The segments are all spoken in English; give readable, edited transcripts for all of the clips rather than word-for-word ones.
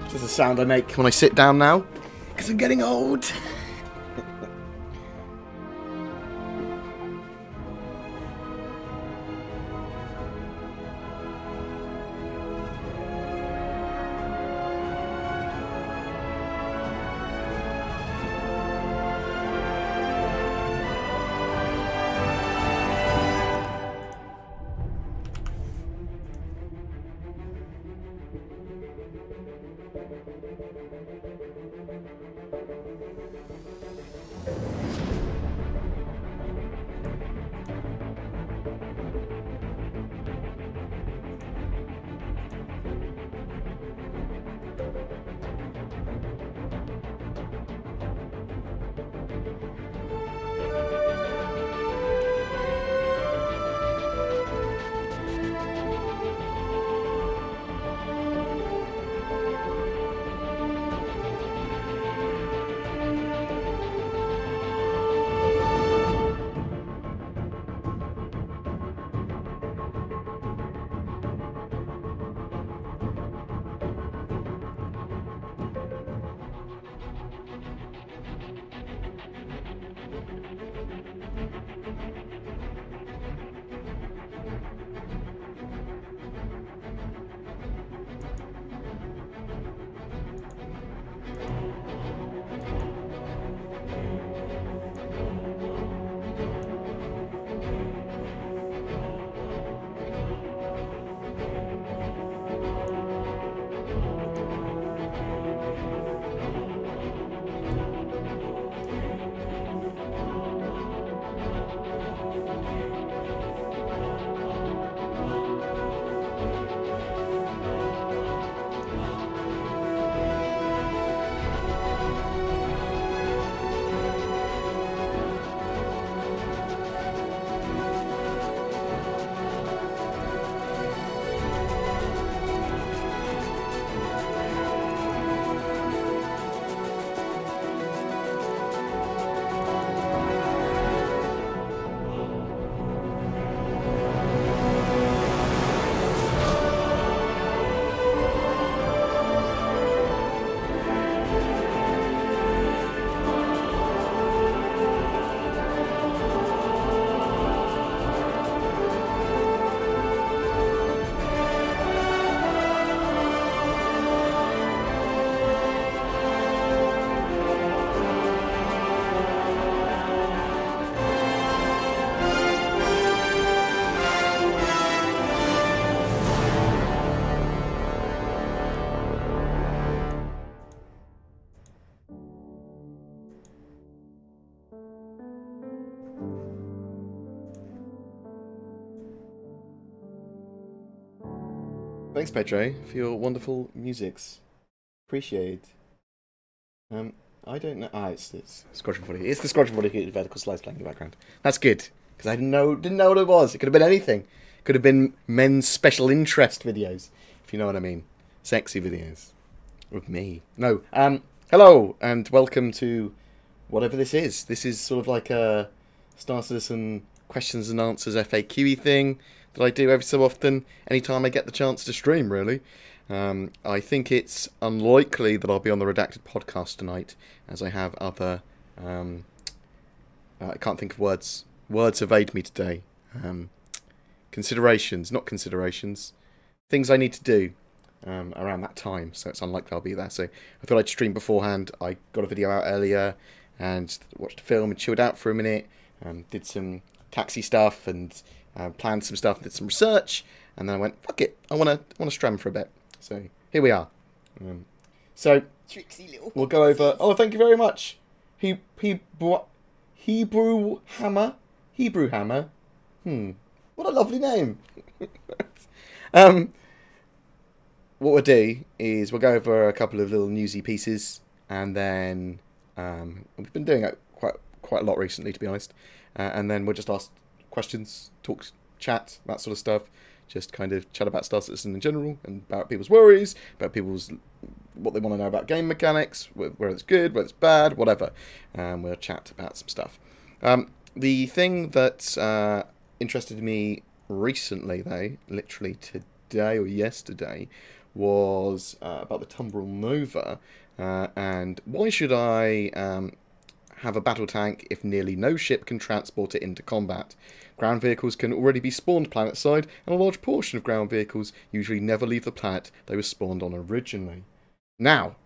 Just the sound I make when I sit down now, because I'm getting old. Thanks, Pedro, for your wonderful musics. Appreciate. I don't know. It's Squadron 40. It's the Squadron 40 vertical slice playing in the background. That's good, because I didn't know what it was. It could have been anything. It could have been men's special interest videos, if you know what I mean. Sexy videos. With me. No. Hello, and welcome to whatever this is. This is sort of like a Star Citizen questions and answers FAQ-y thing that I do every so often, anytime I get the chance to stream, really. I think it's unlikely that I'll be on the Redacted podcast tonight, as I have other... I can't think of words. Words evade me today. Considerations, not considerations. Things I need to do around that time, so it's unlikely I'll be there. So I thought I'd stream beforehand. I got a video out earlier and watched a film and chilled out for a minute. Did some taxi stuff and planned some stuff, did some research, and then I went, fuck it, I want to stram for a bit. So here we are. So Tricksy little. we'll go over. Oh, thank you very much. Hebrew Hammer. What a lovely name. What we'll do is we'll go over a couple of little newsy pieces, and then we've been doing it quite a lot recently, to be honest. And then we'll just ask questions, talk, chat, that sort of stuff. Just kind of chat about Star Citizen in general, and about people's worries, about people's what they want to know about game mechanics, whether it's good, whether it's bad, whatever. We'll chat about some stuff. The thing that interested me recently, though, literally today or yesterday was about the Tumbril Nova, and why should I have a battle tank if nearly no ship can transport it into combat? Ground vehicles can already be spawned planet-side, and a large portion of ground vehicles usually never leave the planet they were spawned on originally. Now,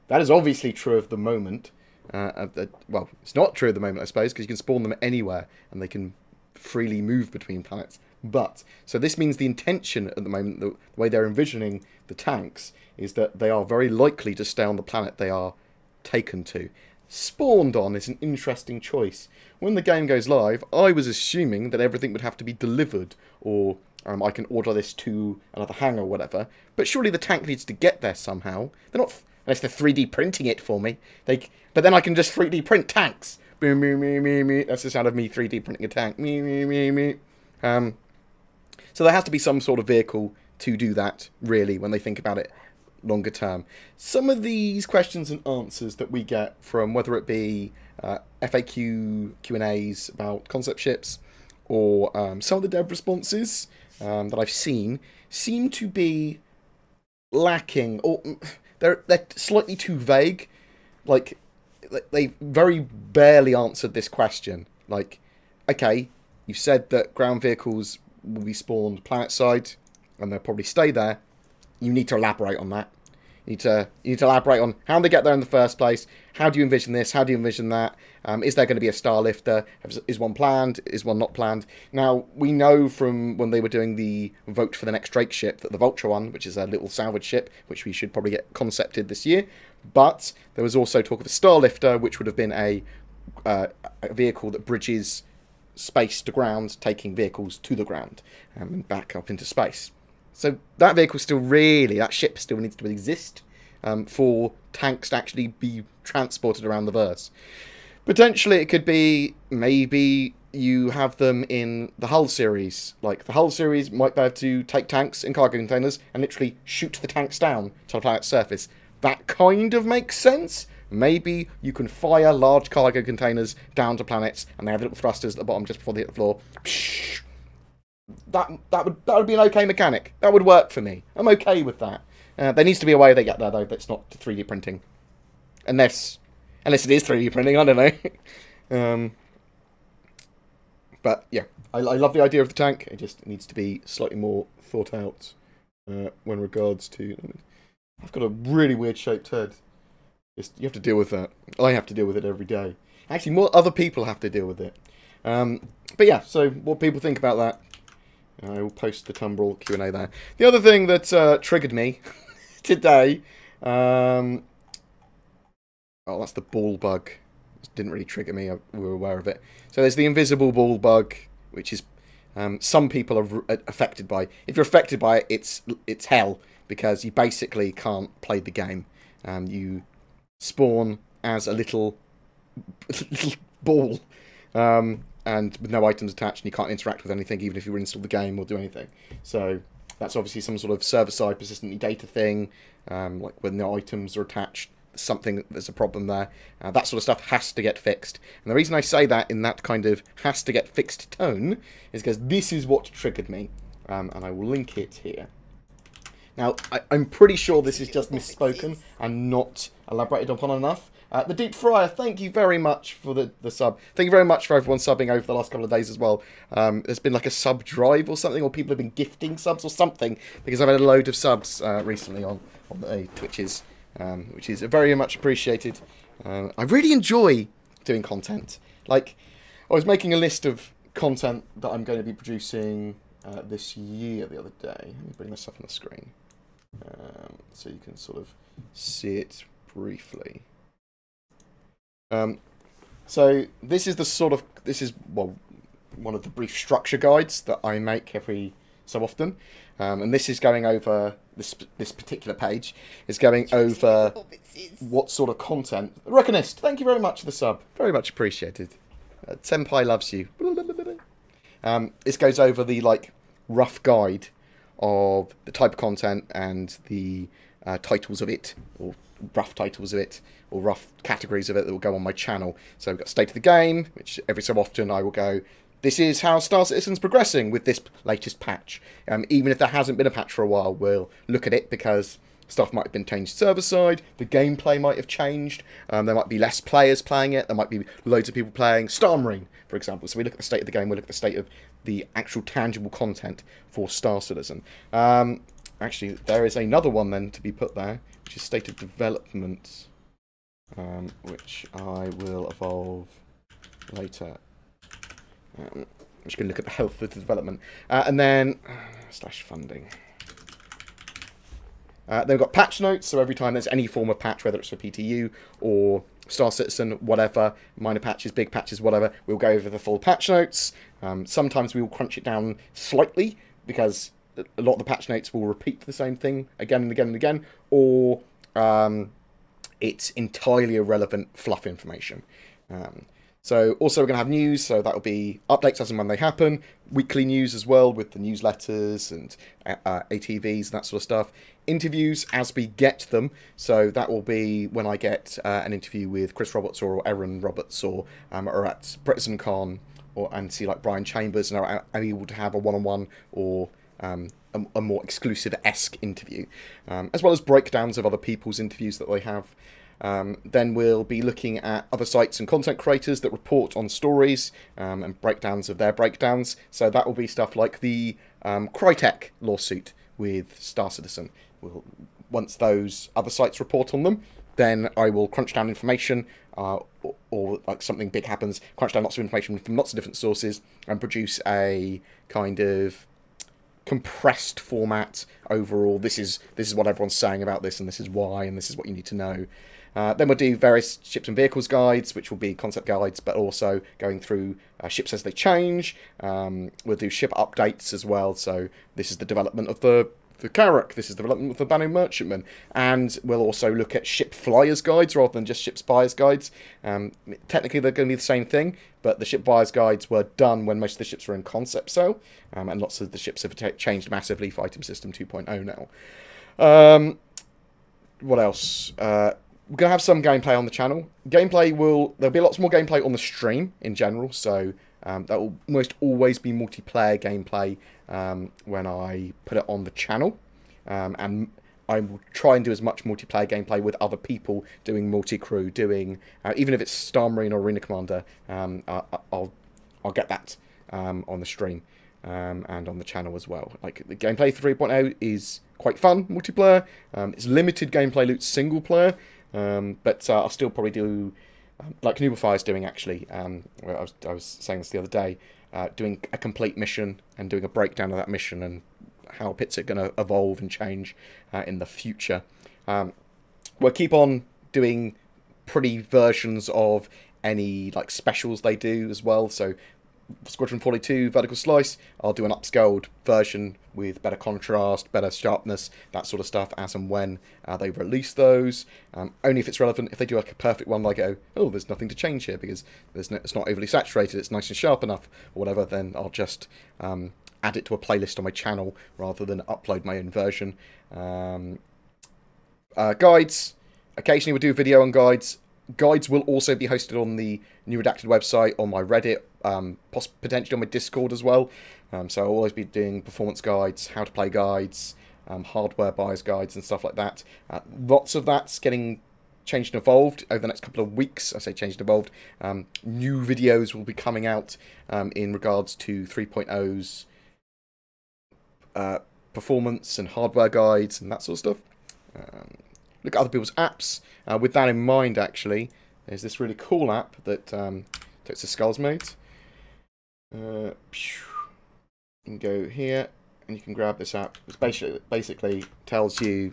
that is obviously true of the moment. Well, it's not true at the moment, I suppose, because you can spawn them anywhere, and they can freely move between planets. But, so this means the intention at the moment, the way they're envisioning the tanks, is that they are very likely to stay on the planet they are taken to. Spawned on is an interesting choice. When the game goes live, I was assuming that everything would have to be delivered, or I can order this to another hangar or whatever, but surely the tank needs to get there somehow. They're not, unless they're 3D printing it for me. But then I can just 3D print tanks. Boom, boom, me, me, me. That's the sound of me 3D printing a tank. Me, me, me, me. So there has to be some sort of vehicle to do that, really, when they think about it longer term. Some of these questions and answers that we get from whether it be FAQ Q&As about concept ships or some of the dev responses that I've seen seem to be lacking, or they're slightly too vague. Like, they very barely answered this question. Like, okay, you said that ground vehicles will be spawned planet-side, and they'll probably stay there. You need to elaborate on that. You need to elaborate on how they get there in the first place. How do you envision this? How do you envision that? Is there going to be a star lifter? Is one planned? Is one not planned? Now, we know from when they were doing the vote for the next Drake ship that the Vulture one, which is a little salvage ship, which we should probably get concepted this year, but there was also talk of a star lifter, which would have been a vehicle that bridges space to ground, taking vehicles to the ground and back up into space. So that vehicle still that ship still needs to exist for tanks to actually be transported around the verse. Potentially it could be, maybe you have them in the Hull series. Like, the Hull series might be able to take tanks in cargo containers and literally shoot the tanks down to the planet's surface. That kind of makes sense. Maybe you can fire large cargo containers down to planets, and they have little thrusters at the bottom just before they hit the floor. Psh, that would be an okay mechanic. That would work for me. I'm okay with that. There needs to be a way they get there, though, that's not 3D printing. Unless it is 3D printing, I don't know. But, yeah, I love the idea of the tank. It just needs to be slightly more thought out when regards to... I've got a really weird shaped head. You have to deal with that. I have to deal with it every day. Actually, more other people have to deal with it. But yeah, so what people think about that, I will post the Tumbril Q&A there. The other thing that triggered me today, oh, that's the ball bug. It didn't really trigger me, we were aware of it. So there's the invisible ball bug, which is some people are affected by. If you're affected by it, it's hell, because you basically can't play the game. You spawn as a little ball, and with no items attached, and you can't interact with anything, even if you reinstall the game or do anything. So that's obviously some sort of server-side persistently data thing, like when no items are attached, there's a problem there. That sort of stuff has to get fixed. And the reason I say that in that kind of has to get fixed tone is because this is what triggered me, and I will link it here. Now, I'm pretty sure this is just misspoken and not elaborated upon enough. The Deep Fryer, thank you very much for the sub. Thank you very much for everyone subbing over the last couple of days as well. There's been like a sub drive or something, or people have been gifting subs or something, because I've had a load of subs recently on the Twitches, which is very much appreciated. I really enjoy doing content. Like, I was making a list of content that I'm going to be producing this year the other day. Let me bring this up on the screen. So you can sort of see it briefly. So this is well, one of the brief structure guides that I make every so often, and this is going over this particular page is going over what sort of content. Reckonist, thank you very much for the sub, very much appreciated. Senpai loves you. This goes over the rough guide of the type of content and the titles of it, or rough titles of it, or rough categories of it that will go on my channel. So we've got state of the game, which every so often I will go, this is how Star Citizen's progressing with this latest patch. Even if there hasn't been a patch for a while, we'll look at it because stuff might have been changed server-side, the gameplay might have changed, there might be less players playing it, there might be loads of people playing Star Marine, for example. So we look at the state of the game, we look at the state of the actual tangible content for Star Citizen. Actually, there is another one then to be put there, which is state of development, which I will evolve later. I'm just going to look at the health of the development. And then, slash funding. Then we've got patch notes, so every time there's any form of patch, whether it's for PTU or Star Citizen, whatever, minor patches, big patches, whatever, we'll go over the full patch notes. Sometimes we will crunch it down slightly, because a lot of the patch notes will repeat the same thing again and again and again, or it's entirely irrelevant fluff information. So also we're going to have news, so that will be updates as and when they happen, weekly news as well with the newsletters and ATVs and that sort of stuff. Interviews as we get them, so that will be when I get an interview with Chris Roberts or Erin Roberts, or at BritainCon, and see like Brian Chambers, and are able to have a one-on-one or a more exclusive-esque interview, as well as breakdowns of other people's interviews that they have. Then we'll be looking at other sites and content creators that report on stories and breakdowns of their breakdowns. So that will be stuff like the Crytek lawsuit with Star Citizen. Once those other sites report on them, then I will crunch down information, or like something big happens, crunch down lots of information from lots of different sources and produce a kind of compressed format overall. This is what everyone's saying about this, and this is why, and this is what you need to know. Then we'll do various ships and vehicles guides, which will be concept guides, but also going through ships as they change. We'll do ship updates as well, so this is the development of the Carrack, this is the development of the Banu Merchantman, and we'll also look at ship flyers guides rather than just ship buyers guides. Technically they're going to be the same thing, but the ship buyers guides were done when most of the ships were in concept sale, and lots of the ships have changed massively for Item System 2.0 now. What else? We're going to have some gameplay on the channel. There'll be lots more gameplay on the stream in general, so that will almost always be multiplayer gameplay when I put it on the channel. And I will try and do as much multiplayer gameplay with other people doing multi-crew, doing even if it's Star Marine or Arena Commander, I'll get that on the stream and on the channel as well. Like the gameplay 3.0 is quite fun multiplayer. It's limited gameplay loot single player. But I'll still probably do, like Noobifire's doing actually, where I was saying this the other day, doing a complete mission and doing a breakdown of that mission and how bits are going to evolve and change in the future. We'll keep on doing pretty versions of any like specials they do as well, so Squadron 42 Vertical Slice, I'll do an upscaled version with better contrast, better sharpness, that sort of stuff, as and when they release those. Only if it's relevant. If they do like a perfect one, like go, oh, there's nothing to change here because it's not overly saturated, it's nice and sharp enough, or whatever, then I'll just add it to a playlist on my channel rather than upload my own version. Guides, occasionally we'll do a video on guides. Guides will also be hosted on the New Redacted website, on my Reddit, potentially on my Discord as well. So I'll always be doing performance guides, how to play guides, hardware buyers guides and stuff like that. Lots of that's getting changed and evolved over the next couple of weeks. I say changed and evolved. New videos will be coming out in regards to 3.0's performance and hardware guides and that sort of stuff. Look at other people's apps. With that in mind, actually, there's this really cool app that takes the skulls mode. You can go here and you can grab this app. It basically tells you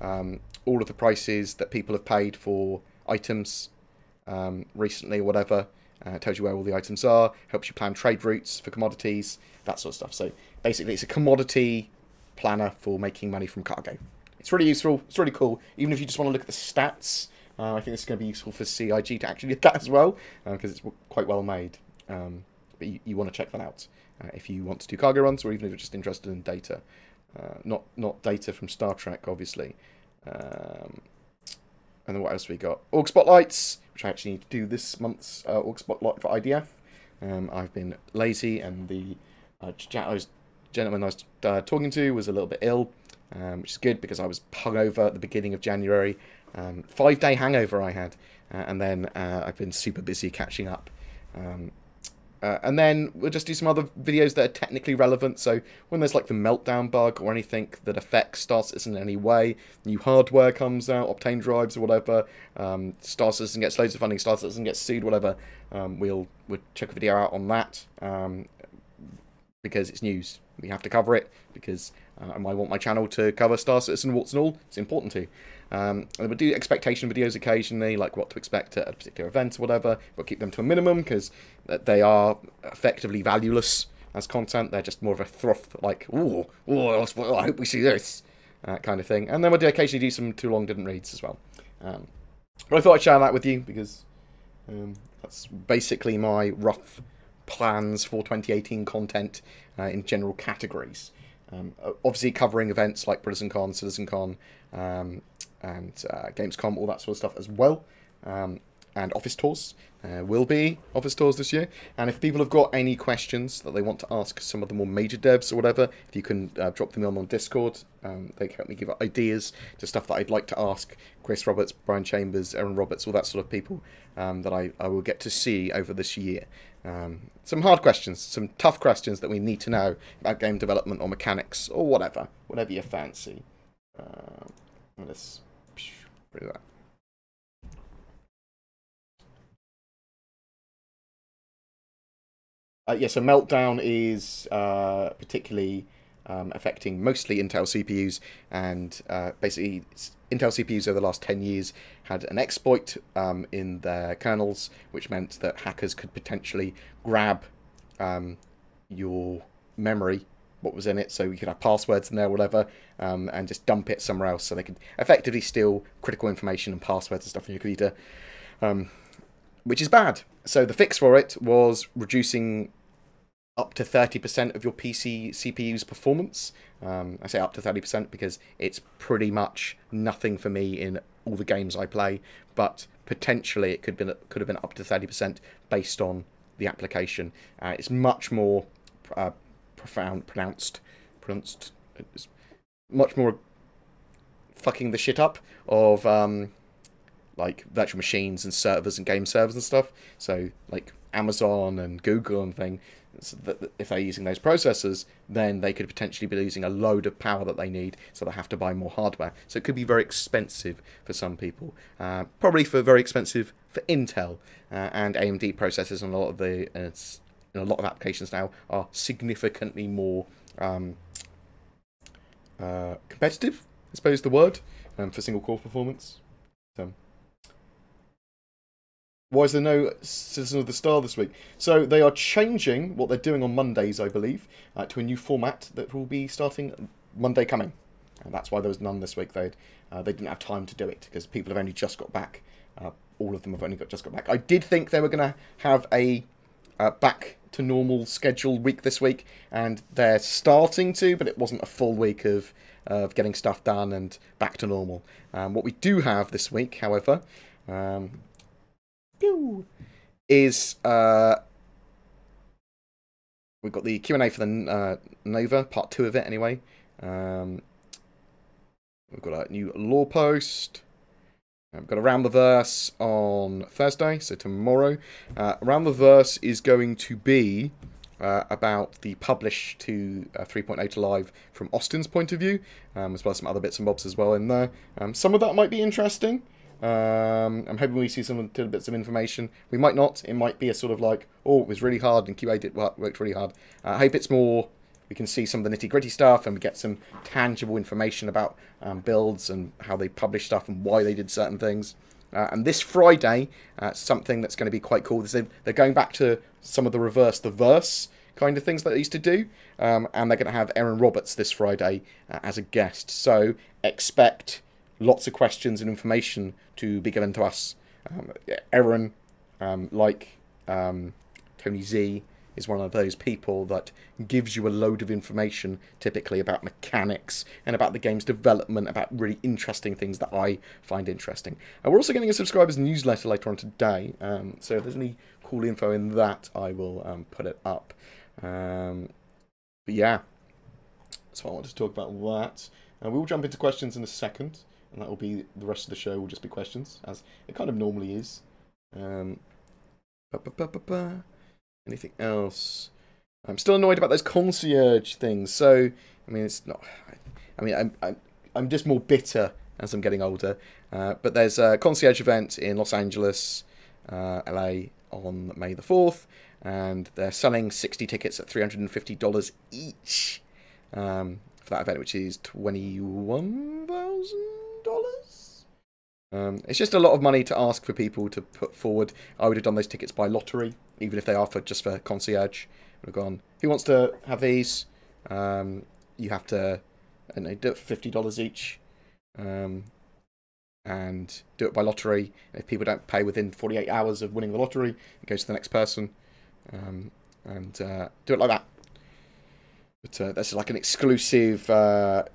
all of the prices that people have paid for items recently, or whatever. Tells you where all the items are, helps you plan trade routes for commodities, that sort of stuff. So basically, it's a commodity planner for making money from cargo. It's really useful. It's really cool. Even if you just want to look at the stats, I think this is going to be useful for CIG to actually look at as well, because it's quite well made. But you want to check that out if you want to do cargo runs, or even if you're just interested in data. Not data from Star Trek, obviously. And then what else we got? Org Spotlights, which I actually need to do this month's Org Spotlight for IDF. I've been lazy, and the gentleman I was talking to was a little bit ill, which is good because I was hungover at the beginning of January. 5-day hangover I had, and then I've been super busy catching up. And then we'll just do some other videos that are technically relevant. So when there's like the Meltdown bug or anything that affects Star Citizen in any way, new hardware comes out, Optane drives or whatever, Star Citizen gets loads of funding, Star Citizen gets sued, whatever, we'll check a video out on that, because it's news. We have to cover it, because I want my channel to cover Star Citizen, warts and all. It's important to. And we'll do expectation videos occasionally, like what to expect at a particular event or whatever, but keep them to a minimum, because they are effectively valueless as content. They're just more of a thruff, like, ooh, I hope we see this, kind of thing. And then we'll occasionally do some too long didn't reads as well. But I thought I'd share that with you, because that's basically my rough plans for 2018 content in general categories. Obviously covering events like BritishCon, CitizenCon, and Gamescom, all that sort of stuff as well. And office tours. Will be office tours this year. And if people have got any questions that they want to ask some of the more major devs or whatever, if you can drop them on Discord, they can help me give ideas to stuff that I'd like to ask Chris Roberts, Brian Chambers, Aaron Roberts, all that sort of people that I will get to see over this year. Some hard questions, some tough questions that we need to know about game development or mechanics or whatever you fancy. Let's do that. Yeah, so Meltdown is particularly affecting mostly Intel CPUs, and basically Intel CPUs over the last 10 years had an exploit in their kernels, which meant that hackers could potentially grab your memory, what was in it, so you could have passwords in there or whatever, and just dump it somewhere else, so they could effectively steal critical information and passwords and stuff from your computer, which is bad. So the fix for it was reducing up to 30% of your PC CPU's performance. I say up to 30% because it's pretty much nothing for me in all the games I play, but potentially it could have been up to 30% based on the application. It's much more pronounced, it's much more fucking the shit up of like virtual machines and servers and game servers and stuff. So like Amazon and Google and thing, so that if they're using those processors, then they could potentially be losing a load of power that they need, so they have to buy more hardware. So it could be very expensive for some people. Probably very expensive for Intel and AMD processors, and a lot of the in a lot of applications now are significantly more competitive, I suppose the word, for single core performance. So, why is there no Citizen of the Star this week? So they are changing what they're doing on Mondays, I believe, to a new format that will be starting Monday coming. And that's why there was none this week. They didn't have time to do it because people have only just got back. All of them have only just got back. I did think they were going to have a back to normal scheduled week this week, and they're starting to, but it wasn't a full week of getting stuff done and back to normal. What we do have this week, however, is we've got the Q&A for the Nova, part 2 of it anyway. We've got a new lore post. We've got Around the Verse on Thursday, so tomorrow. Around the Verse is going to be about the publish to 3.8 Alive from Austin's point of view, as well as some other bits and bobs as well in there. Some of that might be interesting. I'm hoping we see some little bits of information. We might not. It might be a sort of like, oh, it was really hard and QA worked really hard. I hope it's more, we can see some of the nitty-gritty stuff and we get some tangible information about builds and how they publish stuff and why they did certain things. And this Friday, something that's going to be quite cool is they're going back to some of the the verse kind of things that they used to do. And they're going to have Aaron Roberts this Friday as a guest. So expect lots of questions and information to be given to us. Aaron, like Tony Z, is one of those people that gives you a load of information, typically about mechanics and about the game's development, about really interesting things that I find interesting. And we're also getting a subscribers newsletter later on today, so if there's any cool info in that, I will put it up. But yeah, so I wanted to talk about that. We will jump into questions in a second, and that will be the rest of the show will just be questions, as it kind of normally is. Anything else? I'm still annoyed about those concierge things. So, I mean, it's not. I mean, I'm just more bitter as I'm getting older. But there's a concierge event in Los Angeles, LA, on May the 4th, and they're selling 60 tickets at $350 each for that event, which is $21,000. It's just a lot of money to ask for people to put forward. I would have done those tickets by lottery, even if they are just for concierge. I would have gone, who wants to have these? You have to, I don't know, do it for $50 each. And do it by lottery. If people don't pay within 48 hours of winning the lottery, it goes to the next person. Do it like that. But that's like an exclusive... it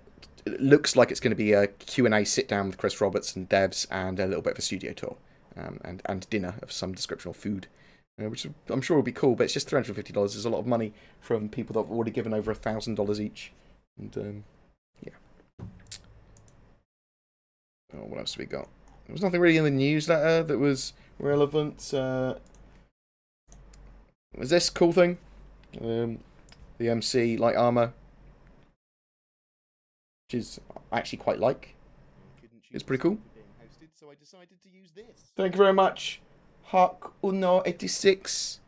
looks like it's going to be a Q&A sit-down with Chris Roberts and devs, and a little bit of a studio tour, and dinner of some description of food, which I'm sure will be cool, but it's just $350 is a lot of money from people that have already given over $1,000 each. And, yeah. Oh, what else have we got? There was nothing really in the newsletter that was relevant. Was this cool thing? The MC light armor, which is I actually quite like. It's pretty cool. So I decided to use this. Thank you very much, Hawk Uno 86.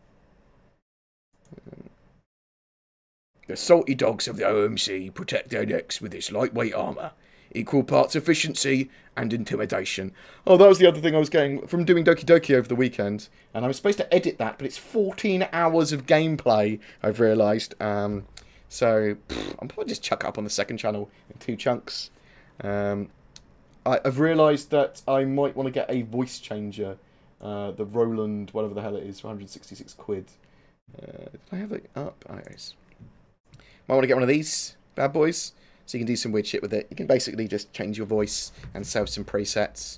The salty dogs of the OMC protect their necks with this lightweight armor. Equal parts efficiency and intimidation. Oh, that was the other thing I was getting from doing Doki Doki over the weekend. And I was supposed to edit that, but it's 14 hours of gameplay, I've realised. So, I'll probably just chuck it up on the second channel in 2 chunks. I've realised that I might want to get a voice changer. The Roland, whatever the hell it is, for 166 quid. Did I have it up? Oh, yes. Might want to get one of these bad boys. So you can do some weird shit with it. You can basically just change your voice and save some presets.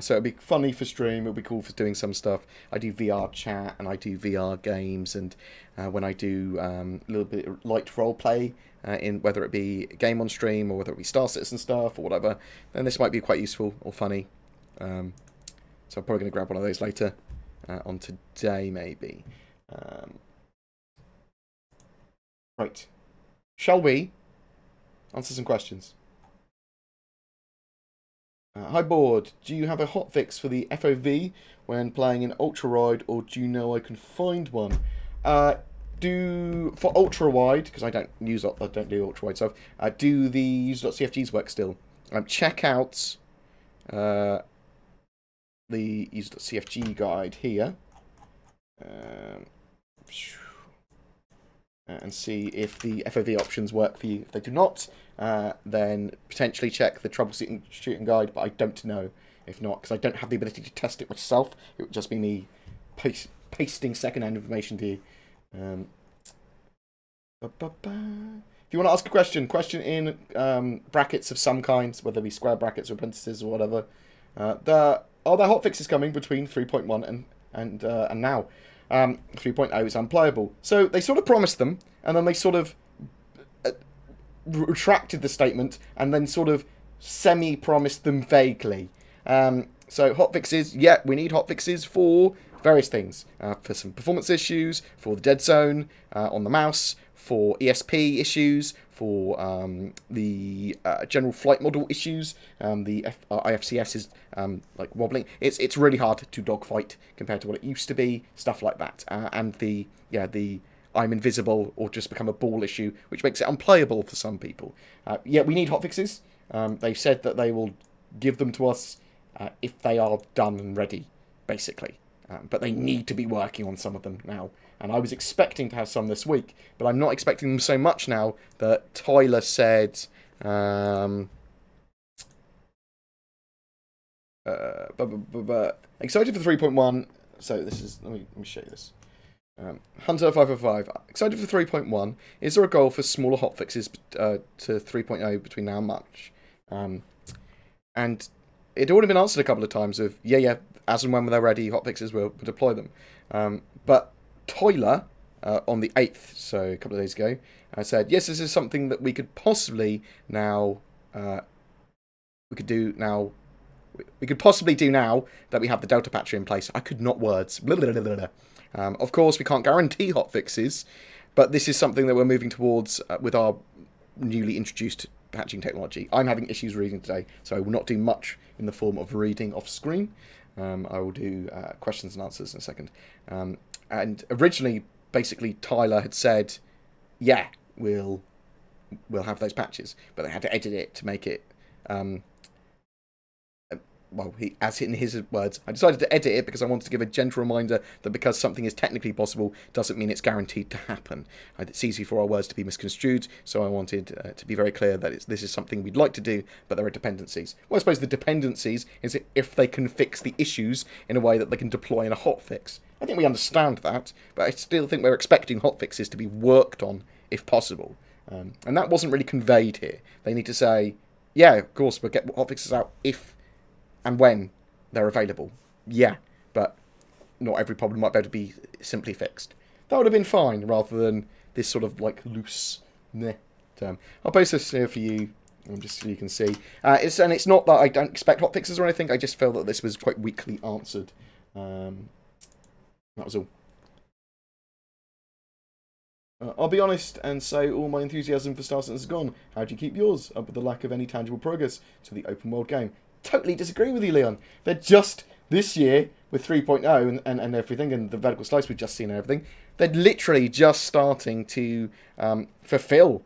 So it'll be funny for stream. It'll be cool for doing some stuff. I do VR chat and I do VR games. And when I do a little bit of light roleplay, in whether it be a game on stream or whether it be Star Citizen stuff or whatever, then this might be quite useful or funny. So I'm probably going to grab one of those later on today, maybe. Right. Shall we answer some questions? Hi Bored, do you have a hotfix for the FOV when playing in ultra wide, or do you know I can find one? For ultra wide, because I don't do ultra wide stuff. Do the user.cfgs work still? Check out the user.cfg guide here. And see if the FOV options work for you. If they do not, then potentially check the troubleshooting guide, but I don't know if not, because I don't have the ability to test it myself. It would just be me pasting second-hand information to you. If you want to ask a question in brackets of some kinds, whether it be square brackets or parentheses or whatever, are there hotfixes coming between 3.1 and now? 3.0 is unplayable. So they sort of promised them, and then they sort of retracted the statement, and then sort of semi-promised them vaguely. So hotfixes, yeah, we need hotfixes for various things. For some performance issues, for the dead zone on the mouse, for ESP issues, for the general flight model issues. The IFCS is like wobbling. It's really hard to dogfight compared to what it used to be. Stuff like that, and the I'm invisible or just become a ball issue, which makes it unplayable for some people. Yeah, we need hotfixes. They've said that they will give them to us if they are done and ready, basically. But they need to be working on some of them now. And I was expecting to have some this week, but I'm not expecting them so much now that Tyler said... excited for 3.1. So this is... Let me show you this. Hunter505, excited for 3.1. Is there a goal for smaller hotfixes to 3.0 between now and March? And it had already been answered a couple of times of, yeah, as and when they're ready, hotfixes will deploy them. But Tyler, on the 8th, so a couple of days ago, said, yes, this is something that we could possibly now, we could possibly do now that we have the Delta patcher in place. I could not words. Blah, blah, blah, blah, blah. Of course, we can't guarantee hotfixes, but this is something that we're moving towards with our newly introduced patching technology. I'm having issues reading today, so I will not do much in the form of reading off screen. I will do questions and answers in a second. And originally, basically, Tyler had said, yeah, we'll have those patches, but they had to edit it to make it... well, as in his words, I decided to edit it because I wanted to give a gentle reminder that because something is technically possible doesn't mean it's guaranteed to happen. It's easy for our words to be misconstrued, so I wanted to be very clear that this is something we'd like to do, but there are dependencies. Well, I suppose the dependencies is if they can fix the issues in a way that they can deploy in a hotfix. I think we understand that, but I still think we're expecting hotfixes to be worked on if possible. And that wasn't really conveyed here. They need to say, yeah, of course, we'll get hotfixes out if and when they're available. Yeah, but not every problem might be able to be simply fixed. That would have been fine, rather than this sort of, like, loose term. I'll post this here for you, just so you can see. It's not that I don't expect hotfixes or anything, I just felt that this was quite weakly answered. That was all. I'll be honest and say all my enthusiasm for Star Citizen is gone. How do you keep yours up with the lack of any tangible progress to the open world game? Totally disagree with you, Leon. They're just, this year, with 3.0 and everything, and the vertical slice we've just seen and everything, they're literally just starting to fulfill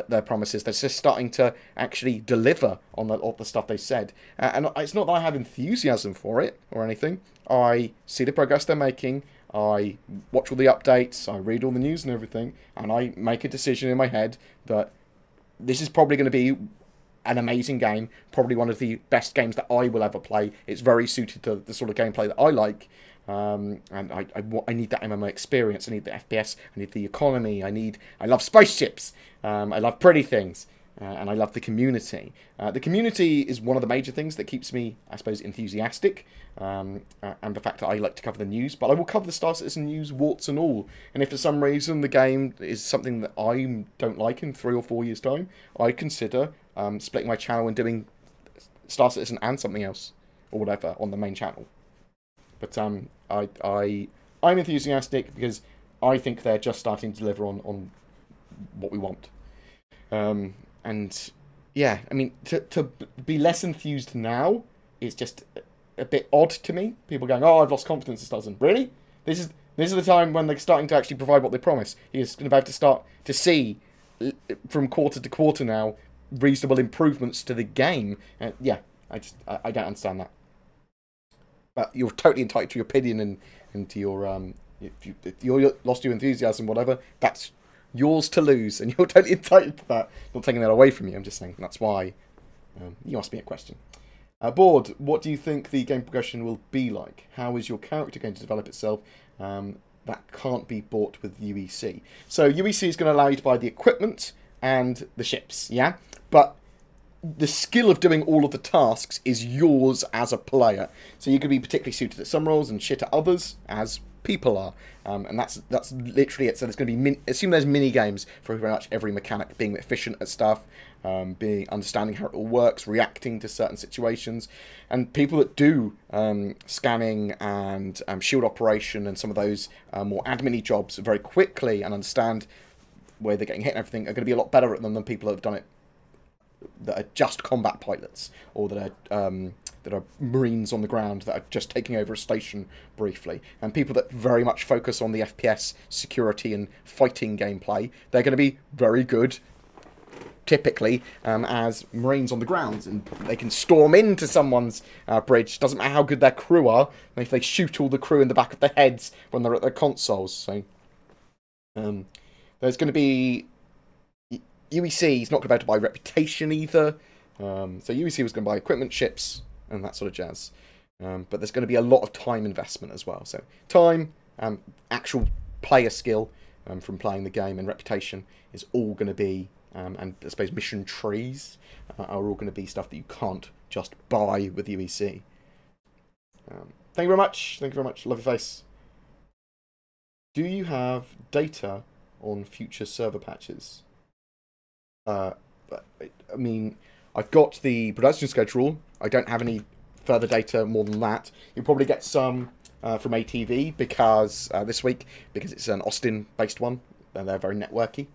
their promises. They're just starting to actually deliver on the stuff they said. And it's not that I have enthusiasm for it or anything. I see the progress they're making. I watch all the updates. I read all the news and everything. And I make a decision in my head that this is probably going to be an amazing game, probably one of the best games that I will ever play. It's very suited to the sort of gameplay that I like, and I need that MMO experience. I need the FPS. I need the economy. I love spaceships. I love pretty things, and I love the community. The community is one of the major things that keeps me, I suppose, enthusiastic, and the fact that I like to cover the news. But I will cover the Star Citizen news, warts and all. And if for some reason the game is something that I don't like in 3 or 4 years' time, I consider splitting my channel and doing Star Citizen and something else, or whatever, on the main channel. But I'm enthusiastic because I think they're just starting to deliver on what we want. And yeah, I mean, to be less enthused now is just a bit odd to me. People going, oh, I've lost confidence in Star Citizen. Really? This is the time when they're starting to actually provide what they promise. You're going to be able to start to see from quarter to quarter now reasonable improvements to the game. Yeah, I don't understand that. But you're totally entitled to your opinion and to your if you lost your enthusiasm, whatever. That's yours to lose, and you're totally entitled to that. Not taking that away from you. I'm just saying that's why you asked me a question. Bored, what do you think the game progression will be like? How is your character going to develop itself? That can't be bought with UEC. So UEC is going to allow you to buy the equipment and the ships, yeah? But the skill of doing all of the tasks is yours as a player. So you could be particularly suited at some roles and shit at others, as people are. And that's literally it. So there's going to be, assume there's mini games for pretty much every mechanic, being efficient at stuff, understanding how it all works, reacting to certain situations. And people that do scanning and shield operation and some of those more admin-y jobs very quickly and understand where they're getting hit and everything are going to be a lot better at them than people that have done it that are just combat pilots, or that are Marines on the ground that are just taking over a station briefly. And people that very much focus on the FPS, security and fighting gameplay, they're going to be very good, typically, as Marines on the ground. And they can storm into someone's bridge. Doesn't matter how good their crew are, if they shoot all the crew in the back of their heads when they're at their consoles. So there's going to be... UEC is not going to be able to buy reputation either. So UEC was going to buy equipment, ships, and that sort of jazz. But there's going to be a lot of time investment as well. So time, actual player skill from playing the game and reputation is all going to be, and I suppose mission trees are all going to be stuff that you can't just buy with UEC. Thank you very much. Thank you very much. Love your face. Do you have data on future server patches? I mean, I've got the production schedule. I don't have any further data more than that. You'll probably get some from ATV because this week, because it's an Austin-based one, and they're very networky.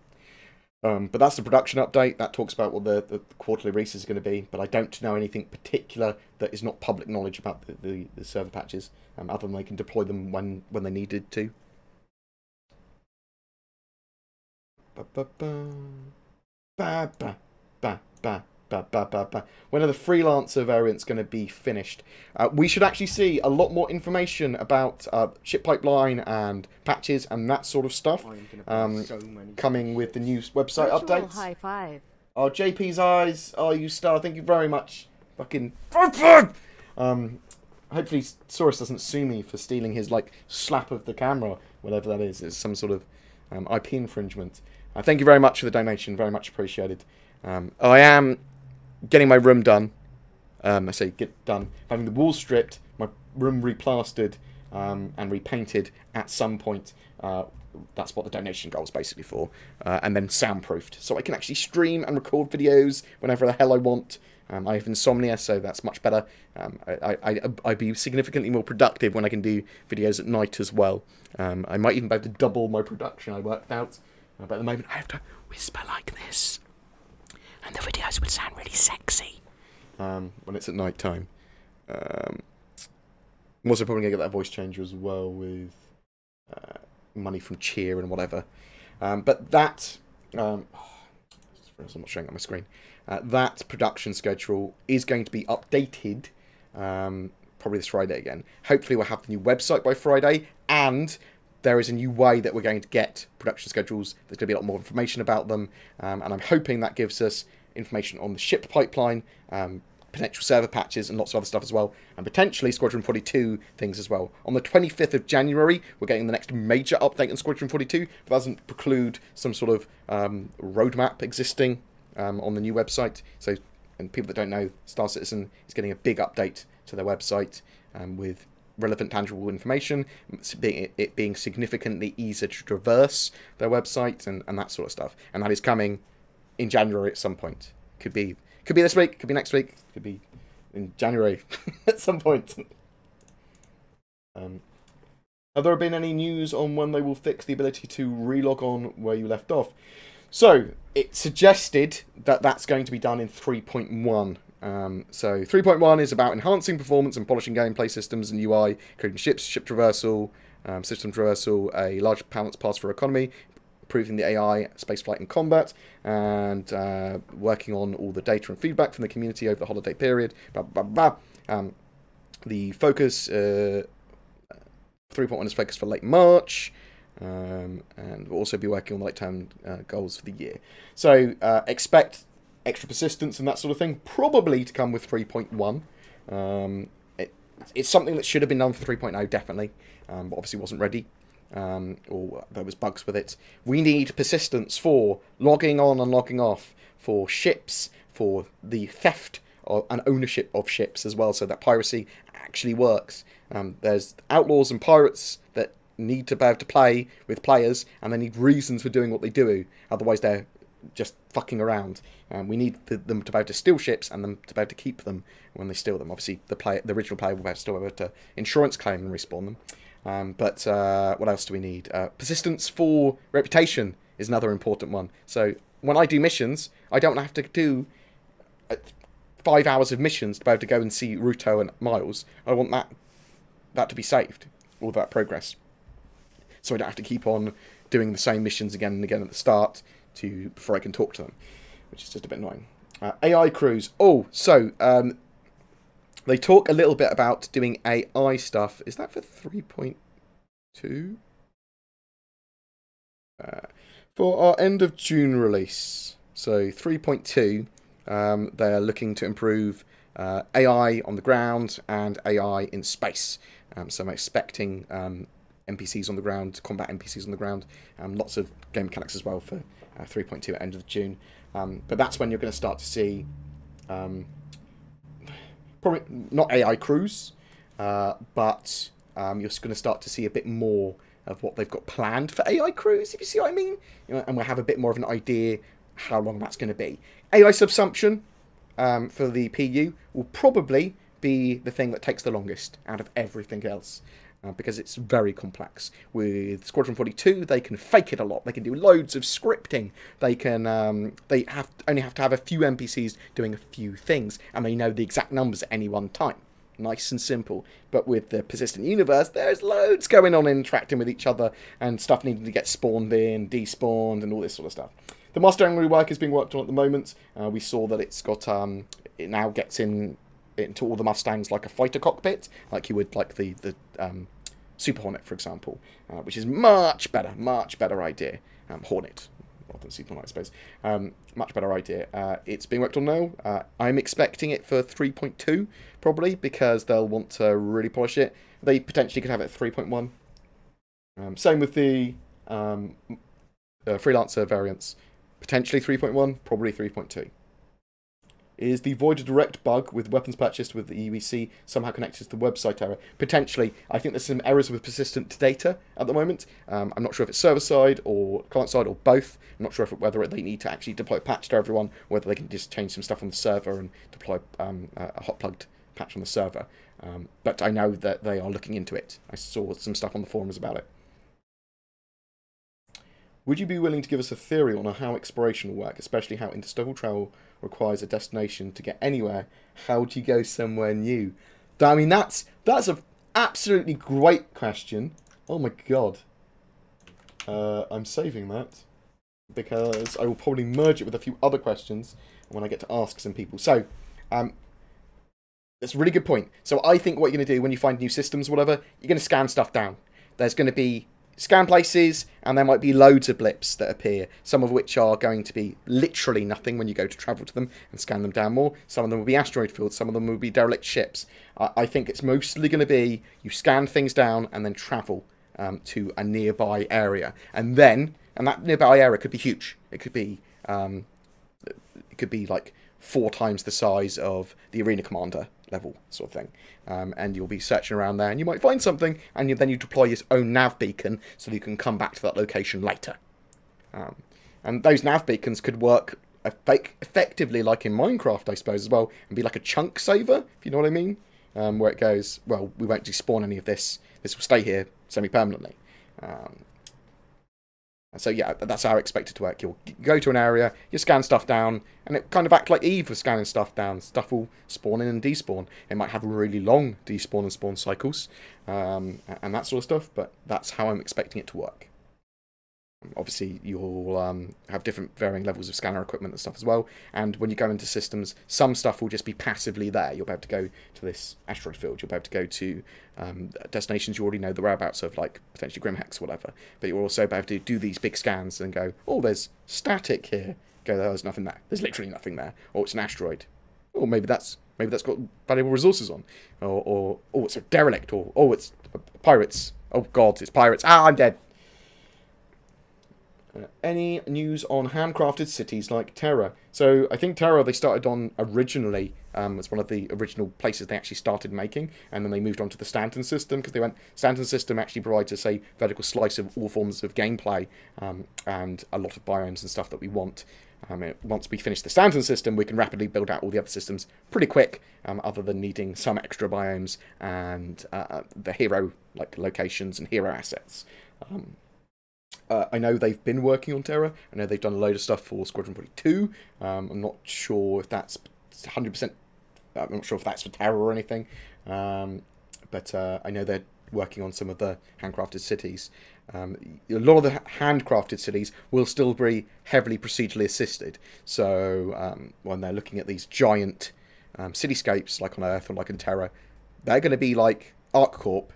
But that's the production update. That talks about what the quarterly release is going to be. But I don't know anything particular that is not public knowledge about the server patches, other than they can deploy them when they needed to. When are the freelancer variants going to be finished? We should actually see a lot more information about ship pipeline and patches and that sort of stuff coming with the new website updates. High five. Oh, JP's eyes. Oh, you star. Thank you very much. Fucking. Hopefully Saurus doesn't sue me for stealing his slap of the camera, whatever that is. It's some sort of IP infringement. Thank you very much for the donation. Very much appreciated. I am getting my room done. I say get done. Having the walls stripped, my room replastered and repainted at some point. That's what the donation goal is basically for. And then soundproofed. So I can actually stream and record videos whenever the hell I want. I have insomnia, so that's much better. I'd be significantly more productive when I can do videos at night as well. I might even be able to double my production, I worked out. But at the moment I have to whisper like this. And the videos would sound really sexy when it's at night time. I'm also probably going to get that voice changer as well with money from Cheer and whatever. But that... I'm not showing on my screen. That production schedule is going to be updated probably this Friday again. Hopefully we'll have the new website by Friday, and there is a new way that we're going to get production schedules. There's going to be a lot more information about them, and I'm hoping that gives us information on the ship pipeline, potential server patches, and lots of other stuff as well, and potentially Squadron 42 things as well. On the 25th of January, we're getting the next major update on Squadron 42, but that doesn't preclude some sort of roadmap existing on the new website. So, and people that don't know, Star Citizen is getting a big update to their website with relevant, tangible information, it being significantly easier to traverse their website and that sort of stuff. And that is coming in January at some point. Could be this week, could be next week, could be in January at some point. Have there been any news on when they will fix the ability to relog on where you left off? So, it suggested that that's going to be done in 3.1. So 3.1 is about enhancing performance and polishing gameplay systems and UI, including ships, ship traversal, system traversal, a large balance pass for economy, improving the AI, spaceflight and combat, and working on all the data and feedback from the community over the holiday period. Blah, blah, blah. The focus, 3.1 is focused for late March, and we'll also be working on the late-term goals for the year. So expect extra persistence and that sort of thing, probably to come with 3.1. It's something that should have been done for 3.0, definitely, but obviously wasn't ready, or there was bugs with it. We need persistence for logging on and logging off, for ships, for the theft and ownership of ships as well, so that piracy actually works. There's outlaws and pirates that need to be able to play with players, and they need reasons for doing what they do, otherwise they're just fucking around. We need them to be able to steal ships and them to be able to keep them when they steal them. Obviously, the original player will still be able to insurance claim and respawn them. But what else do we need? Persistence for reputation is another important one. So when I do missions, I don't have to do 5 hours of missions to be able to go and see Ruto and Miles. I want that to be saved, all that progress. So I don't have to keep on doing the same missions again and again at the start before I can talk to them, which is just a bit annoying. AI crews. Oh, so they talk a little bit about doing AI stuff. Is that for 3.2? For our end of June release. So 3.2, they're looking to improve AI on the ground and AI in space. So I'm expecting NPCs on the ground, combat NPCs on the ground, lots of game mechanics as well for 3.2 at end of June. But that's when you're going to start to see probably not AI crews, but you're going to start to see a bit more of what they've got planned for AI crews, if you see what I mean. And we'll have a bit more of an idea how long that's going to be. AI subsumption for the PU will probably be the thing that takes the longest out of everything else. Because it's very complex. With Squadron 42, they can fake it a lot. They can do loads of scripting. They can only have to have a few NPCs doing a few things, and they know the exact numbers at any one time. Nice and simple. But with the persistent universe, there's loads going on interacting with each other, and stuff needing to get spawned in, despawned, and all this sort of stuff. The Mustang rework is being worked on at the moment. We saw that it's got it now gets into all the Mustangs like a fighter cockpit, like you would like the Super Hornet, for example, which is much better idea. Hornet, rather than Super Hornet, I suppose. Much better idea. It's being worked on now. I'm expecting it for 3.2, probably, because they'll want to really polish it. They potentially could have it at 3.1. Same with the Freelancer variants. Potentially 3.1, probably 3.2. Is the Void Direct bug with weapons purchased with the UEC somehow connected to the website error? Potentially. I think there's some errors with persistent data at the moment. I'm not sure if it's server-side or client-side or both. I'm not sure whether they need to actually deploy a patch to everyone, whether they can just change some stuff on the server and deploy a hot-plugged patch on the server. But I know that they are looking into it. I saw some stuff on the forums about it. Would you be willing to give us a theory on how exploration will work, especially how interstellar travel requires a destination to get anywhere? How do you go somewhere new? I mean, that's an absolutely great question. Oh my god. I'm saving that because I will probably merge it with a few other questions when I get to ask some people. So, that's a really good point. So I think what you're going to do when you find new systems or whatever, you're going to scan stuff down. There's going to be scan places, and there might be loads of blips that appear, some of which are going to be literally nothing when you go to travel to them and scan them down more. Some of them will be asteroid fields, some of them will be derelict ships. I think it's mostly going to be you scan things down and then travel to a nearby area. And that nearby area could be huge. It could be like 4 times the size of the Arena Commander level sort of thing. And you'll be searching around there and you might find something, and then you deploy your own nav beacon so that you can come back to that location later. And those nav beacons could work effectively like in Minecraft, I suppose, as well, and be like a chunk saver, if you know what I mean. Where it goes, well, we won't despawn any of this. This will stay here semi-permanently. So yeah, that's how I expect it to work. You'll go to an area, you scan stuff down, and it kind of acts like Eve for scanning stuff down. Stuff will spawn in and despawn. It might have really long despawn and spawn cycles, and that sort of stuff, but that's how I'm expecting it to work. Obviously, you'll have different varying levels of scanner equipment and stuff as well, and when you go into systems, some stuff will just be passively there. You'll be able to go to this asteroid field, you'll be able to go to destinations you already know the whereabouts of, like potentially Grimhex or whatever, but you'll also be able to do these big scans and go, oh, there's static here. Go, there's nothing there. There's literally nothing there. Or it's an asteroid. Or maybe that's got valuable resources on. Or oh, it's a derelict. Or oh, it's pirates. Oh god, it's pirates. Ah, I'm dead. Any news on handcrafted cities like Terra? So I think Terra they started on originally as one of the original places they actually started making, and then they moved on to the Stanton system because they went, Stanton system actually provides us a vertical slice of all forms of gameplay and a lot of biomes and stuff that we want. Once we finish the Stanton system, we can rapidly build out all the other systems pretty quick, other than needing some extra biomes and the hero locations and hero assets. I know they've been working on Terra. I know they've done a load of stuff for Squadron 42. I'm not sure if that's 100%. I'm not sure if that's for Terra or anything. But I know they're working on some of the handcrafted cities. A lot of the handcrafted cities will still be heavily procedurally assisted. So when they're looking at these giant cityscapes, like on Earth or like in Terra, they're going to be like ArcCorp.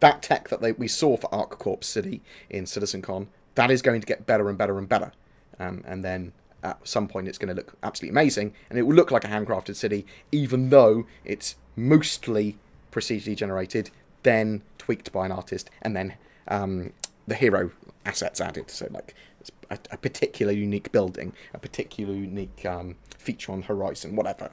That tech that we saw for ArcCorp City in CitizenCon, that is going to get better and better and better. And then at some point it's going to look absolutely amazing, and it will look like a handcrafted city, even though it's mostly procedurally generated. then tweaked by an artist, and then the hero assets added. So like a particular unique building, a particular unique feature on the horizon, whatever.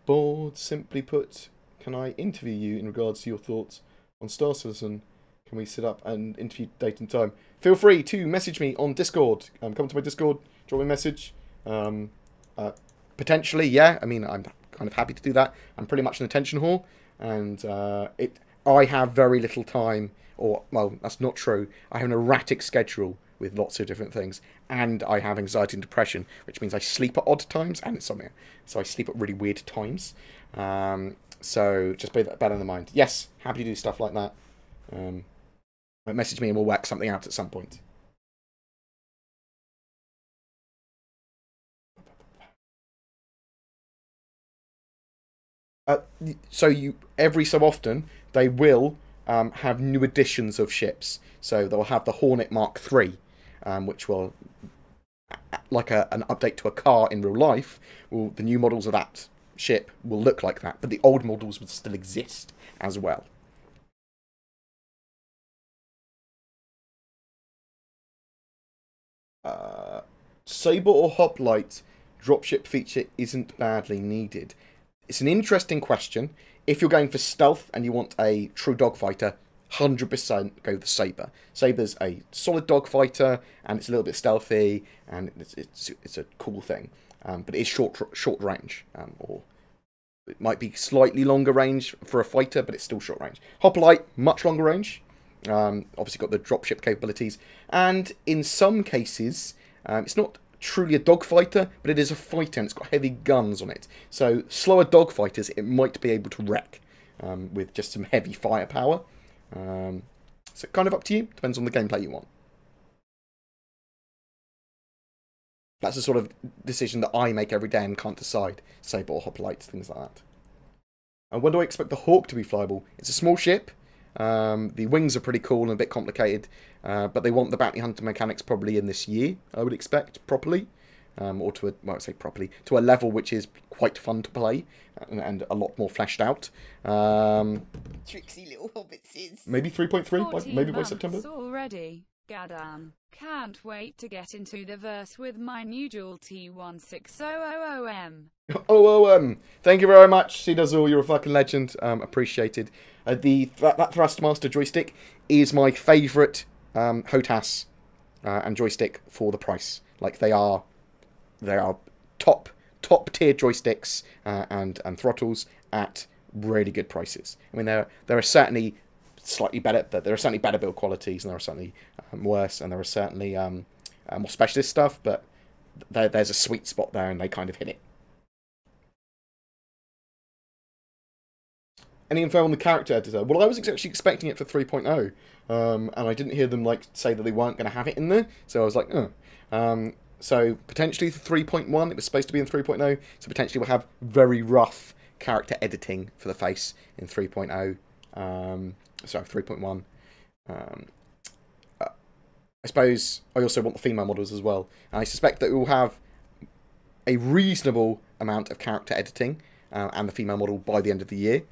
Bored, simply put, can I interview you in regards to your thoughts on Star Citizen? Can we set up an interview date and time? Feel free to message me on Discord. Come to my Discord, drop me a message. Potentially, yeah. I mean, I'm kind of happy to do that. I'm pretty much an attention whore, and I have very little time. Or, well, that's not true. I have an erratic schedule with lots of different things, and I have anxiety and depression, which means I sleep at odd times and insomnia. So I sleep at really weird times. So just bear that in mind. Yes, happy to do stuff like that. Message me and we'll work something out at some point. So every so often they will have new editions of ships. So they'll have the Hornet Mark III, which will, like an update to a car in real life, the new models of that ship will look like that, but the old models will still exist as well. Saber or Hoplite dropship feature isn't badly needed. It's an interesting question. If you're going for stealth and you want a true dogfighter, 100% go the Saber. Saber's a solid dogfighter, and it's a little bit stealthy, and it's a cool thing. But it is short range, or it might be slightly longer range for a fighter, but it's still short range. Hoplite, much longer range. Obviously got the dropship capabilities, and in some cases, it's not truly a dogfighter, but it is a fighter, and it's got heavy guns on it. So slower dogfighters, it might be able to wreck with just some heavy firepower. So kind of up to you. Depends on the gameplay you want. That's the sort of decision that I make every day and can't decide. Saber or Hoplite, things like that. And when do I expect the Hawk to be flyable? It's a small ship. The wings are pretty cool and a bit complicated, but they want the bounty hunter mechanics probably in this year, I would expect, properly. Or to a, well, I say properly, to a level which is quite fun to play, and a lot more fleshed out. Tricksy little hobbitses. Maybe 3.3, maybe by September. Already. Gadam. Can't wait to get into the verse with my new dual T160OOM. OOM. Thank you very much, Cdazul. You're a fucking legend. Appreciated. That Thrustmaster joystick is my favourite HOTAS and joystick for the price. Like they are top tier joysticks and throttles at really good prices. I mean, there are certainly slightly better, there are certainly better build qualities, and there are certainly worse, and there are certainly more specialist stuff, but there's a sweet spot there, and they kind of hit it. Any info on the character editor? Well, I was actually expecting it for 3.0, and I didn't hear them like say that they weren't going to have it in there, so I was like, oh. So potentially for 3.1, it was supposed to be in 3.0, so potentially we'll have very rough character editing for the face in 3.0. Sorry, 3.1. I suppose I also want the female models as well. And I suspect that we will have a reasonable amount of character editing and the female model by the end of the year.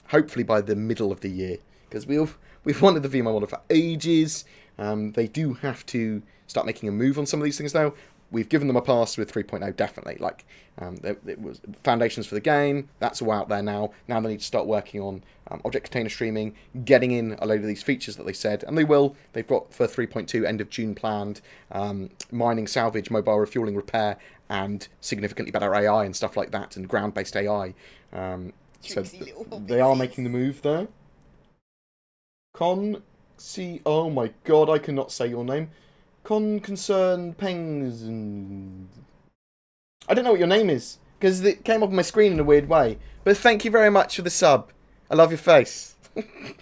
Hopefully by the middle of the year, because we've wanted the female model for ages. They do have to start making a move on some of these things now. We've given them a pass with 3.0, definitely. Like, it was foundations for the game. That's all out there now. Now they need to start working on object container streaming, getting in a load of these features that they said, and they will. They've got for 3.2 end of June planned, mining, salvage, mobile refueling, repair, and significantly better AI and stuff like that, and ground-based AI. So they are making the move there. Oh my god, I cannot say your name. Concern Pengs. I don't know what your name is, because it came up on my screen in a weird way. But thank you very much for the sub. I love your face.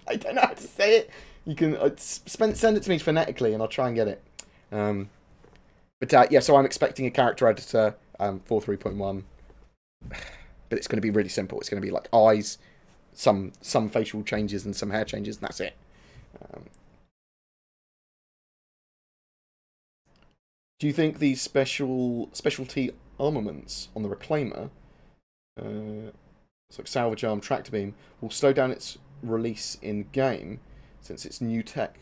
I don't know how to say it. You can send it to me phonetically, and I'll try and get it. But yeah, so I'm expecting a character editor for 3.1. But it's going to be really simple. It's going to be like eyes, some facial changes, and some hair changes, and that's it. Do you think these specialty armaments on the Reclaimer So salvage arm tractor beam will slow down its release in game since it's new tech.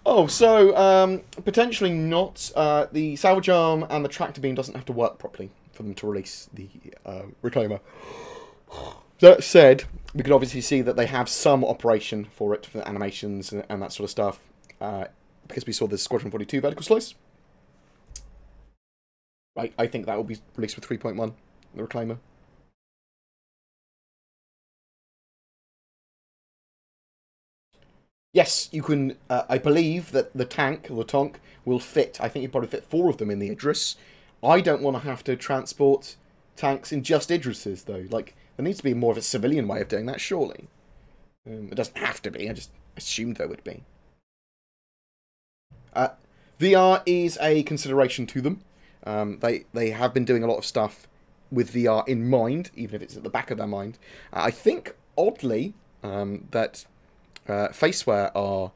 Oh, so potentially not. The salvage arm and the tractor beam doesn't have to work properly for them to release the reclaimer. That said, we can obviously see that they have some operation for it, for animations and that sort of stuff, because we saw the Squadron 42 vertical slice. Right, I think that will be released with 3.1, the reclaimer. Yes, you can. I believe that the tank, or the tonk, will fit. I think you probably fit 4 of them in the Idris. I don't want to have to transport tanks in just Idrises, though. Like, there needs to be more of a civilian way of doing that, surely. It doesn't have to be. I just assumed there would be. VR is a consideration to them. They have been doing a lot of stuff with VR in mind, even if it's at the back of their mind. I think, oddly, that Faceware are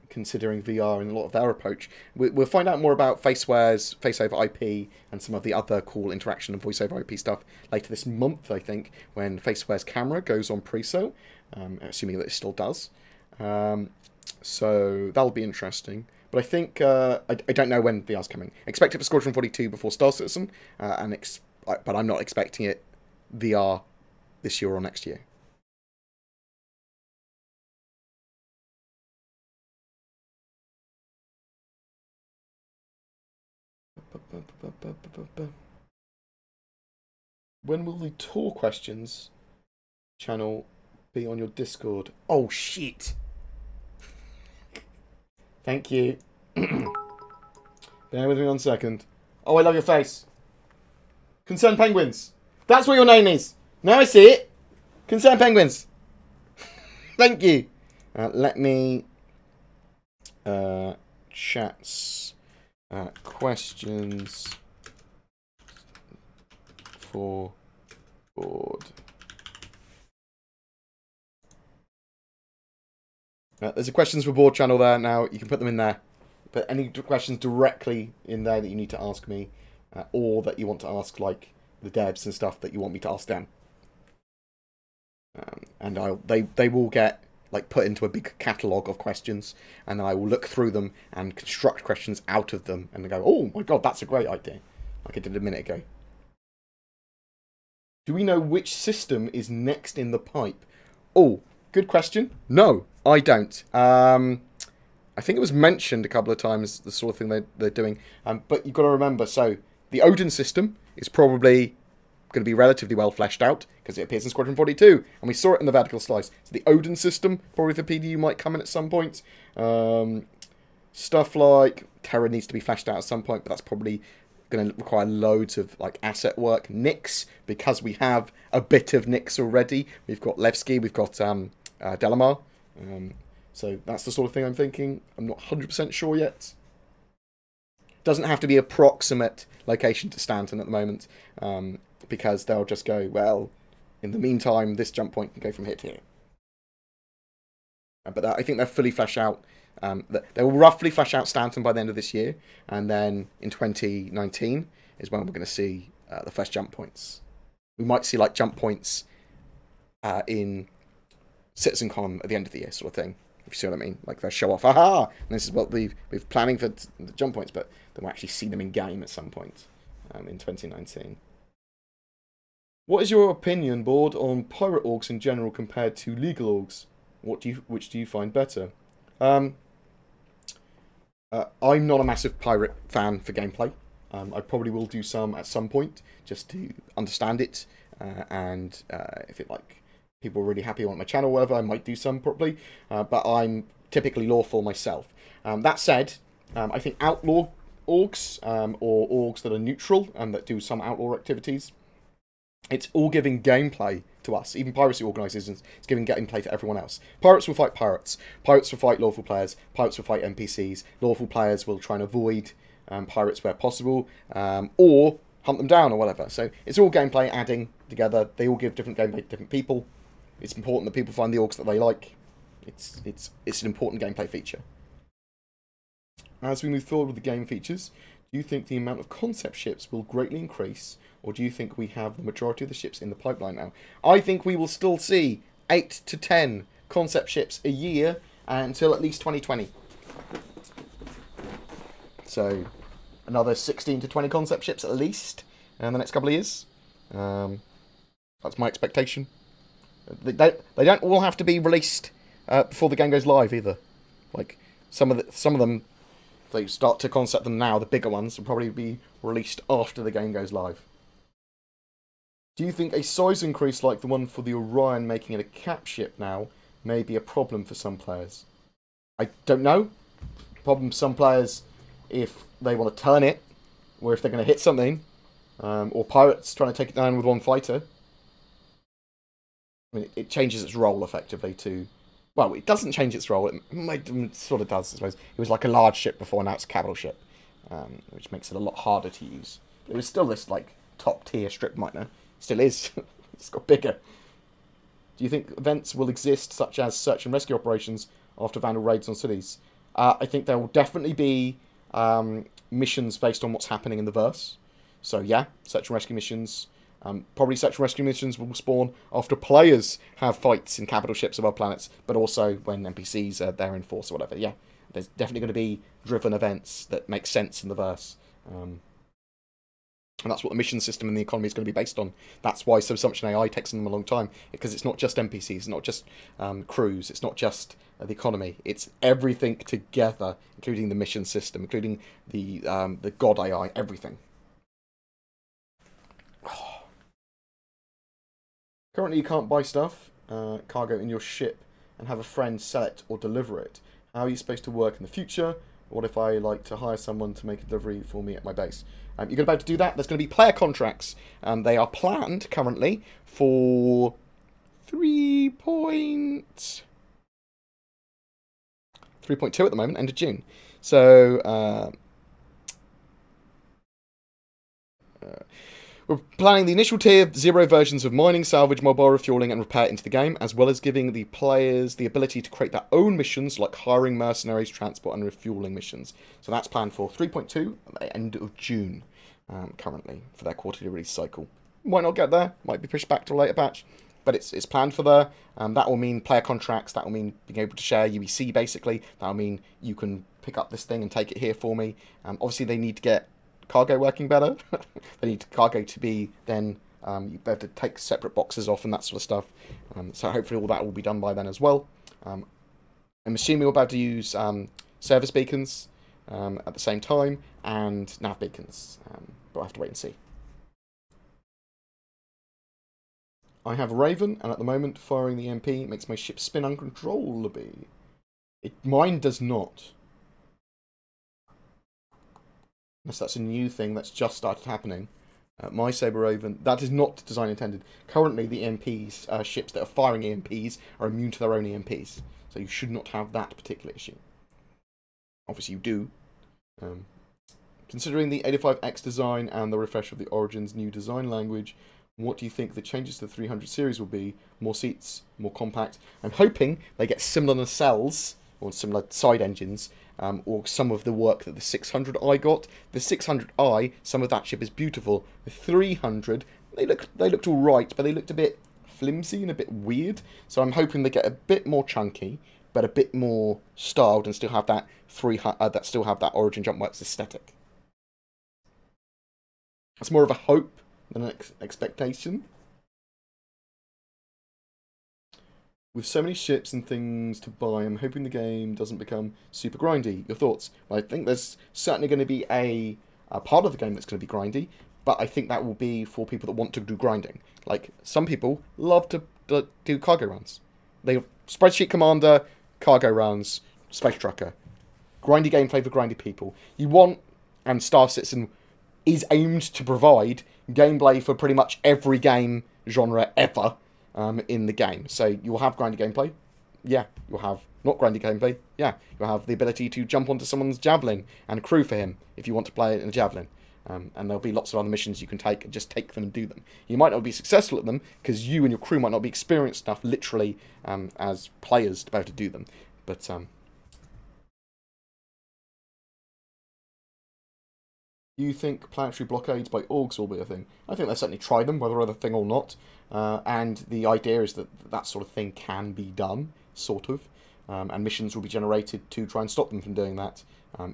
considering VR in a lot of their approach. We'll find out more about Faceware's face over IP and some of the other cool interaction and voice over IP stuff later this month, I think, when Faceware's camera goes on pre-sale, assuming that it still does. So that'll be interesting. But I think, I don't know when VR's coming. Expect it for Squadron 42 before Star Citizen, but I'm not expecting it VR this year or next year. When will the tour questions channel be on your Discord? Oh, shit! Thank you. Bear with me 1 second. Oh, I love your face. Concerned Penguins. That's what your name is. Now I see it. Concerned Penguins. Thank you. Let me... chats... questions for board. There's a questions for board channel there now. You can put them in there. Put any questions directly in there that you need to ask me, or that you want to ask, like the devs and stuff that you want me to ask them. And they will get like put into a big catalogue of questions, and I will look through them and construct questions out of them, and go, oh my god, that's a great idea, like I did a minute ago. Do we know which system is next in the pipe? Oh, good question. No, I don't. I think it was mentioned a couple of times, the sort of thing they're doing, but you've got to remember, so the Odin system is probably going to be relatively well fleshed out, because it appears in Squadron 42, and we saw it in the vertical slice. So the Odin system, probably for PDU, might come in at some point. Stuff like Terra needs to be fleshed out at some point, but that's probably going to require loads of like asset work. Nyx, because we have a bit of Nyx already. We've got Levski, we've got Delamar. So that's the sort of thing I'm thinking. I'm not 100% sure yet. Doesn't have to be a proximate location to Stanton at the moment, because they'll just go, well, in the meantime, this jump point can go from here to here. But I think they'll fully flesh out. They will roughly flesh out Stanton by the end of this year, and then in 2019 is when we're going to see the first jump points. We might see like jump points in CitizenCon at the end of the year, sort of thing. If you see what I mean, like they'll show off, aha! And this is what we've planning for the jump points, but then we'll actually see them in game at some point in 2019. What is your opinion, Board, on pirate orgs in general compared to legal orgs? Which do you find better? I'm not a massive pirate fan for gameplay. I probably will do some at some point just to understand it, and if it like people are really happy on my channel or whatever, I might do some properly. But I'm typically lawful myself. That said, I think outlaw orgs or orgs that are neutral and that do some outlaw activities, it's all giving gameplay to us. Even piracy organisations, it's giving gameplay to everyone else. Pirates will fight pirates. Pirates will fight lawful players. Pirates will fight NPCs. Lawful players will try and avoid pirates where possible, or hunt them down or whatever. So it's all gameplay adding together. They all give different gameplay to different people. It's important that people find the orgs that they like. It's an important gameplay feature. As we move forward with the game features, Do you think the amount of concept ships will greatly increase, or do you think we have the majority of the ships in the pipeline now? I think we will still see 8 to 10 concept ships a year until at least 2020. So, another 16 to 20 concept ships at least in the next couple of years. That's my expectation. They don't all have to be released before the game goes live either. Like some of them, if they start to concept them now, the bigger ones will probably be released after the game goes live. Do you think a size increase like the one for the Orion making it a cap ship now may be a problem for some players? I don't know. Problem for some players if they want to turn it, or if they're going to hit something, or pirates trying to take it down with one fighter. I mean, it changes its role effectively to... Well, it doesn't change its role. It sort of does, I suppose. It was like a large ship before, now it's a capital ship, which makes it a lot harder to use. But it was still this like top-tier strip miner. Still is. It's got bigger. Do you think events will exist, such as search and rescue operations, after Vandal raids on cities? I think there will definitely be missions based on what's happening in the verse. So yeah, search and rescue missions. Probably search and rescue missions will spawn after players have fights in capital ships of other planets, but also when NPCs are there in force or whatever. Yeah, there's definitely going to be driven events that make sense in the verse. And that's what the mission system and the economy is going to be based on. That's why Subsumption AI takes them a long time, because it's not just NPCs, it's not just crews, it's not just the economy. It's everything together, including the mission system, including the God AI, everything. Currently, you can't buy stuff, cargo in your ship, and have a friend sell it or deliver it. How are you supposed to work in the future? What if I like to hire someone to make a delivery for me at my base? You're going to be able to do that. There's going to be player contracts. They are planned currently for 3.2 at the moment, end of June. So we're planning the initial tier 0 versions of mining, salvage, mobile refueling, and repair into the game, as well as giving the players the ability to create their own missions, like hiring mercenaries, transport, and refueling missions. So that's planned for 3.2 at the end of June, currently, for their quarterly release cycle. Might not get there, might be pushed back to a later patch, but it's planned for there. That will mean player contracts, that will mean being able to share UEC, basically. That will mean you can pick up this thing and take it here for me. Obviously, they need to get cargo working better. They need cargo to be then you have to take separate boxes off and that sort of stuff. So hopefully all that will be done by then as well. I'm assuming we're about to use service beacons at the same time and nav beacons, but we'll have to wait and see. I have a Raven, and at the moment firing the MP makes my ship spin uncontrollably. Mine does not. Unless that's a new thing that's just started happening. My Saber Raven, that is not design intended. Currently, the EMPs, ships that are firing EMPs, are immune to their own EMPs. So you should not have that particular issue. Obviously, you do. Considering the 85X design and the refresh of the Origin's new design language, what do you think the changes to the 300 series will be? More seats, more compact. I'm hoping they get similar nacelles, or similar side engines, or some of the work that the 600i got. The 600i, some of that ship is beautiful. The 300, they looked all right, but they looked a bit flimsy and a bit weird. So I'm hoping they get a bit more chunky, but a bit more styled, and still have that Origin Jumpworks aesthetic. It's more of a hope than an expectation. With so many ships and things to buy, I'm hoping the game doesn't become super grindy. Your thoughts? Well, I think there's certainly going to be a part of the game that's going to be grindy, but I think that will be for people that want to do grinding. Like, some people love to do cargo runs. They have Spreadsheet Commander, cargo runs, Space Trucker. Grindy gameplay for grindy people. You want, and Star Citizen is aimed to provide, gameplay for pretty much every game genre ever. In the game. So you'll have grindy gameplay. Yeah, you'll have not grindy gameplay. Yeah, you'll have the ability to jump onto someone's javelin and crew for him if you want to play it in a javelin. And there'll be lots of other missions you can take and just take them and do them. You might not be successful at them because you and your crew might not be experienced enough literally as players to be able to do them. But Do you think planetary blockades by orgs will be a thing? I think they'll certainly try them, whether they're a thing or not. And the idea is that that sort of thing can be done, sort of. And missions will be generated to try and stop them from doing that.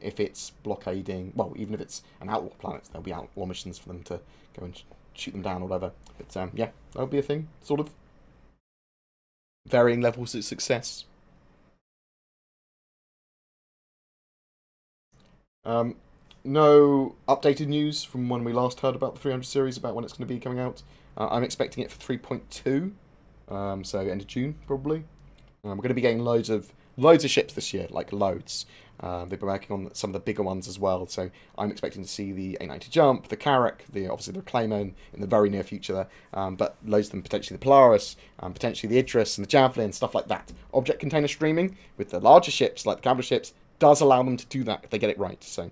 If it's blockading, well, even if it's an outlaw planet, there'll be outlaw missions for them to go and shoot them down or whatever. But yeah, that'll be a thing, sort of. Varying levels of success. No updated news from when we last heard about the 300 series, about when it's going to be coming out. I'm expecting it for 3.2, so end of June, probably. We're going to be getting loads of ships this year, like loads. They've been working on some of the bigger ones as well, so I'm expecting to see the A90 Jump, the Crytek, obviously the Reclaimer in the very near future there, but loads of them, potentially the Polaris, potentially the Idris and the Javelin, stuff like that. Object container streaming with the larger ships, like the cavalry ships, does allow them to do that if they get it right, so...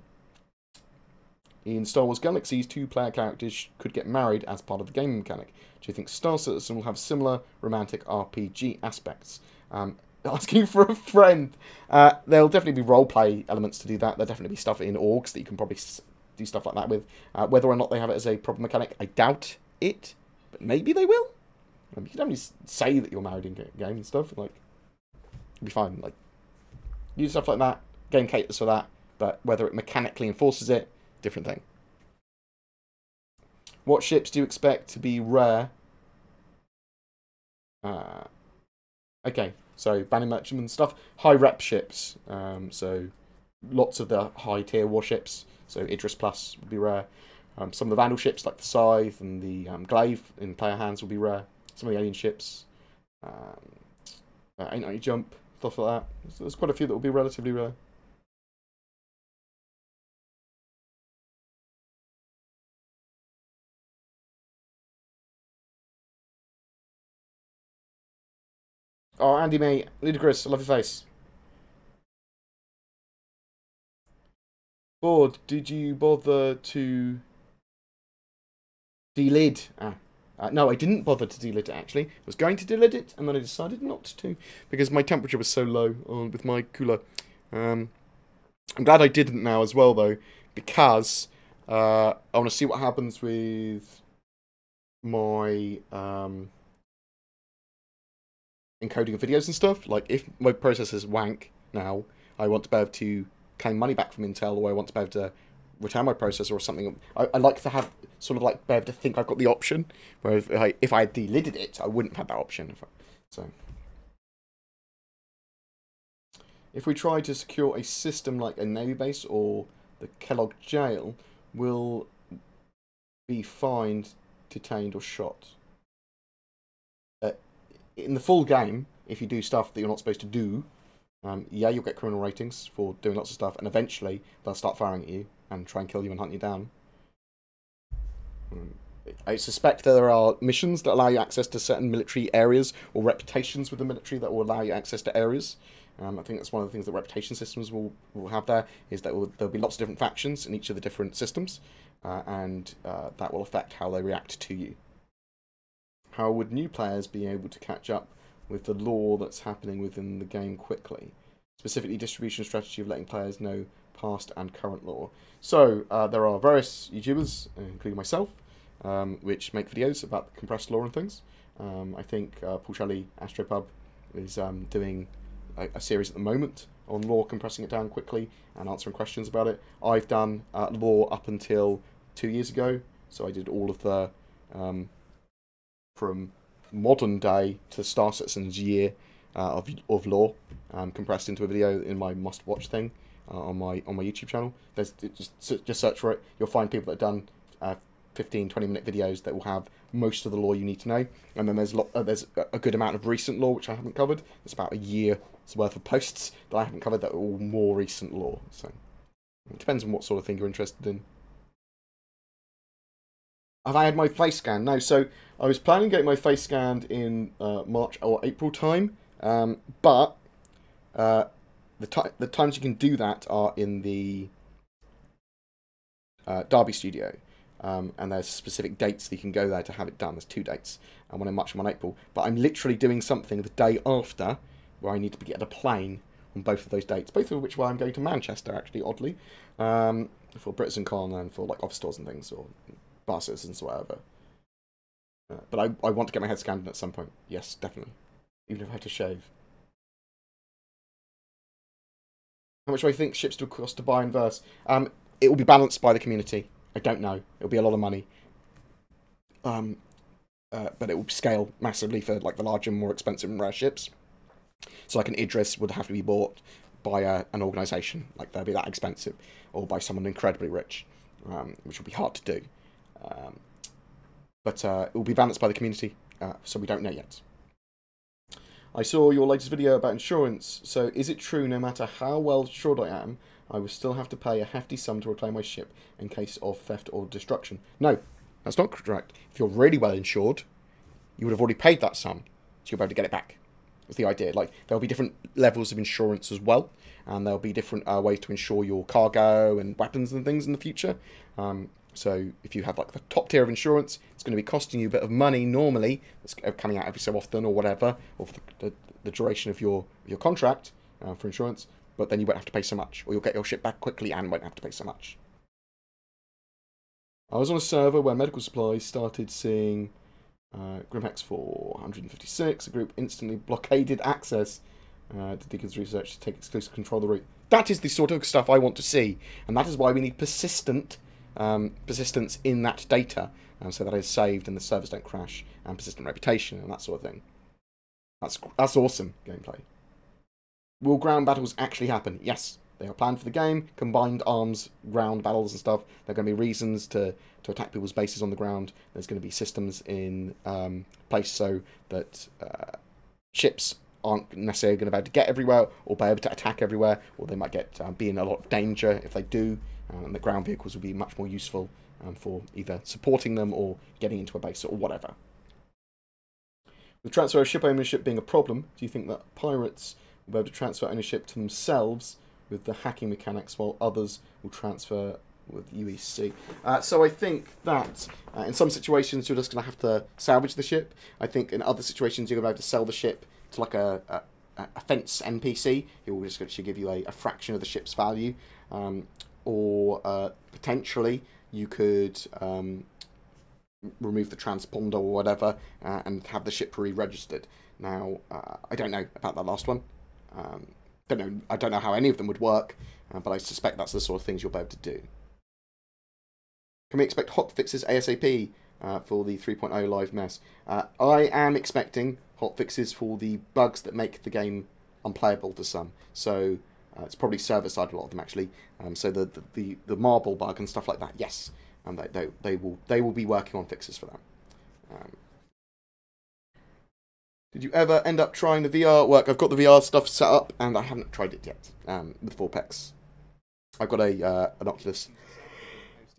In Star Wars Galaxies, 2-player characters could get married as part of the game mechanic. Do you think Star Citizen will have similar romantic RPG aspects? Asking for a friend. There'll definitely be roleplay elements to do that. There'll definitely be stuff in orgs that you can probably do stuff like that with. Whether or not they have it as a proper mechanic, I doubt it. But maybe they will. You can definitely say that you're married in game and stuff. Like, it'll be fine. Like, use stuff like that. Game caters for that. But whether it mechanically enforces it, different thing. What ships do you expect to be rare? Okay, so banning merchantmen stuff. High rep ships. So lots of the high tier warships. So Idris Plus will be rare. Some of the Vandal ships like the Scythe and the Glaive in player hands will be rare. Some of the alien ships. A90 Jump, stuff like that. There's quite a few that will be relatively rare. Oh, Andy, mate. Ludicrous. I love your face. Bored. Did you bother to delid? No, I didn't bother to delid it, actually. I was going to delid it, and then I decided not to, because my temperature was so low with my cooler. I'm glad I didn't now as well, though, because I want to see what happens with my... encoding of videos and stuff. Like, if my processor's wank now, I want to be able to claim money back from Intel, or I want to be able to return my processor or something. I like to have, sort of like, be able to think I've got the option, whereas if I had delided it, I wouldn't have had that option. If we try to secure a system like a Navy base or the Kellogg jail, will be fined, detained, or shot? In the full game, if you do stuff that you're not supposed to do, yeah, you'll get criminal ratings for doing lots of stuff, and eventually they'll start firing at you and try and kill you and hunt you down. I suspect there are missions that allow you access to certain military areas, or reputations with the military that will allow you access to areas. I think that's one of the things that reputation systems will have there, is that there'll be lots of different factions in each of the different systems, and that will affect how they react to you. How would new players be able to catch up with the lore that's happening within the game quickly? Specifically, distribution strategy of letting players know past and current lore. So, there are various YouTubers, including myself, which make videos about the compressed lore and things. I think Paul Shelley, Astropub, is doing a series at the moment on lore, compressing it down quickly and answering questions about it. I've done lore up until 2 years ago, so I did all of the... from modern day to Star Citizen's year of lore, compressed into a video in my must-watch thing on my YouTube channel. Just search for it. You'll find people that have done 15-20-minute videos that will have most of the lore you need to know. And then there's a good amount of recent lore which I haven't covered. It's about a year's worth of posts that I haven't covered that are all more recent lore. So it depends on what sort of thing you're interested in. Have I had my face scan? No, so I was planning on getting my face scanned in March or April time, but the times you can do that are in the Derby studio, and there's specific dates that you can go there to have it done. There's 2 dates, and one in March and one in April. But I'm literally doing something the day after where I need to get a plane on both of those dates, both of which I'm going to Manchester, actually, oddly. for Brits and Con and for like office stores and things, or bar citizens or whatever. But I want to get my head scanned at some point. Yes, definitely. Even if I have to shave. How much do I think ships will cost to buy and verse? It will be balanced by the community. I don't know. It'll be a lot of money. But it will scale massively for like the larger, more expensive and rare ships. So like an Idris would have to be bought by an organisation, like they'll be that expensive, or by someone incredibly rich, which will be hard to do. But it will be balanced by the community, so we don't know yet. I saw your latest video about insurance, so is it true no matter how well insured I am, I will still have to pay a hefty sum to reclaim my ship in case of theft or destruction? No, that's not correct. If you're really well insured, you would have already paid that sum, so you'll be able to get it back. That's the idea. Like, there'll be different levels of insurance as well, and there'll be different ways to insure your cargo and weapons and things in the future. So if you have like the top tier of insurance, it's going to be costing you a bit of money normally. It's coming out every so often or whatever, or for the duration of your contract for insurance. But then you won't have to pay so much, or you'll get your ship back quickly and won't have to pay so much. I was on a server where medical supplies started seeing Grimhex 456. A group instantly blockaded access to Deacon's research to take exclusive control of the route. That is the sort of stuff I want to see, and that is why we need persistence in that data, so that is saved and the servers don't crash, and persistent reputation and that sort of thing. That's awesome gameplay. Will ground battles actually happen? Yes, they are planned for the game. Combined arms, ground battles and stuff. There are going to be reasons to attack people's bases on the ground. There's going to be systems in place so that ships aren't necessarily going to be able to get everywhere or be able to attack everywhere, or they might be in a lot of danger if they do. And the ground vehicles will be much more useful for either supporting them or getting into a base or whatever. With transfer of ship ownership being a problem, do you think that pirates will be able to transfer ownership to themselves with the hacking mechanics, while others will transfer with UEC? So I think that in some situations you're just going to have to salvage the ship. I think in other situations you're going to be able to sell the ship to like a fence NPC who will just actually give you a fraction of the ship's value. Or potentially you could remove the transponder or whatever and have the ship re-registered. Now, I don't know about that last one. I don't know how any of them would work, but I suspect that's the sort of things you'll be able to do. Can we expect hotfixes ASAP for the 3.0 live mess? I am expecting hotfixes for the bugs that make the game unplayable to some. So it's probably server-side, a lot of them actually. So the marble bug and stuff like that, yes. And they will be working on fixes for that. Did you ever end up trying the VR work? I've got the VR stuff set up, and I haven't tried it yet with Vorpex. I've got an Oculus,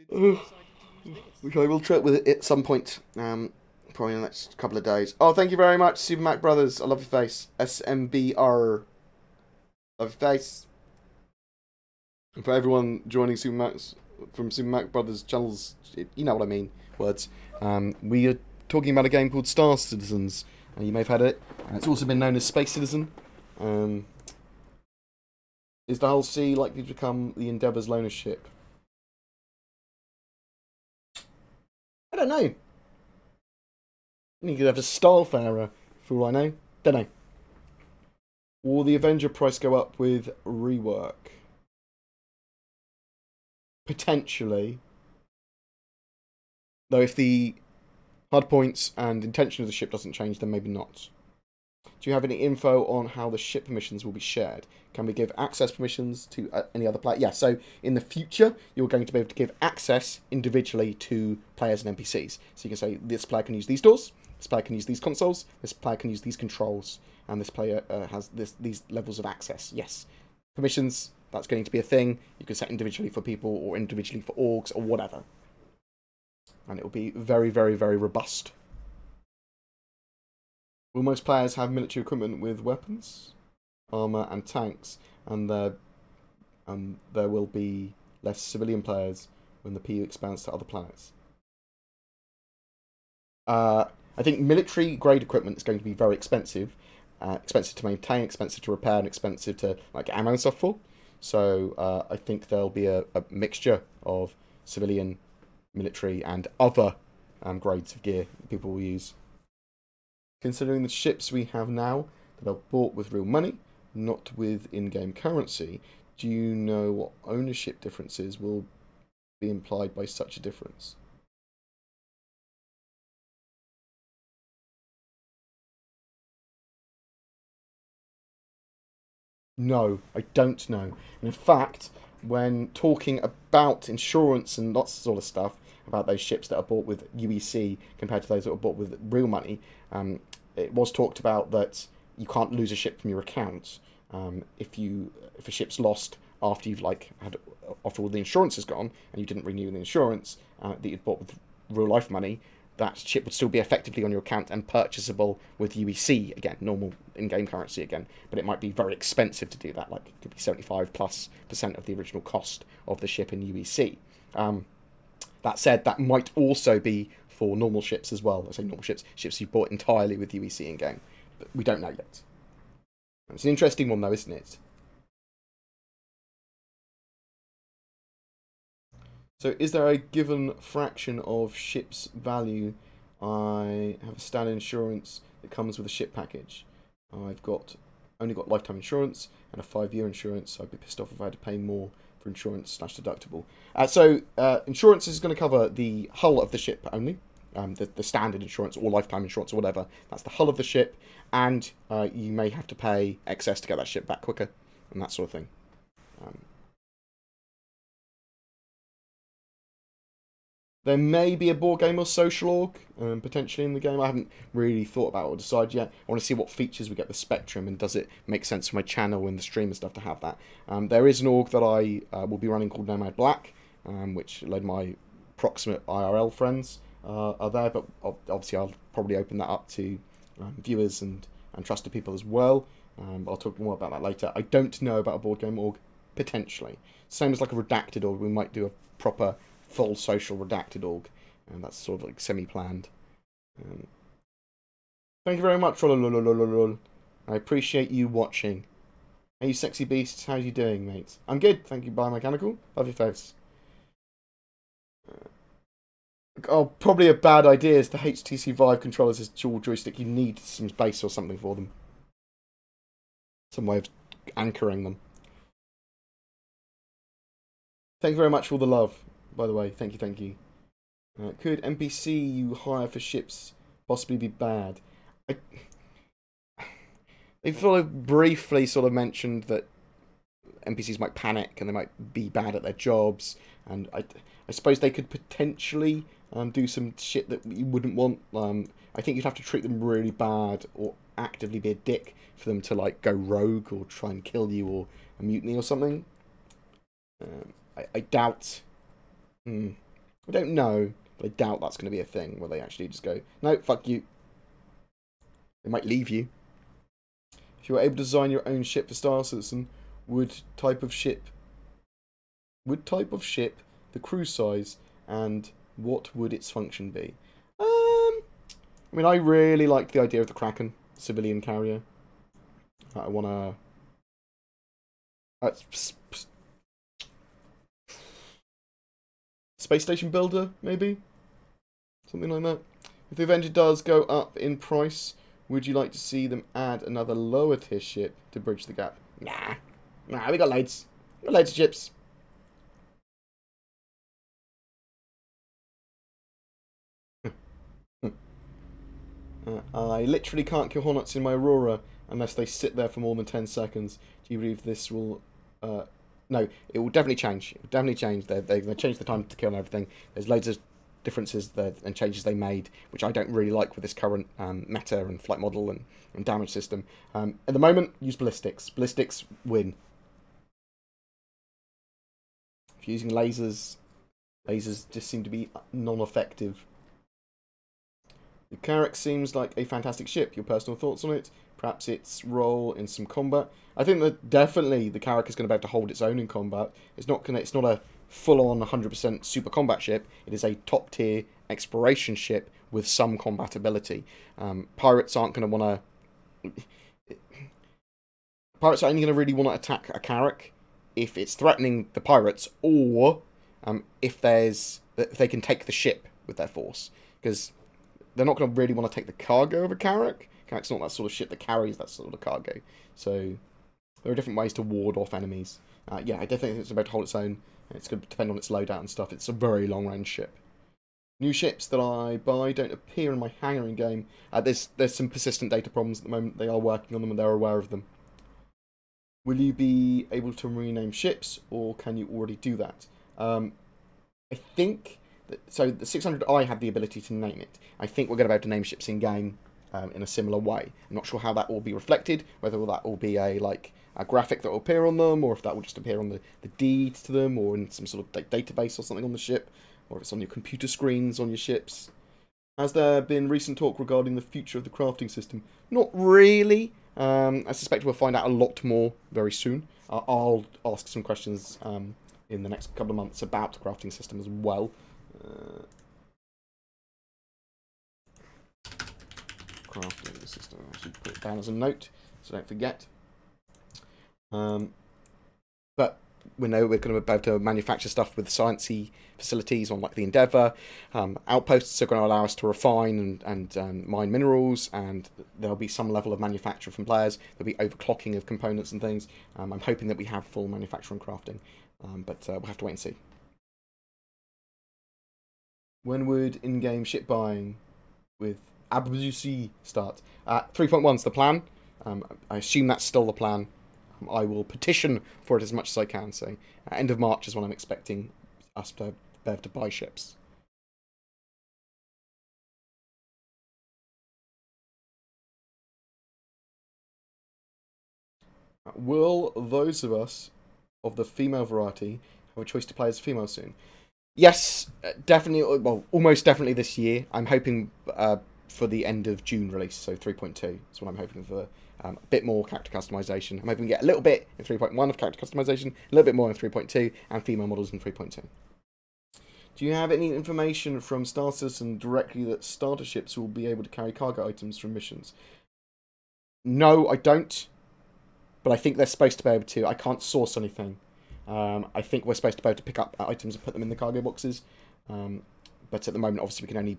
which I will try with it at some point, probably in the next couple of days. Oh, thank you very much, Super Mac Brothers. I love your face. SMBR. Love your face. And for everyone joining Super Macs from Super Mac Brothers channels, you know what I mean. Words. We are talking about a game called Star Citizens. You may have had it. It's also been known as Space Citizen. Is the Hull Sea likely to become the Endeavour's loaner ship? I don't know. You could have a Starfarer, for all I know. Don't know. Will the Avenger price go up with rework? Potentially. Though if the hard points and intention of the ship doesn't change, then maybe not. Do you have any info on how the ship permissions will be shared? Can we give access permissions to any other player? Yeah, so in the future, you're going to be able to give access individually to players and NPCs. So you can say, this player can use these doors, this player can use these consoles, this player can use these controls, and this player has these levels of access. Yes. Permissions, that's going to be a thing. You can set individually for people or individually for orgs or whatever. And it will be very, very, very robust. Will most players have military equipment with weapons, armour and tanks, and there will be less civilian players when the PU expands to other planets? I think military grade equipment is going to be very expensive. Expensive to maintain, expensive to repair, and expensive to like ammo and stuff for. So I think there'll be a mixture of civilian, military, and other grades of gear that people will use. Considering the ships we have now that are bought with real money, not with in-game currency, do you know what ownership differences will be implied by such a difference? No, I don't know. And in fact, when talking about insurance and lots of sort of stuff about those ships that are bought with UEC compared to those that are bought with real money, it was talked about that you can't lose a ship from your account. If a ship's lost after you've after all the insurance is gone and you didn't renew the insurance that you'd bought with real life money, that ship would still be effectively on your account and purchasable with UEC again, normal in-game currency again. But it might be very expensive to do that, like it could be 75+% of the original cost of the ship in UEC. That said, that might also be for normal ships as well. I say normal ships you bought entirely with UEC in-game. But we don't know yet. It's an interesting one though, isn't it? So is there a given fraction of ship's value? I have a standard insurance that comes with a ship package. I've only got lifetime insurance and a 5-year insurance. I'd be pissed off if I had to pay more for insurance / deductible. Insurance is going to cover the hull of the ship only. The standard insurance or lifetime insurance or whatever. That's the hull of the ship, and you may have to pay excess to get that ship back quicker and that sort of thing. There may be a board game or social org, potentially in the game. I haven't really thought about it or decided yet. I want to see what features we get with Spectrum, and does it make sense for my channel and the stream and stuff to have that. There is an org that I will be running called Nomad Black, which a load of my proximate IRL friends are there, but obviously I'll probably open that up to viewers and trusted people as well. I'll talk more about that later. I don't know about a board game org, potentially. Same as like a redacted org, we might do a proper full social redacted org, and that's sort of like semi-planned. Thank you very much, I appreciate you watching. Hey, you sexy beasts, how you doing, mate? I'm good, thank you, Biomechanical. Love your face. Probably a bad idea is the HTC Vive controllers as dual joystick. You need some space or something for them. Some way of anchoring them. Thank you very much for all the love. By the way, thank you. Could NPC you hire for ships possibly be bad? They briefly mentioned that NPCs might panic and they might be bad at their jobs, and I suppose they could potentially do some shit that you wouldn't want. I think you'd have to treat them really bad or actively be a dick for them to go rogue or try and kill you or a mutiny or something. I doubt. I don't know, but I doubt that's going to be a thing where they actually just go, no, fuck you. They might leave you. If you were able to design your own ship for Star Citizen, would type of ship, the crew size, and what would its function be? I mean, I really like the idea of the Kraken civilian carrier. I want to. Space station builder, maybe? Something like that. If the Avenger does go up in price, would you like to see them add another lower tier ship to bridge the gap? Nah, we got loads. We got loads of ships. I literally can't kill Hornets in my Aurora unless they sit there for more than 10 seconds. Do you believe this will... No, it will definitely change. It will definitely change. They changed the time to kill and everything. There's loads of differences and changes they made, which I don't really like with this current meta and flight model and damage system. At the moment, use ballistics. Ballistics win. If you're using lasers just seem to be non-effective. The Crytek seems like a fantastic ship. Your personal thoughts on it? Perhaps its role in some combat. I think that definitely the Crytek is going to be able to hold its own in combat. It's not a full-on 100% super combat ship. It is a top-tier exploration ship with some combat ability. Pirates aren't going to want to... Pirates are only going to really want to attack a Crytek if it's threatening the pirates, or if they can take the ship with their force, because they're not going to really want to take the cargo of a Carrack. Carrack's not that sort of ship that carries that sort of cargo. So there are different ways to ward off enemies. Yeah, I definitely think it's about to hold its own. It's going to depend on its loadout and stuff. It's a very long-range ship. New ships that I buy don't appear in my hangar in game. There's some persistent data problems at the moment. They are working on them and they're aware of them. Will you be able to rename ships, or can you already do that? I think that, so the 600i had the ability to name it. I think we're going to be able to name ships in game in a similar way. I'm not sure how that will be reflected, whether that will be a graphic that will appear on them, or if that will just appear on the deeds to them, or in some sort of database or something on the ship, or if it's on your computer screens on your ships. Has there been recent talk regarding the future of the crafting system? Not really. I suspect we'll find out a lot more very soon. I'll ask some questions in the next couple of months about the crafting system as well. Crafting system. I should put it down as a note so I don't forget. But we know we're going to be able to manufacture stuff with sciencey facilities on like the Endeavour. Outposts are going to allow us to refine and mine minerals, and there'll be some level of manufacture from players. There'll be overclocking of components and things. I'm hoping that we have full manufacturing crafting, but we'll have to wait and see. When would in-game ship buying with Abusi start? 3.1's the plan. I assume that's still the plan. I will petition for it as much as I can. So, end of March is when I'm expecting us to be able to buy ships. Will those of us of the female variety have a choice to play as a female soon? Yes, definitely. Well, almost definitely this year. I'm hoping for the end of June release, so 3.2 is what I'm hoping for. A bit more character customization. I'm hoping we get a little bit in 3.1 of character customization, a little bit more in 3.2, and female models in 3.2. Do you have any information from Star Citizen directly that starter ships will be able to carry cargo items from missions? No, I don't. But I think they're supposed to be able to. I can't source anything. I think we're supposed to be able to pick up items and put them in the cargo boxes. But at the moment, obviously, we can only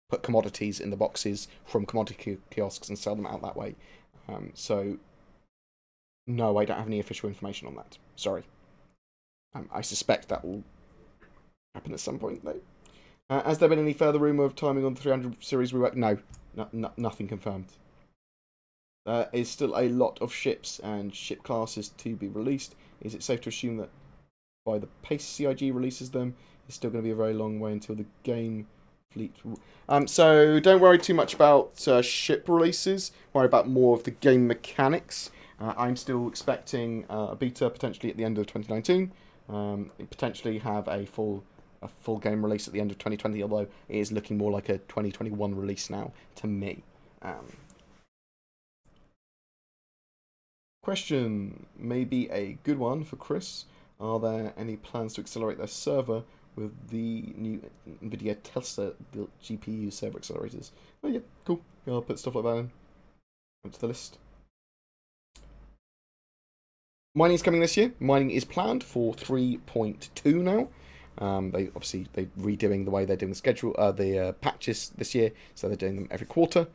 put commodities in the boxes from commodity kiosks and sell them out that way. So, no, I don't have any official information on that. Sorry. I suspect that will happen at some point, though. Has there been any further rumour of timing on the 300 series rework? No, nothing confirmed. There is still a lot of ships and ship classes to be released. Is it safe to assume that by the pace CIG releases them, it's still going to be a very long way until the game fleet... So don't worry too much about ship releases. Worry about more of the game mechanics. I'm still expecting a beta potentially at the end of 2019. Potentially have a full game release at the end of 2020, although it is looking more like a 2021 release now to me. Question, maybe a good one for Chris. Are there any plans to accelerate their server with the new NVIDIA Tesla built GPU server accelerators? Oh yeah, cool. Yeah, I'll put stuff like that in. Add to the list. Mining is coming this year. Mining is planned for 3.2 now. They're redoing the way they're doing the schedule, the patches this year, so they're doing them every quarter.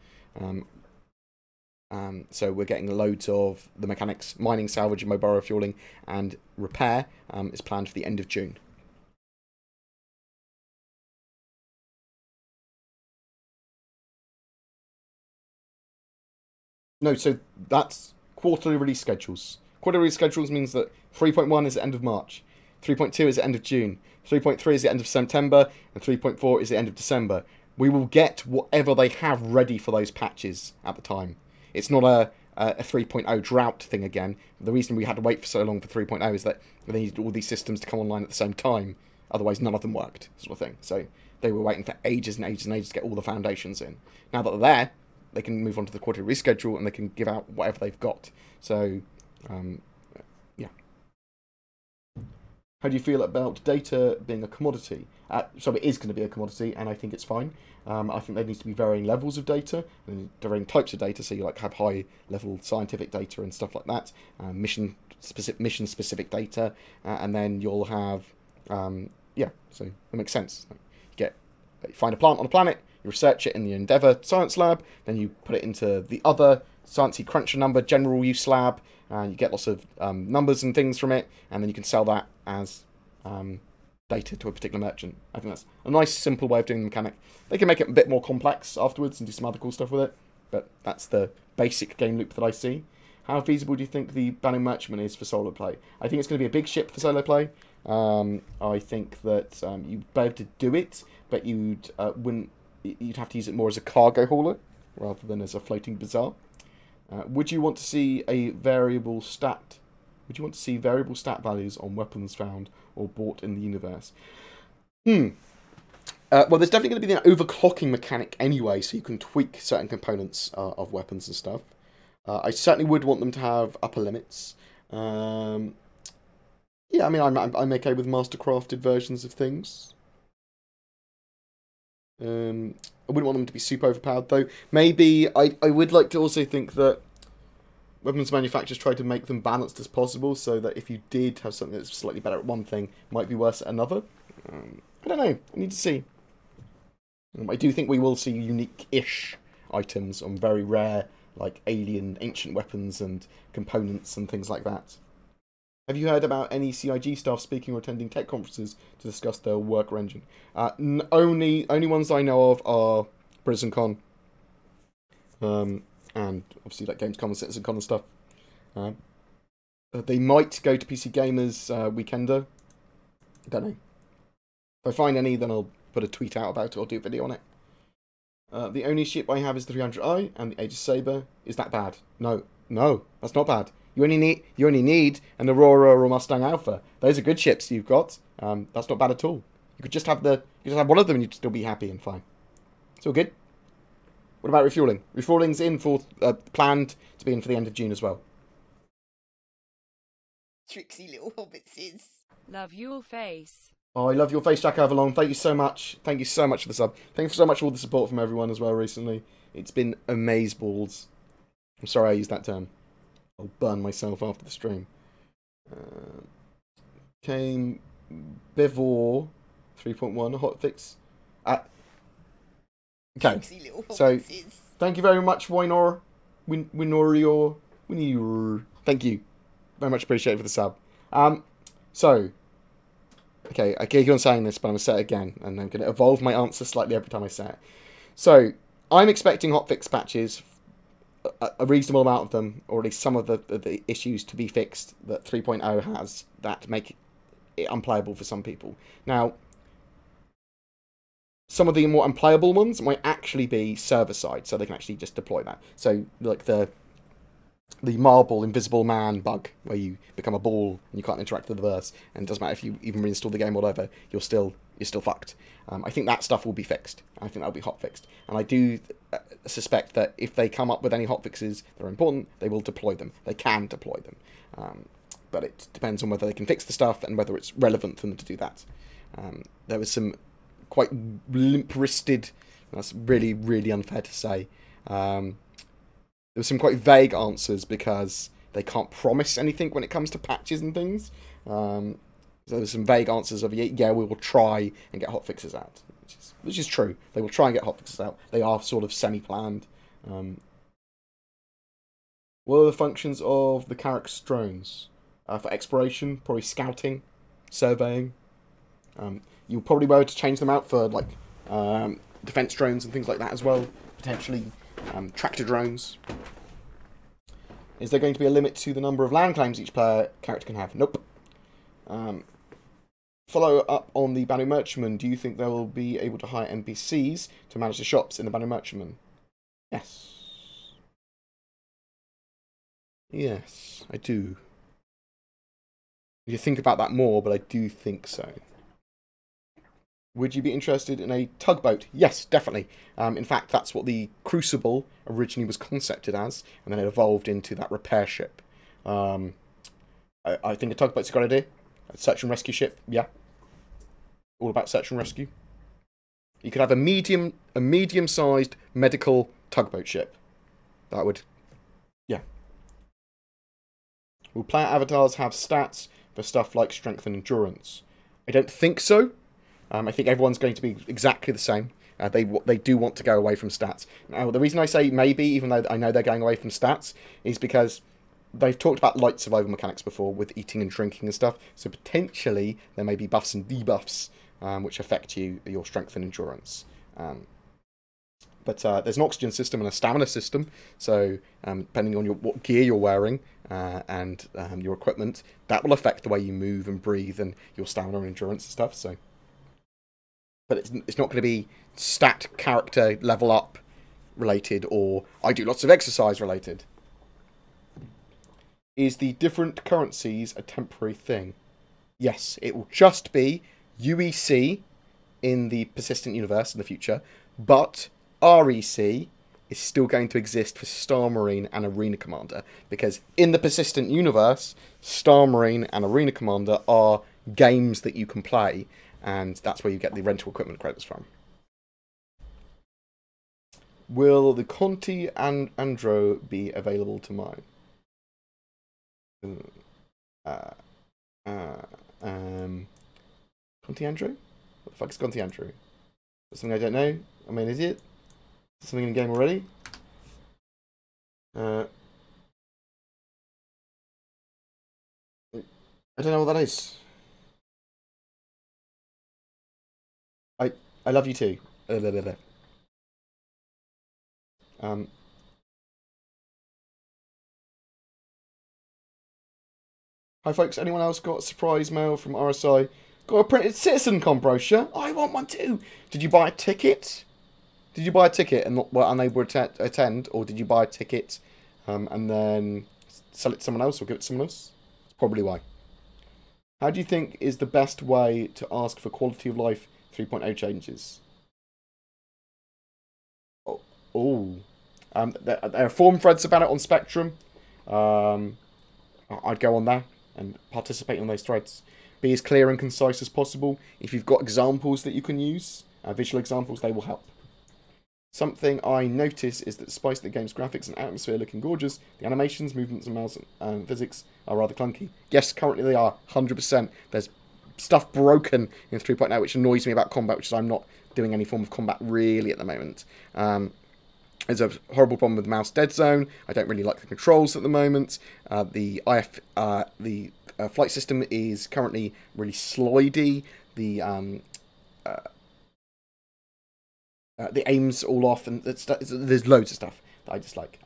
So we're getting loads of the mechanics, mining, salvage, and mobile refueling, and repair is planned for the end of June. No, so that's quarterly release schedules. Quarterly release schedules means that 3.1 is the end of March, 3.2 is the end of June, 3.3 is the end of September, and 3.4 is the end of December. We will get whatever they have ready for those patches at the time. It's not a 3.0 drought thing again. The reason we had to wait for so long for 3.0 is that they needed all these systems to come online at the same time. Otherwise, none of them worked, sort of thing. So they were waiting for ages and ages and ages to get all the foundations in. Now that they're there, they can move on to the quarterly reschedule and they can give out whatever they've got. So, yeah. How do you feel about data being a commodity? So it is going to be a commodity, and I think it's fine. I think there needs to be varying levels of data, and varying types of data. So you like have high-level scientific data and stuff like that, mission-specific data, and then you'll have, yeah. So it makes sense. You find a plant on a planet, you research it in the Endeavour Science Lab, then you put it into the other Sciencey Cruncher number general use lab, and you get lots of numbers and things from it, and then you can sell that as data to a particular merchant. I think that's a nice, simple way of doing the mechanic. They can make it a bit more complex afterwards and do some other cool stuff with it, but that's the basic game loop that I see. How feasible do you think the Banning Merchantman is for solo play? I think it's going to be a big ship for solo play. I think that you'd be able to do it, but you'd have to use it more as a cargo hauler rather than as a floating bazaar. Would you want to see a variable stat? Would you want to see variable stat values on weapons found or bought in the universe? Well, there's definitely going to be an overclocking mechanic anyway, so you can tweak certain components of weapons and stuff. I certainly would want them to have upper limits. Yeah, I mean, I'm okay with master-crafted versions of things. I wouldn't want them to be super overpowered, though. Maybe I would like to also think that weapons manufacturers try to make them balanced as possible, so that if you did have something that's slightly better at one thing, it might be worse at another. I don't know. I need to see. I do think we will see unique-ish items on very rare, like alien, ancient weapons and components and things like that. Have you heard about any CIG staff speaking or attending tech conferences to discuss their work ranging? Only ones I know of are PrisonCon, and obviously like Gamescom and CitizenCon and stuff. They might go to PC Gamers Weekender. I don't know. If I find any, then I'll put a tweet out about it or do a video on it. The only ship I have is the 300i and the Aegis Saber. Is that bad? No, that's not bad. You only need an Aurora or Mustang Alpha. Those are good ships you've got. That's not bad at all. You could just have one of them and you'd still be happy and fine. It's all good. What about refueling? Refueling's in for planned to be in for the end of June as well. Tricksy little hobbitses. Love your face. Oh, I love your face, Jack Avalon. Thank you so much. Thank you so much for the sub. Thank you so much for all the support from everyone as well recently. It's been amazeballs. I'm sorry I used that term. I'll burn myself after the stream. Came before 3.1 hotfix. Okay, so thank you very much, Winor. Thank you. Very much appreciated for the sub. So, okay, I keep on saying this, but I'm going to say it again, and I'm going to evolve my answer slightly every time I say it. So, I'm expecting hotfix patches, a reasonable amount of them, or at least some of the issues to be fixed that 3.0 has that make it unplayable for some people. Now, some of the more unplayable ones might actually be server-side, so they can actually just deploy that. So, like the marble invisible man bug, where you become a ball and you can't interact with the verse, and it doesn't matter if you even reinstall the game or whatever, you're still fucked. I think that stuff will be fixed. I think that'll be hotfixed. And I do suspect that if they come up with any hotfixes that are important, they will deploy them. They can deploy them. But it depends on whether they can fix the stuff and whether it's relevant for them to do that. There was some quite limp-wristed, that's really, really unfair to say, there were some quite vague answers because they can't promise anything when it comes to patches and things. So there's some vague answers of, yeah, we will try and get hotfixes out, which is true. They will try and get hotfixes out. They are sort of semi-planned. What are the functions of the Carrack's drones? For exploration, probably scouting, surveying. You'll probably be able to change them out for like defense drones and things like that as well. Potentially tractor drones. Is there going to be a limit to the number of land claims each player character can have? Nope. Follow up on the Banu Merchantman. Do you think they will be able to hire NPCs to manage the shops in the Banu Merchantman? Yes. Yes, I do. You think about that more, but I do think so. Would you be interested in a tugboat? Yes, definitely. In fact, that's what the Crucible originally was concepted as, and then it evolved into that repair ship. I think a tugboat's a good idea. A search and rescue ship, yeah. all about search and rescue. You could have a medium-sized medical tugboat ship. That would, yeah. Will player avatars have stats for stuff like strength and endurance? I don't think so. I think everyone's going to be exactly the same. They do want to go away from stats. Now, the reason I say maybe, even though I know they're going away from stats, is because they've talked about light survival mechanics before with eating and drinking and stuff. So potentially there may be buffs and debuffs which affect your strength and endurance. But there's an oxygen system and a stamina system. So depending on what gear you're wearing and your equipment, that will affect the way you move and breathe and your stamina and endurance and stuff. So, but it's not going to be stat character level up related or I do lots of exercise related. Is the different currencies a temporary thing? Yes, it will just be UEC in the persistent universe in the future, but REC is still going to exist for Star Marine and Arena Commander, because in the persistent universe, Star Marine and Arena Commander are games that you can play, and that's where you get the rental equipment credits from. Will the Conti and Andro be available to mine? Conti Andrew? What the fuck is Conti Andrew? That's something I don't know. I mean, is it? Is there something in the game already? I don't know what that is. I love you too. Hi folks, anyone else got surprise mail from RSI? Got a printed CitizenCon brochure? I want one too! Did you buy a ticket? Did you buy a ticket and were unable to attend? Or did you buy a ticket and then sell it to someone else or give it to someone else? That's probably why. How do you think is the best way to ask for quality of life 3.0 changes? There are forum threads about it on Spectrum. I'd go on there and participate in those threads. Be as clear and concise as possible. If you've got examples that you can use, visual examples, they will help. Something I notice is that despite the game's graphics and atmosphere looking gorgeous, the animations, movements and mouse and physics are rather clunky. Yes, currently they are, 100%. There's stuff broken in 3.0 which annoys me about combat, which is I'm not doing any form of combat really at the moment. There's a horrible problem with the mouse dead zone. I don't really like the controls at the moment. The flight system is currently really slidey. The aim's all off, and there's loads of stuff that I dislike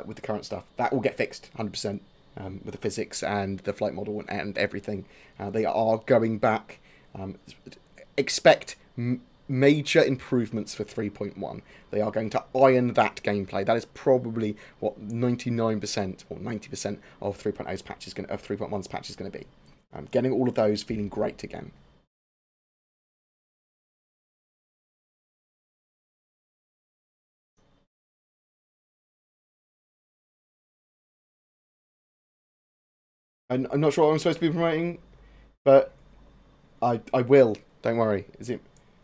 with the current stuff. That will get fixed 100% with the physics and the flight model and everything. They are going back. Expect major improvements for 3.1. They are going to iron that gameplay. That is probably what 99% or 90% of 3.0's patch is going to, of 3.1's patch is going to be. Getting all of those feeling great again. I'm not sure what I'm supposed to be promoting, but I will. Don't worry. Is it?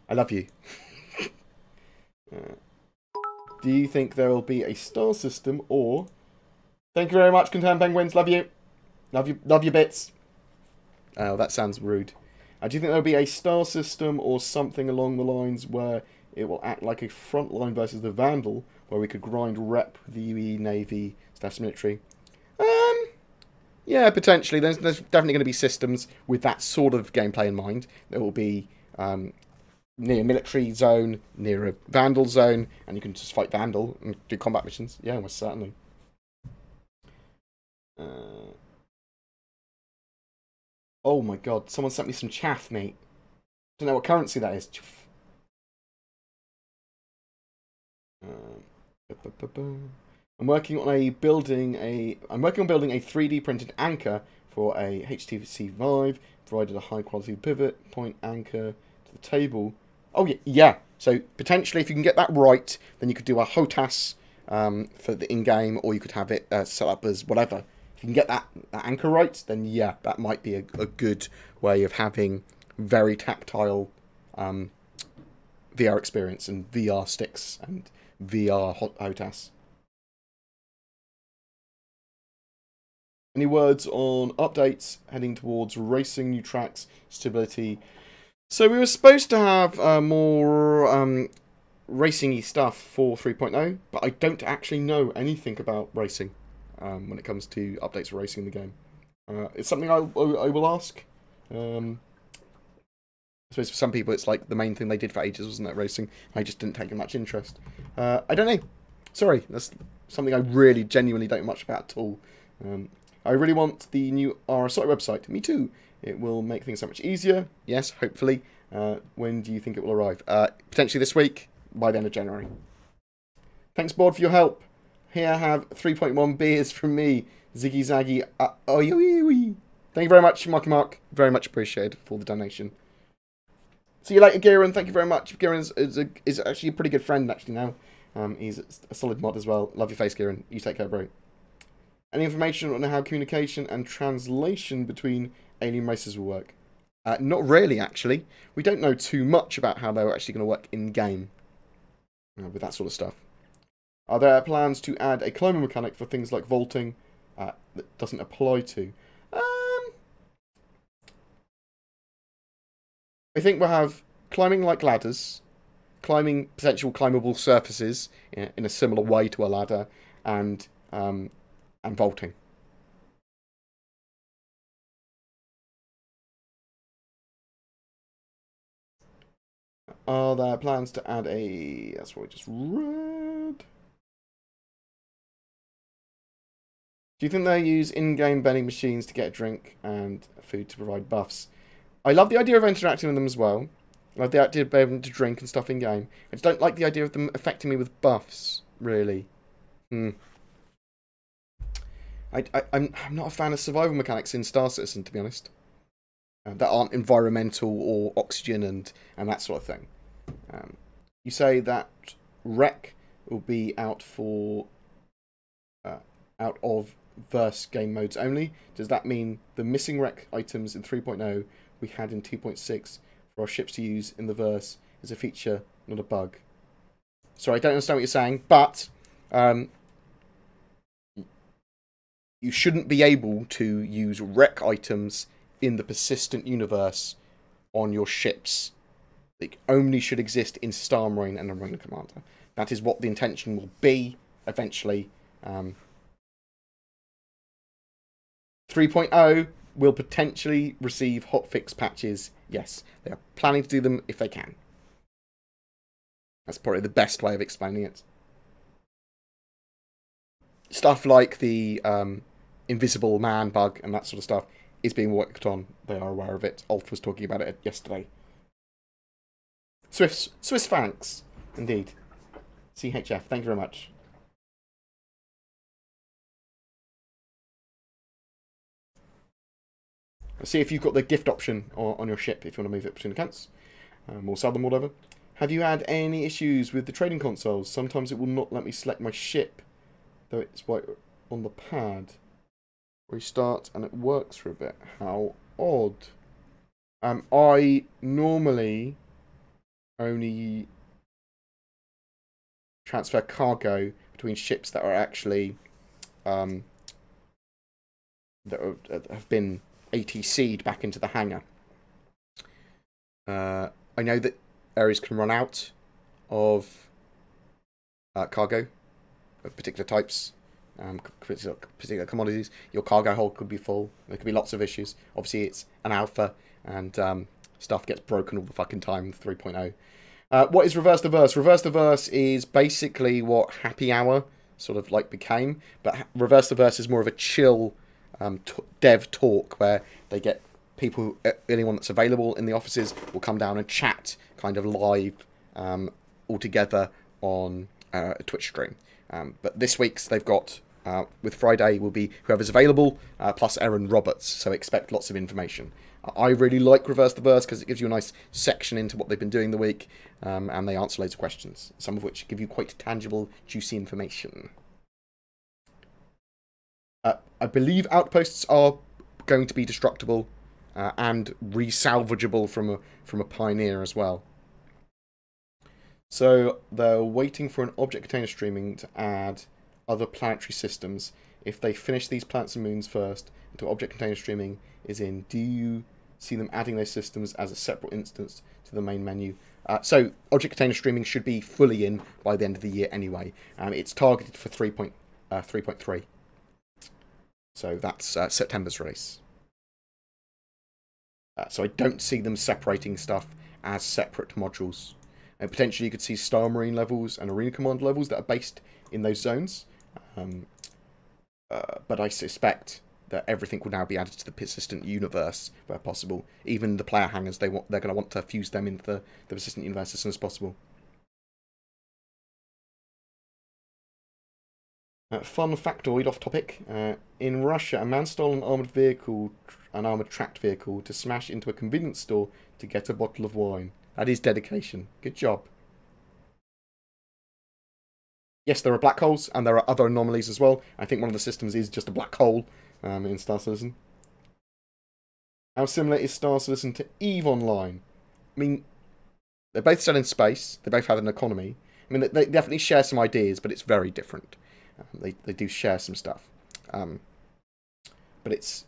I love you. Do you think there will be a star system or... Thank you very much, Concerned Penguins. Love you. Love you bits. Oh, that sounds rude. Do you think there will be a star system or something along the lines where it will act like a frontline versus the Vandal, where we could grind rep with the UE, Navy, / military? Yeah, potentially. There's definitely going to be systems with that sort of gameplay in mind. There will be near a military zone, near a Vandal zone, and you can just fight Vandal and do combat missions. Yeah, most certainly. Oh my god, someone sent me some chaff, mate. Don't know what currency that is. I'm working on building a 3D printed anchor for a HTC Vive, provided a high quality pivot point anchor to the table. Oh yeah. So potentially, if you can get that right, then you could do a HOTAS for the in-game, or you could have it set up as whatever. If you can get that anchor right, then yeah, that might be a good way of having very tactile VR experience and VR sticks and VR HOTAS. Any words on updates heading towards racing, new tracks, stability? So we were supposed to have more racing-y stuff for 3.0, but I don't actually know anything about racing when it comes to updates for racing in the game. It's something I will ask. I suppose for some people it's like the main thing they did for ages, wasn't it, racing? I just didn't take much interest. I don't know. Sorry, that's something I really genuinely don't know much about at all. I really want the new RSI website. Me too. It will make things so much easier. Yes, hopefully. When do you think it will arrive? Potentially this week, by the end of January. Thanks, Board, for your help. Here I have 3.1 beers from me. Ziggy Zaggy. Thank you very much, Marky Mark. Very much appreciated for the donation. See you later, Kieran. Thank you very much. Kieran is actually a pretty good friend, actually, now. He's a solid mod as well. Love your face, Kieran. You take care, bro. Any information on how communication and translation between alien races will work? Not really, actually. We don't know too much about how they're actually going to work in-game with that sort of stuff. Are there plans to add a climbing mechanic for things like vaulting that doesn't apply to? I think we'll have climbing like ladders, climbing potential climbable surfaces in a similar way to a ladder, and vaulting. Are there plans to add a... That's what we just read. Do you think they'll use in-game vending machines to get a drink and food to provide buffs? I love the idea of interacting with them as well. I love the idea of being able to drink and stuff in-game. I just don't like the idea of them affecting me with buffs, really. I'm not a fan of survival mechanics in Star Citizen, to be honest. That aren't environmental or oxygen and that sort of thing. You say that Rec will be out for out of verse game modes only. Does that mean the missing Rec items in 3.0 we had in 2.6 for our ships to use in the verse is a feature, not a bug? Sorry, I don't understand what you're saying, but you shouldn't be able to use Rec items in the persistent universe on your ships. They only should exist in Star Marine and a Marine Commander. That is what the intention will be eventually. 3.0 will potentially receive hotfix patches. Yes, they are planning to do them if they can. That's probably the best way of explaining it. Stuff like the invisible man bug and that sort of stuff is being worked on. They are aware of it. Ulf was talking about it yesterday. Swiss francs, indeed. CHF, thank you very much. See if you've got the gift option on your ship if you want to move it between accounts. Or sell them, whatever. Have you had any issues with the trading consoles? Sometimes it will not let me select my ship, though it's white on the pad. Restart and it works for a bit. How odd. I normally only transfer cargo between ships that are actually that have been ATC'd back into the hangar. I know that areas can run out of cargo of particular types, particular commodities. Your cargo hold could be full. There could be lots of issues. Obviously, it's an alpha, and stuff gets broken all the fucking time with 3.0. What is Reverse the Verse? Reverse the Verse is basically what Happy Hour sort of like became, but Reverse the Verse is more of a chill dev talk where they get people, anyone that's available in the offices will come down and chat kind of live all together on a Twitch stream. But this week's they've got, with Friday, will be whoever's available, plus Aaron Roberts, so expect lots of information. I really like Reverse the Verse because it gives you a nice section into what they've been doing the week, and they answer loads of questions, some of which give you quite tangible, juicy information. I believe outposts are going to be destructible and resalvageable from a Pioneer as well. So they're waiting for an object container streaming to add other planetary systems. If they finish these planets and moons first until object container streaming is in, do you see them adding those systems as a separate instance to the main menu? So object container streaming should be fully in by the end of the year anyway. It's targeted for 3.3. So that's September's release. So I don't see them separating stuff as separate modules. Potentially you could see Star Marine levels and Arena Command levels that are based in those zones. But I suspect that everything will now be added to the persistent universe where possible. Even the player hangars, they're going to want to fuse them into the persistent universe as soon as possible. Fun factoid off topic. In Russia, a man stole an armoured tracked vehicle to smash into a convenience store to get a bottle of wine. That is dedication. Good job. Yes, there are black holes, and there are other anomalies as well. I think one of the systems is just a black hole in Star Citizen. How similar is Star Citizen to EVE Online? I mean, they're both set in space. They both have an economy. I mean, they definitely share some ideas, but it's very different. They do share some stuff. But it's...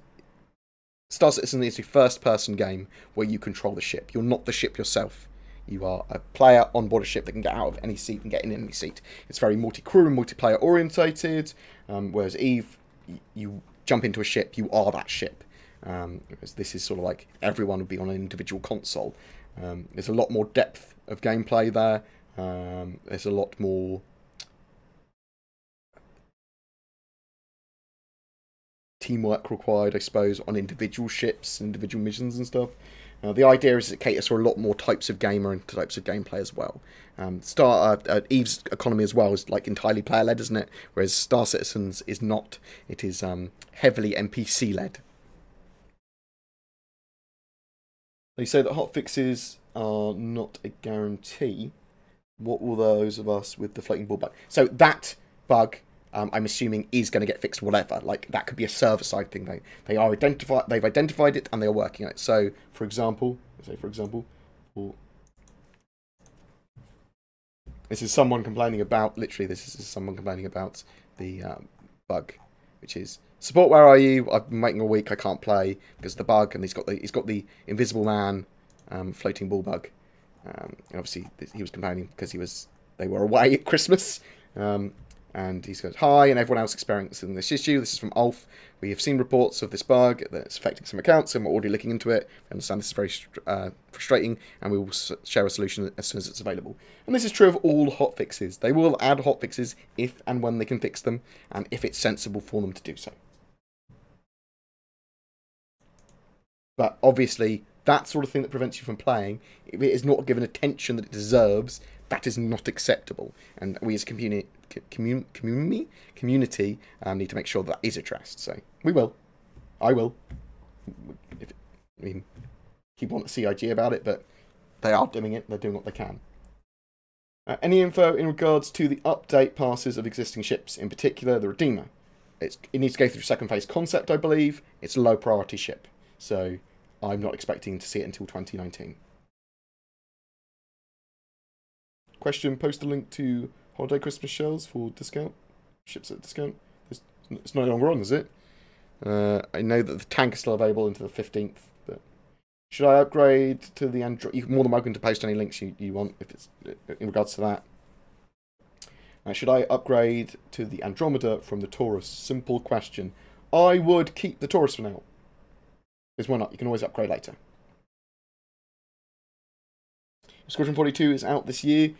Star Citizen is a first-person game where you control the ship. You're not the ship yourself. You are a player on board a ship that can get out of any seat and get in any seat. It's very multi-crew and multiplayer orientated, whereas EVE, you jump into a ship, you are that ship. Whereas this is sort of like everyone would be on an individual console. There's a lot more depth of gameplay there. There's a lot more... teamwork required, I suppose, on individual ships, individual missions and stuff. The idea is it caters for a lot more types of gamer and types of gameplay as well. EVE's economy as well is like entirely player-led, isn't it? Whereas Star Citizen's is not. It is heavily NPC-led. They say that hotfixes are not a guarantee. What will those of us with the floating ball bug? So that bug... I'm assuming is going to get fixed whatever. Like, that could be a server-side thing. They've identified it and they are working on it. So, for example, this is someone complaining about, literally, this is someone complaining about the bug, which is, support, where are you? I've been waiting a week, I can't play because of the bug, and he's got the Invisible Man floating ball bug. And obviously, he was complaining because they were away at Christmas. And he says, hi, and everyone else experiencing this issue. This is from Ulf. We have seen reports of this bug that's affecting some accounts, and we're already looking into it. I understand this is very frustrating, and we will share a solution as soon as it's available. And this is true of all hotfixes. They will add hotfixes if and when they can fix them, and if it's sensible for them to do so. But obviously, that sort of thing that prevents you from playing, if it is not given attention that it deserves, that is not acceptable. And we as a community need to make sure that is addressed. So we will. I will. I mean, keep on the CIG about it, but they are doing it. They're doing what they can. Any info in regards to the update passes of existing ships, in particular the Redeemer? It needs to go through second phase concept, I believe. It's a low priority ship, so I'm not expecting to see it until 2019. Question, post a link to holiday Christmas shells for discount. Ships at discount. It's no longer on, is it? I know that the tank is still available until the 15th. But should I upgrade to the Android? You're more than welcome to post any links you want if it's in regards to that. Should I upgrade to the Andromeda from the Taurus? Simple question. I would keep the Taurus for now. Because why not? You can always upgrade later. Squadron 42 is out this year.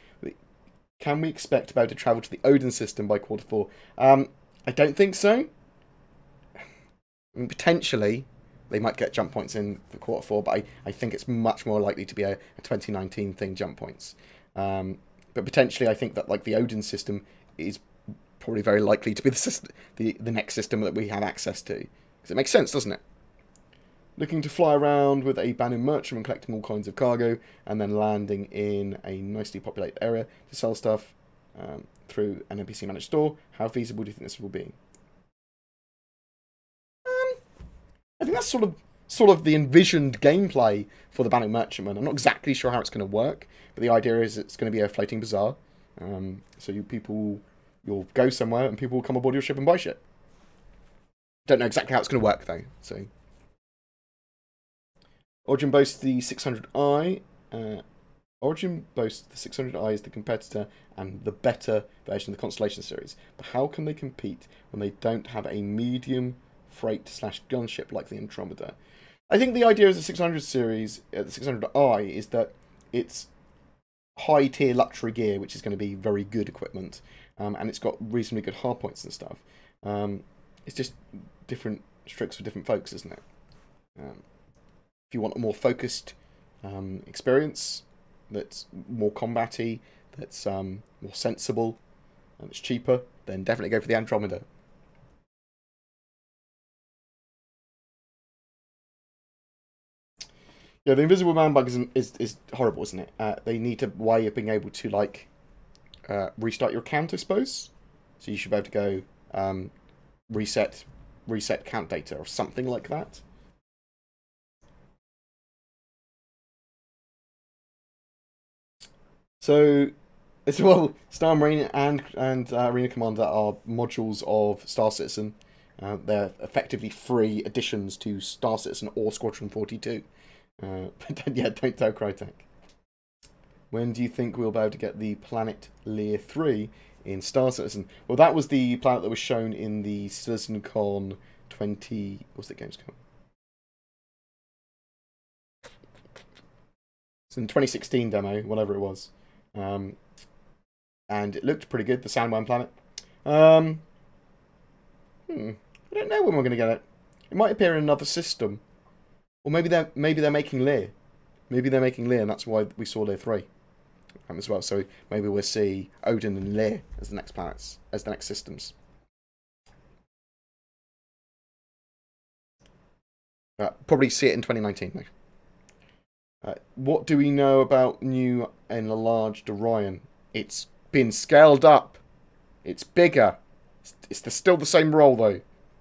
Can we expect about to travel to the Odin system by Q4? I don't think so. I mean, potentially, they might get jump points in for Q4, but I think it's much more likely to be a 2019 thing, jump points. But potentially, I think that like the Odin system is probably very likely to be the next system that we have access to. Because it makes sense, doesn't it? Looking to fly around with a abandoned merchantman collecting all kinds of cargo and then landing in a nicely populated area to sell stuff through an NPC managed store. How feasible do you think this will be? I think that's sort of sort of the envisioned gameplay for the Banning Merchantman. I'm not exactly sure how it's going to work, but the idea is it's going to be a floating bazaar. So you'll go somewhere and people will come aboard your ship and buy shit. Don't know exactly how it's going to work though. So Origin boasts the 600i. Origin boasts the 600i as the competitor and the better version of the Constellation series. But how can they compete when they don't have a medium freight / gunship like the Andromeda? I think the idea of the 600 series, the 600i, is that it's high tier luxury gear, which is going to be very good equipment, and it's got reasonably good hardpoints and stuff. It's just different strokes for different folks, isn't it? If you want a more focused experience that's more combat-y, that's more sensible, and it's cheaper, then definitely go for the Andromeda. Yeah, the Invisible Man bug is horrible, isn't it? They need a way of being able to, like, restart your account, I suppose. So you should be able to go reset count data or something like that. So, as well, Star Marine and Arena Commander are modules of Star Citizen. They're effectively free additions to Star Citizen or Squadron 42. But yeah, don't tell Crytek. When do you think we'll be able to get the planet Lear 3 in Star Citizen? Well, that was the planet that was shown in the CitizenCon 20... What's the Gamescom? It's in the 2016 demo, whatever it was. And it looked pretty good, the Sandworm planet. I don't know when we're going to get it. It might appear in another system. Or maybe they're making Lear. Maybe they're making Lear, and that's why we saw Lear 3 as well. So maybe we'll see Odin and Lear as the next planets, as the next systems. Probably see it in 2019 though. What do we know about new enlarged Orion? It's been scaled up. It's bigger. It's still the same role though.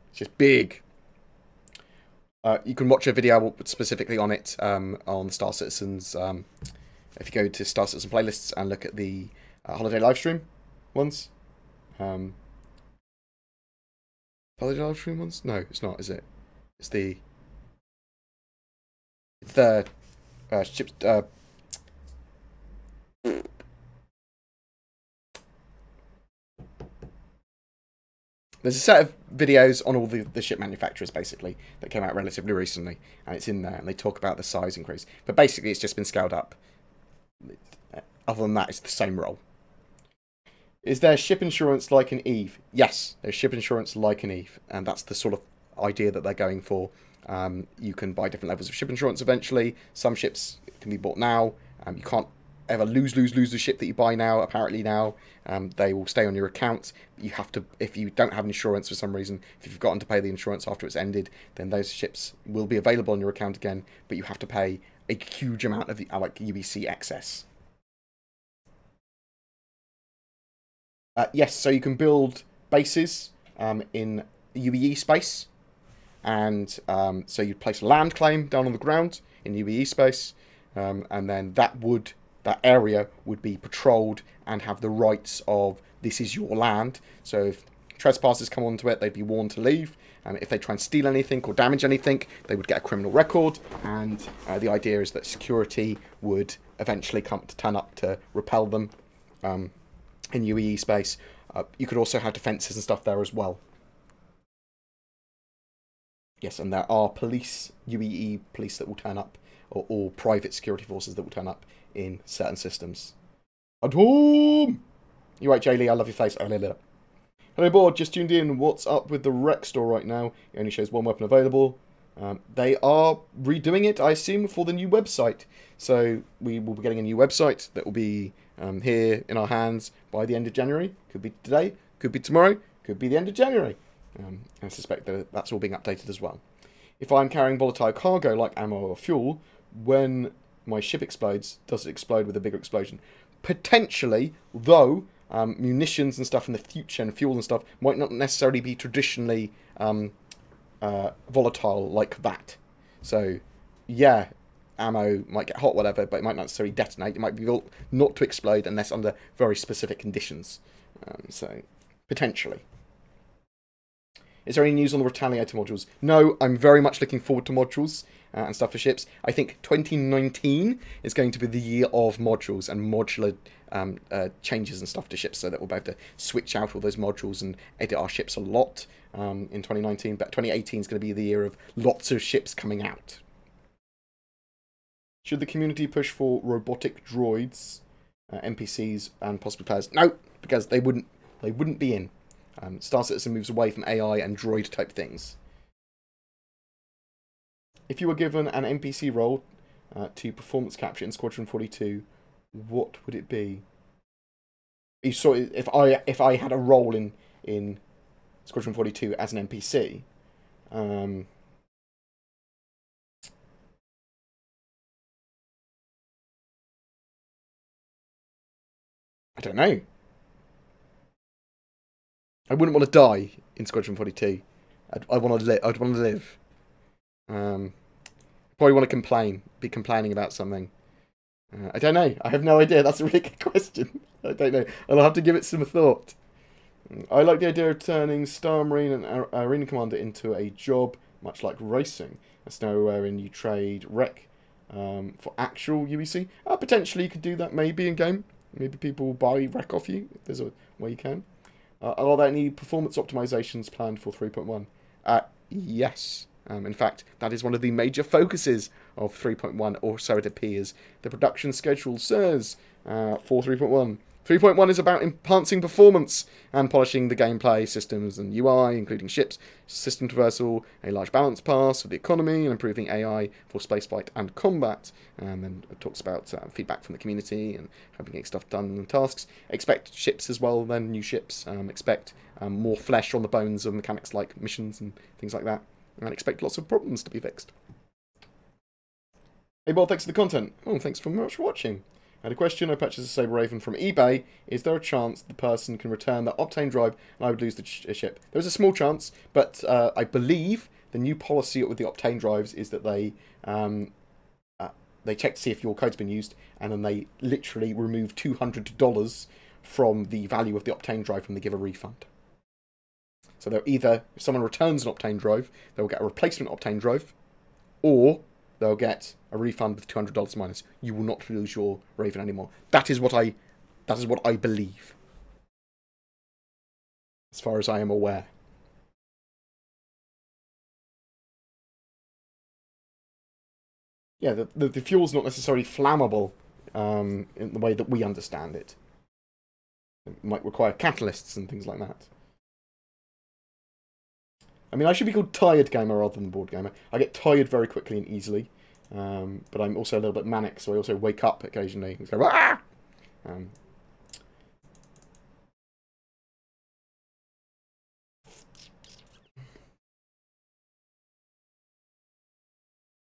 It's just big. You can watch a video specifically on it on Star Citizen's. If you go to Star Citizen playlists and look at the holiday livestream ones. Holiday livestream ones? No, it's not, is it? It's the ships. There's a set of videos on all the ship manufacturers, basically, that came out relatively recently, and it's in there, and they talk about the size increase. But basically, it's just been scaled up. Other than that, it's the same role. Is there ship insurance like an Eve? Yes, there's ship insurance like an Eve, and that's the sort of idea that they're going for. You can buy different levels of ship insurance eventually. Some ships can be bought now. You can't ever lose the ship that you buy now. Apparently now, they will stay on your account. You have to, if you don't have insurance for some reason, if you've forgotten to pay the insurance after it's ended, then those ships will be available on your account again, but you have to pay a huge amount of the like UBC excess. Yes, so you can build bases in UBE space, and so you place a land claim down on the ground in UBE space, and then that area would be patrolled and have the rights of this is your land. So if trespassers come onto it, they'd be warned to leave. If they try and steal anything or damage anything, they would get a criminal record. And the idea is that security would eventually turn up to repel them in UEE space. You could also have defences and stuff there as well. Yes, and there are UEE police that will turn up, or private security forces that will turn up in certain systems. At home! You're right, Jay Lee, I love your face. Hello, Bored, just tuned in. What's up with the rec store right now? It only shows one weapon available. They are redoing it, I assume, for the new website. So we will be getting a new website that will be here in our hands by the end of January. Could be today, could be tomorrow, could be the end of January. I suspect that that's all being updated as well. If I'm carrying volatile cargo like ammo or fuel, when my ship explodes, does it explode with a bigger explosion? Potentially, though munitions and stuff in the future and fuel and stuff might not necessarily be traditionally volatile like that. So, yeah, ammo might get hot, whatever, but it might not necessarily detonate. It might be built not to explode unless under very specific conditions. So, potentially. Is there any news on the Retaliator modules? No, I'm very much looking forward to modules and stuff for ships. I think 2019 is going to be the year of modules and modular changes and stuff to ships, so that we'll be able to switch out all those modules and edit our ships a lot in 2019. But 2018 is going to be the year of lots of ships coming out. Should the community push for robotic droids, NPCs, and possibly players? No, because they wouldn't be in. Star Citizen moves away from AI and droid type things. If you were given an NPC role to performance capture in Squadron 42, what would it be? You saw if I had a role in Squadron 42 as an NPC. I don't know. I wouldn't want to die in Squadron 42. I'd want to live. I'd want to live. Probably want to be complaining about something. I don't know. I have no idea. That's a really good question. I don't know. I'll have to give it some thought. I like the idea of turning Star Marine and Arena Commander into a job, much like racing. A scenario wherein you trade rec for actual UEC. Potentially you could do that maybe in game. Maybe people will buy rec off you. If there's a way you can. Are there any performance optimizations planned for 3.1? Yes. In fact, that is one of the major focuses of 3.1, or so it appears. The production schedule says for 3.1. 3.1 is about enhancing performance and polishing the gameplay systems and UI, including ships, system traversal, a large balance pass for the economy, and improving AI for spaceflight and combat. And then it talks about feedback from the community and hoping to get stuff done in tasks. Expect ships as well, then new ships. Expect more flesh on the bones of mechanics like missions and things like that. And expect lots of problems to be fixed. Hey Bob, thanks for the content. Oh, thanks very much for watching. I had a question. I purchased a Saber Raven from eBay. Is there a chance the person can return the Octane drive and I would lose the ship? There is a small chance, but I believe the new policy with the Octane drives is that they check to see if your code's been used, and then they literally remove $200 from the value of the Octane drive when they give a refund. So they'll either, if someone returns an Octane drive, they'll get a replacement Octane drive, or they'll get a refund with $200 minus. You will not lose your Raven anymore. That is what I believe, as far as I am aware. Yeah, the fuel's not necessarily flammable in the way that we understand it. It might require catalysts and things like that. I mean, I should be called Tired Gamer rather than Bored Gamer. I get tired very quickly and easily, but I'm also a little bit manic, so I also wake up occasionally and go, ah! Oh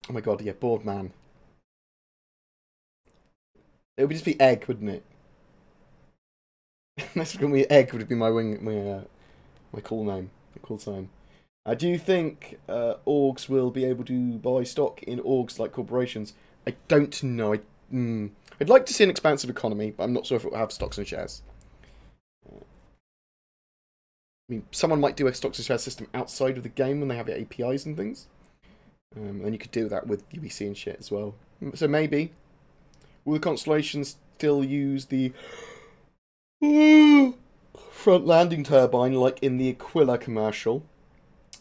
my god, yeah, Bored Man. It would just be Egg, wouldn't it? That's going to be Egg would be my my cool name, my cool sign. Do you think orgs will be able to buy stock in orgs like corporations? I don't know. I'd like to see an expansive economy, but I'm not sure if it will have stocks and shares. I mean, someone might do a stocks and shares system outside of the game when they have APIs and things. And you could do that with UBC and shit as well. So maybe. Will the Constellations still use the front landing turbine like in the Aquila commercial?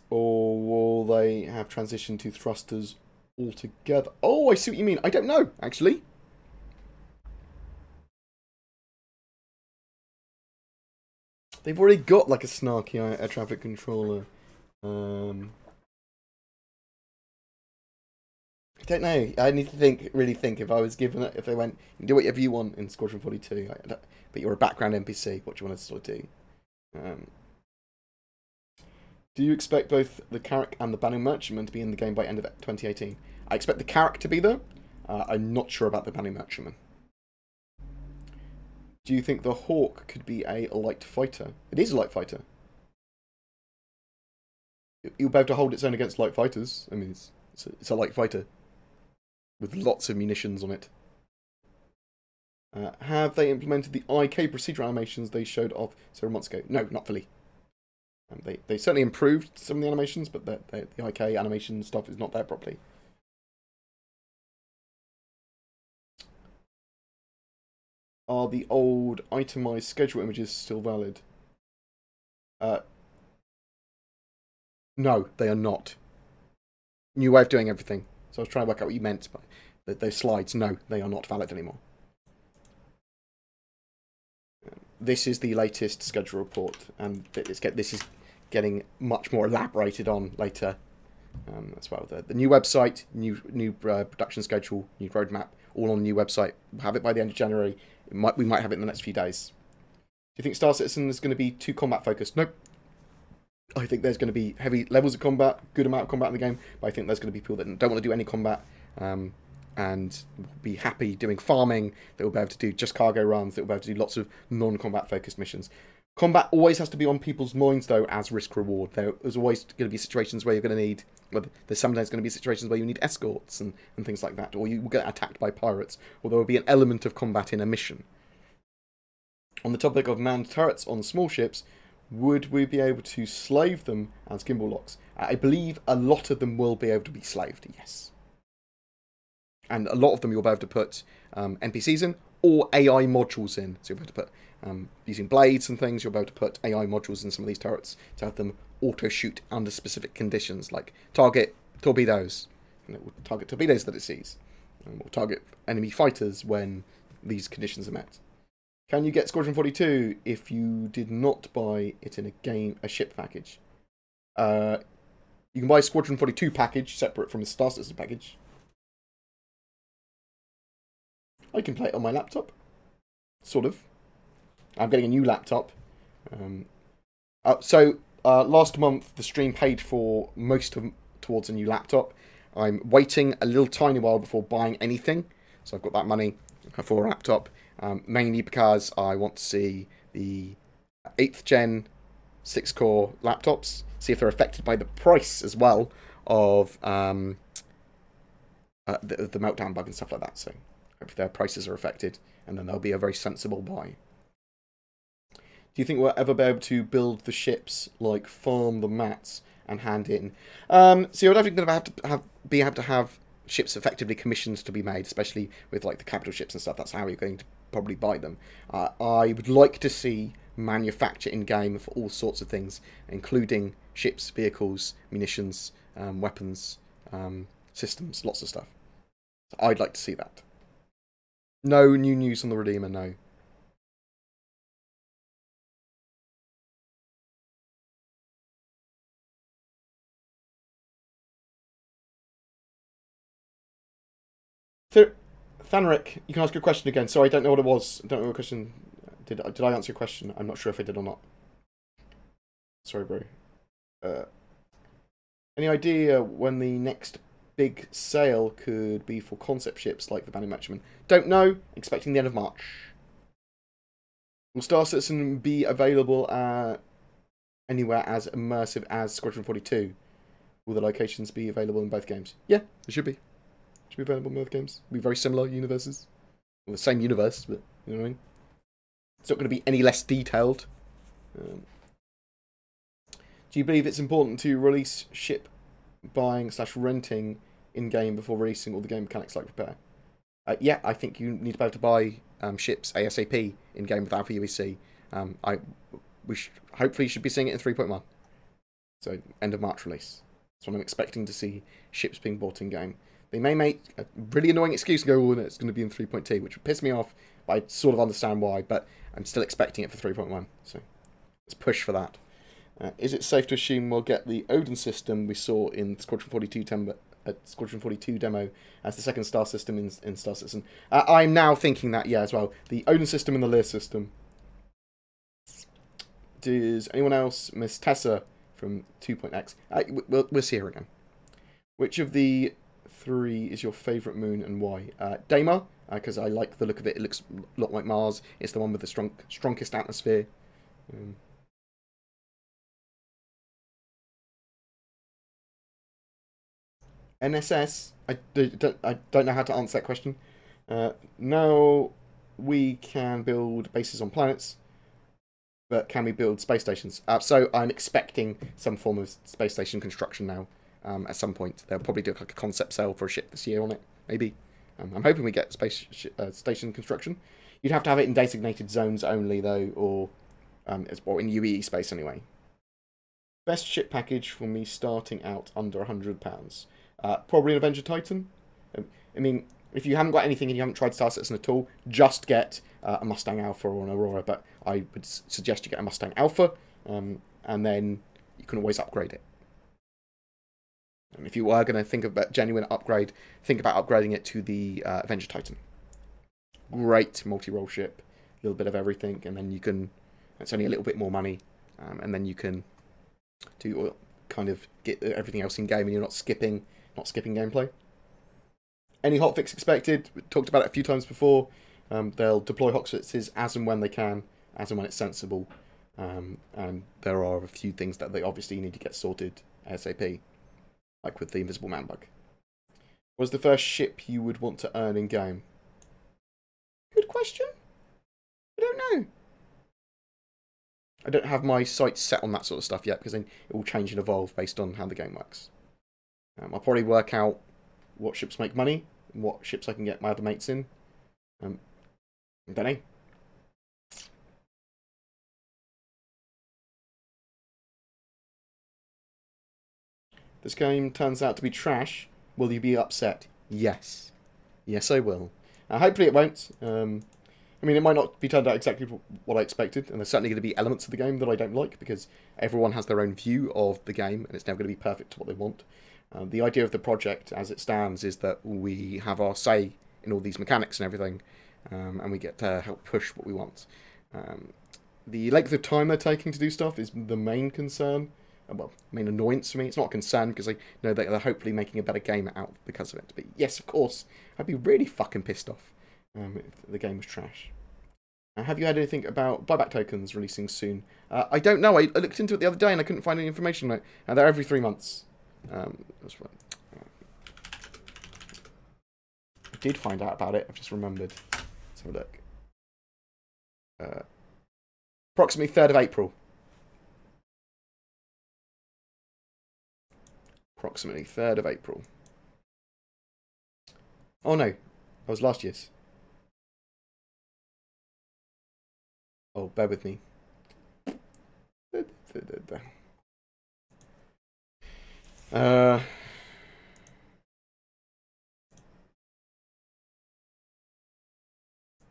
Or will they have transitioned to thrusters altogether? Oh, I see what you mean. I don't know, actually. They've already got like a snarky air traffic controller. I don't know. I need to really think. If I was given it, if they went, do whatever you want in Squadron 42, but you're a background NPC, what do you want to sort of do? Do you expect both the Carrack and the Banner Merchantman to be in the game by end of 2018? I expect the Carrack to be there. I'm not sure about the Banner Merchantman. Do you think the Hawk could be a light fighter? It is a light fighter. You'll be able to hold its own against light fighters. I mean, It's a light fighter with lots of munitions on it. Have they implemented the IK procedural animations they showed off several months ago? No, not fully. They certainly improved some of the animations, but the IK animation stuff is not there properly. Are the old itemized schedule images still valid? No, they are not. New way of doing everything. So I was trying to work out what you meant by those slides. No, they are not valid anymore. This is the latest schedule report, and this is getting much more elaborated on later as well. The new website, new production schedule, new roadmap, all on the new website. We'll have it by the end of January. We might have it in the next few days. Do you think Star Citizen is going to be too combat focused? Nope. I think there's going to be heavy levels of combat, good amount of combat in the game, but I think there's going to be people that don't want to do any combat and will be happy doing farming, that will be able to do just cargo runs, that will be able to do lots of non-combat focused missions. Combat always has to be on people's minds, though, as risk-reward. There's always going to be situations where you're going to need... Well, there's sometimes going to be situations where you need escorts and things like that, or you will get attacked by pirates, or there will be an element of combat in a mission. On the topic of manned turrets on small ships, would we be able to slave them as gimbal locks? I believe a lot of them will be able to be slaved, yes. And a lot of them you'll be able to put NPCs in, or AI modules in. So you'll be able to put, using blades and things, you'll be able to put AI modules in some of these turrets to have them auto-shoot under specific conditions, like target torpedoes, and it will target torpedoes that it sees, and will target enemy fighters when these conditions are met. Can you get Squadron 42 if you did not buy it in a ship package? You can buy a Squadron 42 package separate from a Star Citizen package. I can play it on my laptop. Sort of. I'm getting a new laptop. Last month the stream paid for towards a new laptop. I'm waiting a little tiny while before buying anything. So I've got that money for a laptop. Mainly because I want to see the 8th gen 6-core laptops, see if they're affected by the price as well of the Meltdown bug and stuff like that. So if their prices are affected, and then they'll be a very sensible buy. Do you think we'll ever be able to build the ships, like farm the mats and hand in? So you're definitely going to be able to have ships effectively commissioned to be made, especially with like the capital ships and stuff. That's how you're going to probably buy them. I would like to see manufacture in game for all sorts of things, including ships, vehicles, munitions, weapons, systems, lots of stuff. So I'd like to see that. No new news on the Redeemer, no. Thanric, you can ask your question again. Sorry, I don't know what it was. I don't know what question. Did I answer your question? I'm not sure if I did or not. Sorry, bro. Any idea when the next big sale could be for concept ships like the Banner Matchman? Don't know. Expecting the end of March. Will Star Citizen be available anywhere as immersive as Squadron 42? Will the locations be available in both games? Yeah, it should be. Should be available in both games. It'll be very similar universes. Well, the same universe, but you know what I mean? It's not going to be any less detailed. Do you believe it's important to release ship buying / renting in-game before releasing all the game mechanics like repair? Yeah, I think you need to be able to buy ships ASAP in-game with Alpha UEC. We hopefully should be seeing it in 3.1. So, end of March release. That's what I'm expecting to see ships being bought in-game. They may make a really annoying excuse and go, oh, it's going to be in 3.2, which would piss me off, but I sort of understand why, but I'm still expecting it for 3.1, so let's push for that. Is it safe to assume we'll get the Odin system we saw in Squadron 42 demo as the second star system in Star Citizen? I'm now thinking that, yeah, as well. The Odin system and the Lear system. Does anyone else miss Tessa from 2.x? We'll see her again. Which of the 3 is your favourite moon and why? Daymar, because I like the look of it. It looks a lot like Mars. It's the one with the strongest atmosphere. NSS, I don't know how to answer that question. Now we can build bases on planets, but can we build space stations? So I'm expecting some form of space station construction now. At some point, they'll probably do like a concept sale for a ship this year on it, maybe. I'm hoping we get space station construction. You'd have to have it in designated zones only, though, or in UEE space anyway. Best ship package for me starting out under £100. Probably an Avenger Titan. I mean, if you haven't got anything and you haven't tried Star Citizen at all, just get a Mustang Alpha or an Aurora. But I would suggest you get a Mustang Alpha, and then you can always upgrade it. And if you are going to think of a genuine upgrade, think about upgrading it to the Avenger Titan. Great multi-role ship, a little bit of everything, and then you can. It's only a little bit more money, and then you can do kind of get everything else in game, and you're not skipping gameplay. Any hotfix expected? We talked about it a few times before. They'll deploy hotfixes as and when they can, as and when it's sensible. And there are a few things that they obviously need to get sorted ASAP, like with the Invisible Man bug. What was the first ship you would want to earn in game? Good question. I don't know. I don't have my sights set on that sort of stuff yet, because then it will change and evolve based on how the game works. I'll probably work out what ships make money, and what ships I can get my other mates in. I don't know. This game turns out to be trash. Will you be upset? Yes. Yes, I will. Hopefully it won't. I mean, it might not be turned out exactly what I expected, and there's certainly going to be elements of the game that I don't like, because everyone has their own view of the game, and it's never going to be perfect to what they want. The idea of the project, as it stands, is that we have our say in all these mechanics and everything, and we get to help push what we want. The length of time they're taking to do stuff is the main concern. Well, main annoyance for me. It's not a concern, because I know that they're hopefully making a better game out because of it. But yes, of course, I'd be really fucking pissed off if the game was trash. Have you had anything about buyback tokens releasing soon? I don't know. I looked into it the other day and I couldn't find any information on it. They're every 3 months. That's right. I did find out about it. I've just remembered. Let's have a look. Approximately 3rd of April. Approximately 3rd of April. Oh no, that was last year's. Oh, bear with me. We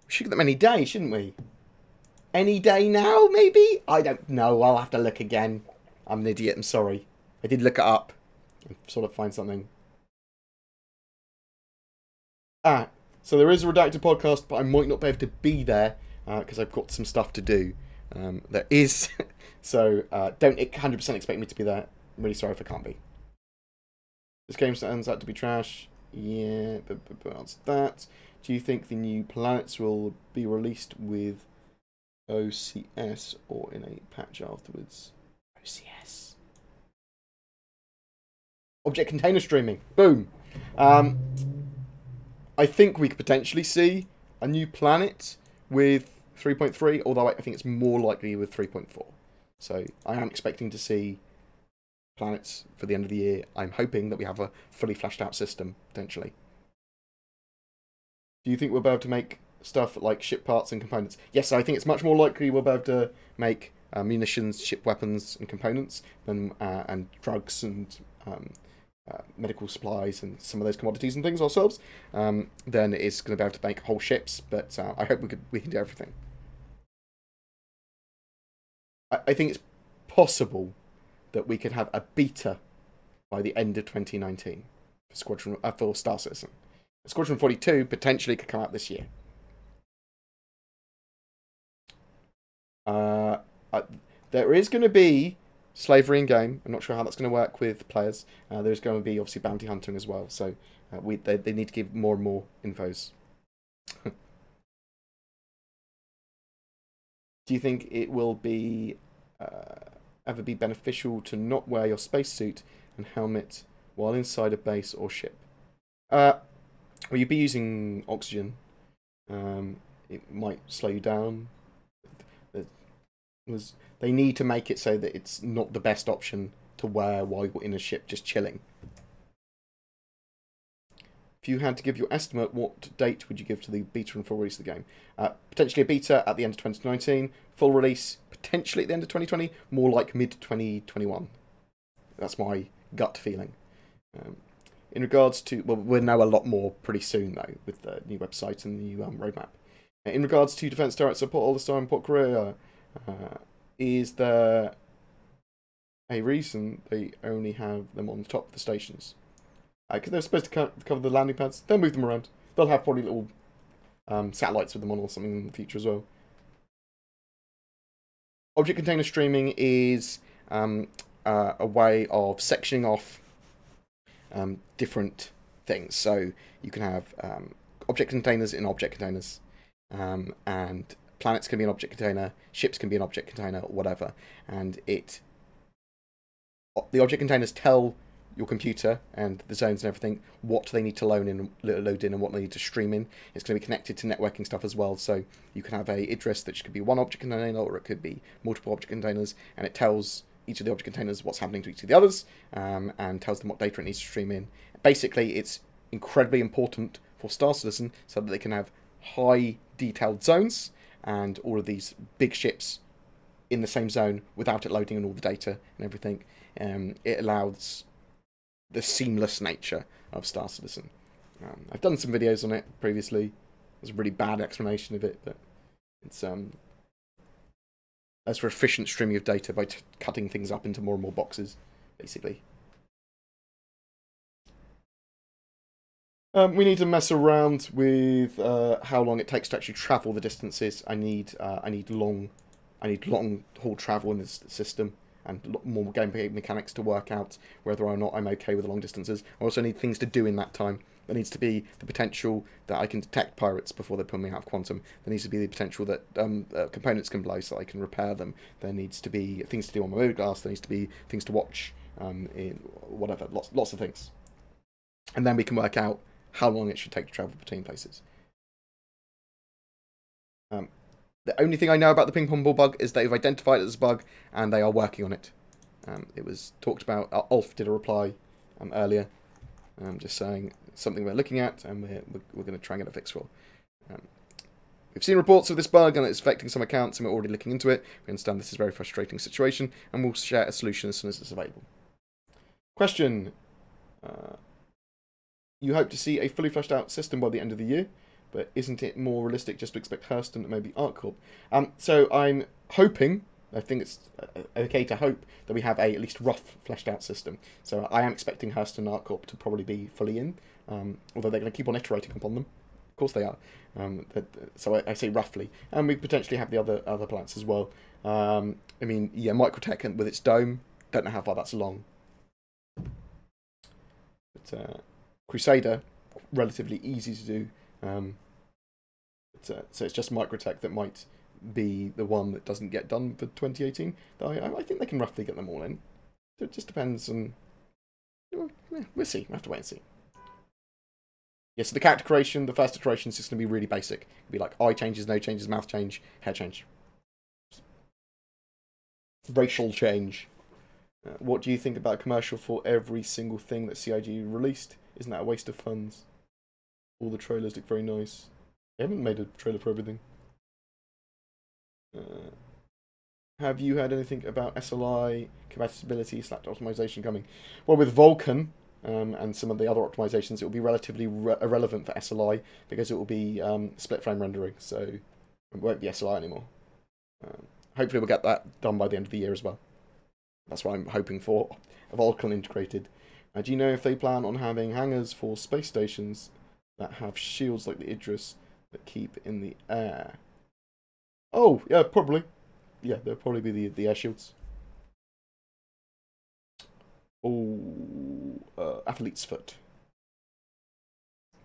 should get them any day, shouldn't we? Any day now, maybe? I don't know. I'll have to look again. I'm an idiot. I'm sorry. I did look it up and sort of find something. So there is a redacted podcast, but I might not be able to be there because I've got some stuff to do. There is. So don't 100% expect me to be there. I'm really sorry if I can't be. This game turns out to be trash. Yeah, but answer that. Do you think the new planets will be released with OCS or in a patch afterwards? OCS. Object container streaming. Boom. I think we could potentially see a new planet with 3.3, although I think it's more likely with 3.4. So I am expecting to see planets for the end of the year. I'm hoping that we have a fully fleshed out system, potentially. Do you think we'll be able to make stuff like ship parts and components? Yes, I think it's much more likely we'll be able to make munitions, ship weapons and components than and drugs and medical supplies and some of those commodities and things ourselves. Then it's going to be able to make whole ships, but I hope we can do everything. I think it's possible that we could have a beta by the end of 2019 for Squadron for Star Citizen. Squadron 42 potentially could come out this year. There is going to be slavery in game. I'm not sure how that's going to work with players. There's going to be obviously bounty hunting as well. So they need to give more and more infos. Do you think it will be ever be beneficial to not wear your spacesuit and helmet while inside a base or ship. Well, you'd be using oxygen. It might slow you down. They need to make it so that it's not the best option to wear while you're in a ship just chilling. If you had to give your estimate, what date would you give to the beta and full release of the game? Potentially a beta at the end of 2019, full release potentially at the end of 2020, more like mid-2021. That's my gut feeling. In regards to, well, we'll know a lot more pretty soon though, with the new website and the new roadmap. In regards to Defense Direct Support all the time, Port Korea, is there a reason they only have them on the top of the stations? Because they're supposed to cover the landing pads. They'll move them around. They'll have probably little satellites with them on or something in the future as well. Object container streaming is a way of sectioning off different things. So you can have object containers in object containers, and planets can be an object container, ships can be an object container, or whatever. And the object containers tell your computer and the zones and everything what they need to load in and what they need to stream in. It's going to be connected to networking stuff as well, so you can have a address that could be one object container or it could be multiple object containers, and it tells each of the object containers what's happening to each of the others, and tells them what data it needs to stream in. Basically, it's incredibly important for Star Citizen so that they can have high detailed zones and all of these big ships in the same zone without it loading in all the data and everything. It allows the seamless nature of Star Citizen. I've done some videos on it previously. There's a really bad explanation of it, but it's as for efficient streaming of data by cutting things up into more and more boxes, basically. We need to mess around with how long it takes to actually travel the distances. I need long haul travel in this system, and more gameplay mechanics to work out whether or not I'm okay with the long distances. I also need things to do in that time. There needs to be the potential that I can detect pirates before they pull me out of quantum. There needs to be the potential that components can blow so I can repair them. There needs to be things to do on my move glass. There needs to be things to watch in whatever, lots of things. And then we can work out how long it should take to travel between places. The only thing I know about the ping pong ball bug is they've identified it as a bug and they are working on it. It was talked about. Ulf did a reply earlier, just saying something we're looking at and we're going to try and get a fix for. We've seen reports of this bug and it's affecting some accounts, and we're already looking into it. We understand this is a very frustrating situation, and we'll share a solution as soon as it's available. Question: you hope to see a fully fleshed out system by the end of the year, but isn't it more realistic just to expect Hurston and maybe ArcCorp? So I'm hoping, I think it's okay to hope, that we have a at least rough fleshed out system. So I am expecting Hurston and ArcCorp to probably be fully in, although they're going to keep on iterating upon them. Of course they are. So I say roughly. And we potentially have the other plants as well. I mean, yeah, Microtech with its dome, don't know how far that's along. But Crusader, relatively easy to do. So it's just Microtech that might be the one that doesn't get done for 2018. I think they can roughly get them all in. It just depends on... We'll see. We'll have to wait and see. Yeah, so the character creation, the first iteration is just going to be really basic. It'll be like eye changes, nose changes, mouth change, hair change. Racial change. What do you think about a commercial for every single thing that CIG released? Isn't that a waste of funds? All the trailers look very nice. They haven't made a trailer for everything. Have you heard anything about SLI compatibility / optimization coming? Well, with Vulkan and some of the other optimizations, it will be relatively irrelevant for SLI because it will be split frame rendering, so it won't be SLI anymore. Hopefully we'll get that done by the end of the year as well. That's what I'm hoping for. Vulkan integrated. Do you know if they plan on having hangars for space stations that have shields like the Idris that keep in the air? Oh, yeah, probably. Yeah, there'll probably be the air shields. Oh, Athlete's Foot.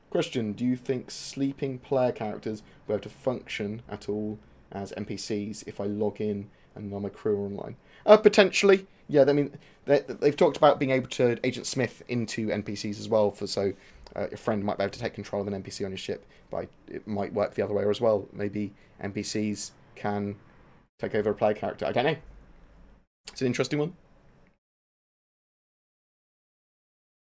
Question: do you think sleeping player characters will be able to function at all as NPCs if I log in and my crew are online? Potentially. Yeah, I mean, they've talked about being able to Agent Smith into NPCs as well, so your friend might be able to take control of an NPC on your ship, but it might work the other way as well. Maybe NPCs can take over a player character. I don't know. It's an interesting one.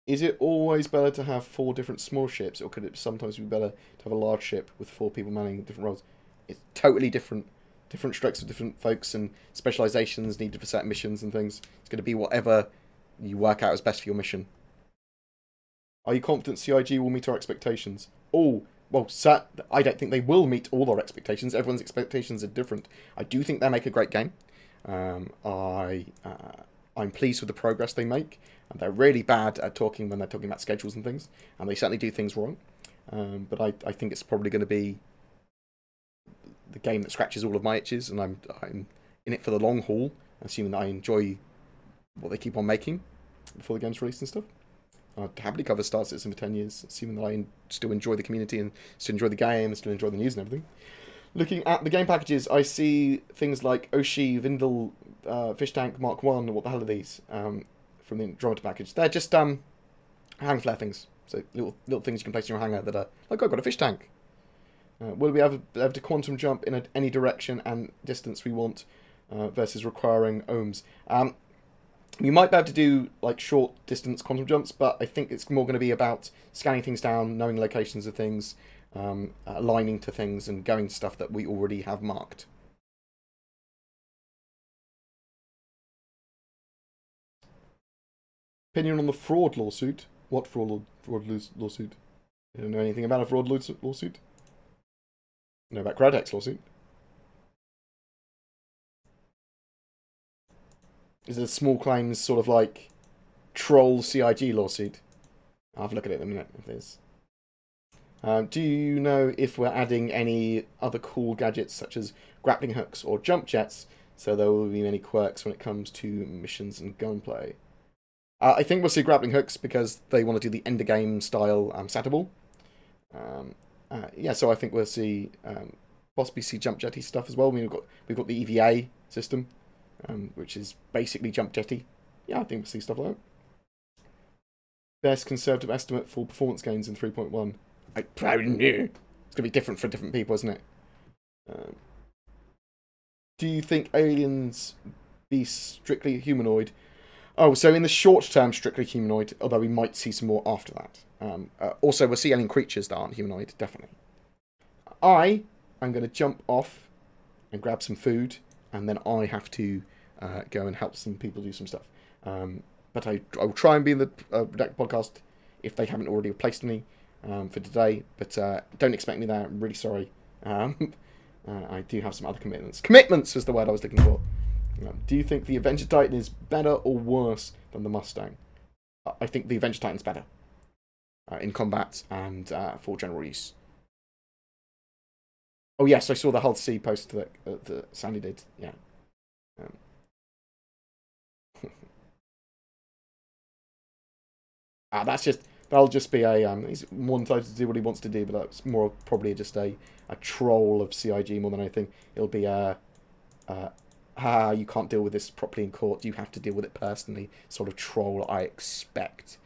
Is it always better to have 4 different small ships, or could it sometimes be better to have a large ship with 4 people manning different roles? It's totally different. Different strokes for different folks, and specializations needed for certain missions and things. It's going to be whatever you work out as best for your mission. Are you confident CIG will meet our expectations? Oh, well, I don't think they will meet all our expectations. Everyone's expectations are different. I do think they make a great game. I'm pleased with the progress they make. And they're really bad at talking when they're talking about schedules and things. And they certainly do things wrong. But I think it's probably going to be the game that scratches all of my itches. And I'm in it for the long haul, assuming that I enjoy what they keep on making before the game's released and stuff. I'd happily cover Star Citizen for 10 years, assuming that I still enjoy the community and still enjoy the game and still enjoy the news and everything. Looking at the game packages, I see things like Oshi, Vindel, Fish Tank Mark 1, what the hell are these? From the Andromeda package. They're just hang flare things. So little things you can place in your hangar that are, like, I've got a fish tank. Will we have to quantum jump in any direction and distance we want versus requiring ohms? You might be able to do like short distance quantum jumps, but I think it's more going to be about scanning things down, knowing locations of things, aligning to things, and going to stuff that we already have marked. Opinion on the fraud lawsuit? What fraud lawsuit? You don't know anything about a fraud lawsuit? Know about Crytek's lawsuit? Is it a small claims sort of like troll CIG lawsuit? I'll have a look at it in a minute if there's. Do you know if we're adding any other cool gadgets such as grappling hooks or jump jets, so there will be many quirks when it comes to missions and gunplay? I think we'll see grappling hooks because they want to do the end of game style Satterball. Yeah, so I think we'll see possibly see jump jetty stuff as well. I mean, we've got the EVA system, which is basically jump jetty. Yeah, I think we'll see stuff like that. Best conservative estimate for performance gains in 3.1. I don't know. It's going to be different for different people, isn't it? Do you think aliens be strictly humanoid? Oh, so in the short term, strictly humanoid, although we might see some more after that. Also, we'll see alien creatures that aren't humanoid, definitely. I'm going to jump off and grab some food, and then I have to go and help some people do some stuff. But I will try and be in the Redacted podcast if they haven't already replaced me for today. But don't expect me there. I'm really sorry. I do have some other commitments. Commitments was the word I was looking for. Do you think the Avenger Titan is better or worse than the Mustang? I think the Avenger Titan's better in combat and for general use. Oh yes, I saw the Hull C post that Sandy did. Yeah. That'll just be a he's more entitled to do what he wants to do, but that's more probably just a troll of CIG more than anything. It'll be you can't deal with this properly in court, you have to deal with it personally sort of troll, I expect.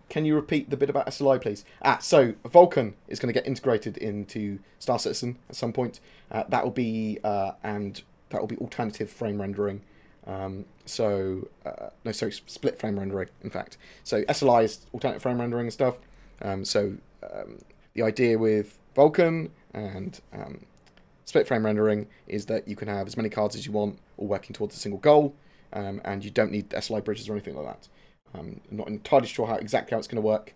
Can you repeat the bit about SLI, please? So Vulkan is going to get integrated into Star Citizen at some point. That will be alternative frame rendering. Split frame rendering, in fact. So SLI is alternate frame rendering and stuff. The idea with Vulkan and split frame rendering is that you can have as many cards as you want, all working towards a single goal, and you don't need SLI bridges or anything like that. I'm not entirely sure exactly how it's going to work,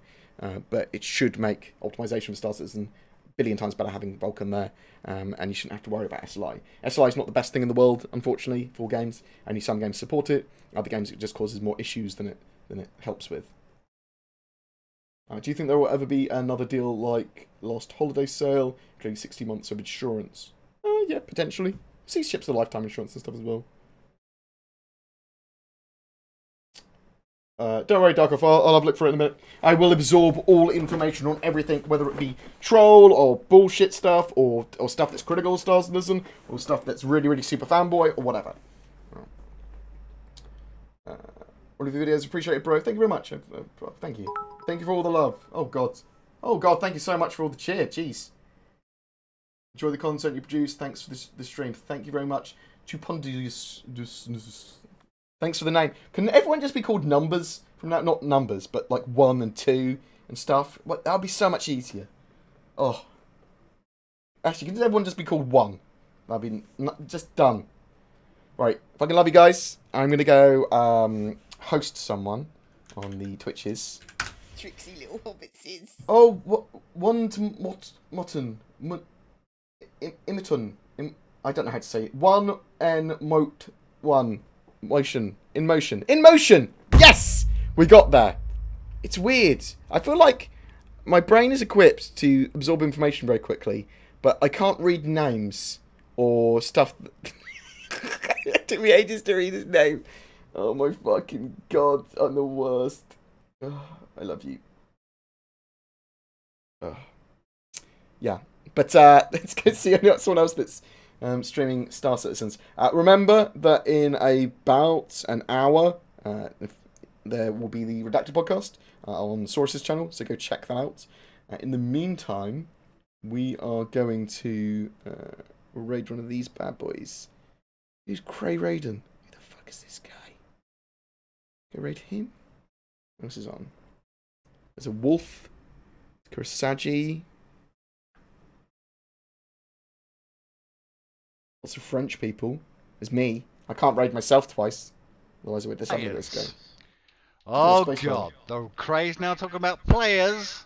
but it should make optimization for Star Citizen a billion times better having Vulkan there, and you shouldn't have to worry about SLI. SLI is not the best thing in the world, unfortunately, for games. Only some games support it. Other games it just causes more issues than it helps with. Do you think there will ever be another deal like Lost Holiday Sale, including 60 months of insurance? Yeah, potentially. See ships with lifetime insurance and stuff as well. Don't worry, Darkoff, I'll have a look for it in a minute. I will absorb all information on everything, whether it be troll or bullshit stuff, or stuff that's critical of Star Citizen, or stuff that's really, really super fanboy, or whatever. all of your videos. Appreciate it, bro. Thank you very much. Thank you. Thank you for all the love. Oh, God. Oh, God, thank you so much for all the cheer. Jeez. Enjoy the content you produce. Thanks for the stream. Thank you very much. Thanks for the name. Can everyone just be called Numbers from that? Not Numbers, but like 1 and 2 and stuff. That would be so much easier. Oh. Actually, can everyone just be called 1? That'd be just done. Right. Fucking love you guys. I'm going to go host someone on the Twitches. Tricksy little hobbitses. Oh, Imitun. I don't know how to say it. Motion. In motion. In motion! Yes! We got there. It's weird. I feel like my brain is equipped to absorb information very quickly, but I can't read names or stuff. It took me ages to read his name. Oh my fucking god, I'm the worst. Oh, I love you. Oh. Yeah, but let's go see someone else that's streaming Star Citizens. Remember that in about an hour, there will be the Redacted podcast on Source's channel, so go check that out. In the meantime, we are going to raid one of these bad boys. Who's Cray Raiden? Who the fuck is this guy? Go raid him. What else is on? There's a wolf. Kurosagi. Lots of French people. There's me. I can't raid myself twice. Otherwise I would this other this guy. Oh god, the craze now talking about players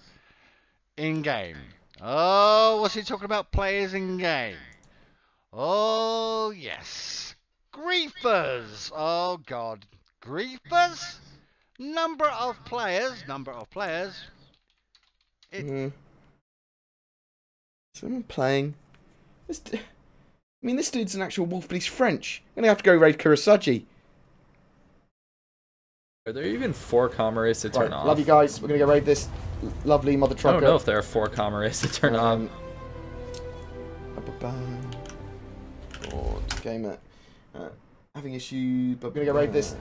in game. Oh, what's he talking about? Players in game. Oh yes. Griefers! Oh god. Griefers? Number of players. Someone playing. I mean, this dude's an actual wolf, but he's French. I'm gonna have to go raid Kurosagi. Are there even 4 comrades to turn off? Love you guys. We're gonna go raid this lovely mother trucker. I don't know if there are 4 comrades to turn on. BoredGamer. Having issues, but we're gonna go raid this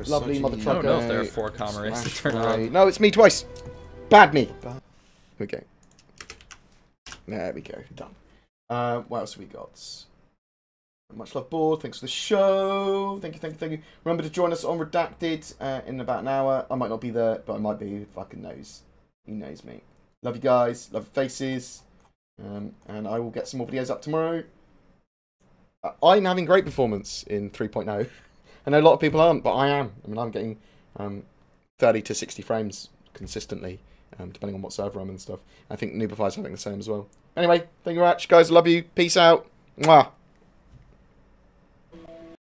lovely mother trucker. I don't know if there are 4 comrades to turn on. No, it's me twice. Bad me. Here we go. There we go. Done. What else have we got? Much love, Bored. Thanks for the show. Thank you. Remember to join us on Redacted in about an hour. I might not be there, but I might be. Who fucking knows? He knows me. Love you guys. Love your faces. And I will get some more videos up tomorrow. I'm having great performance in 3.0. I know a lot of people aren't, but I am. I mean, I'm getting 30 to 60 frames consistently, depending on what server I'm in and stuff. I think Noobify's having the same as well. Anyway, thank you very much, guys. Love you. Peace out. Mwah.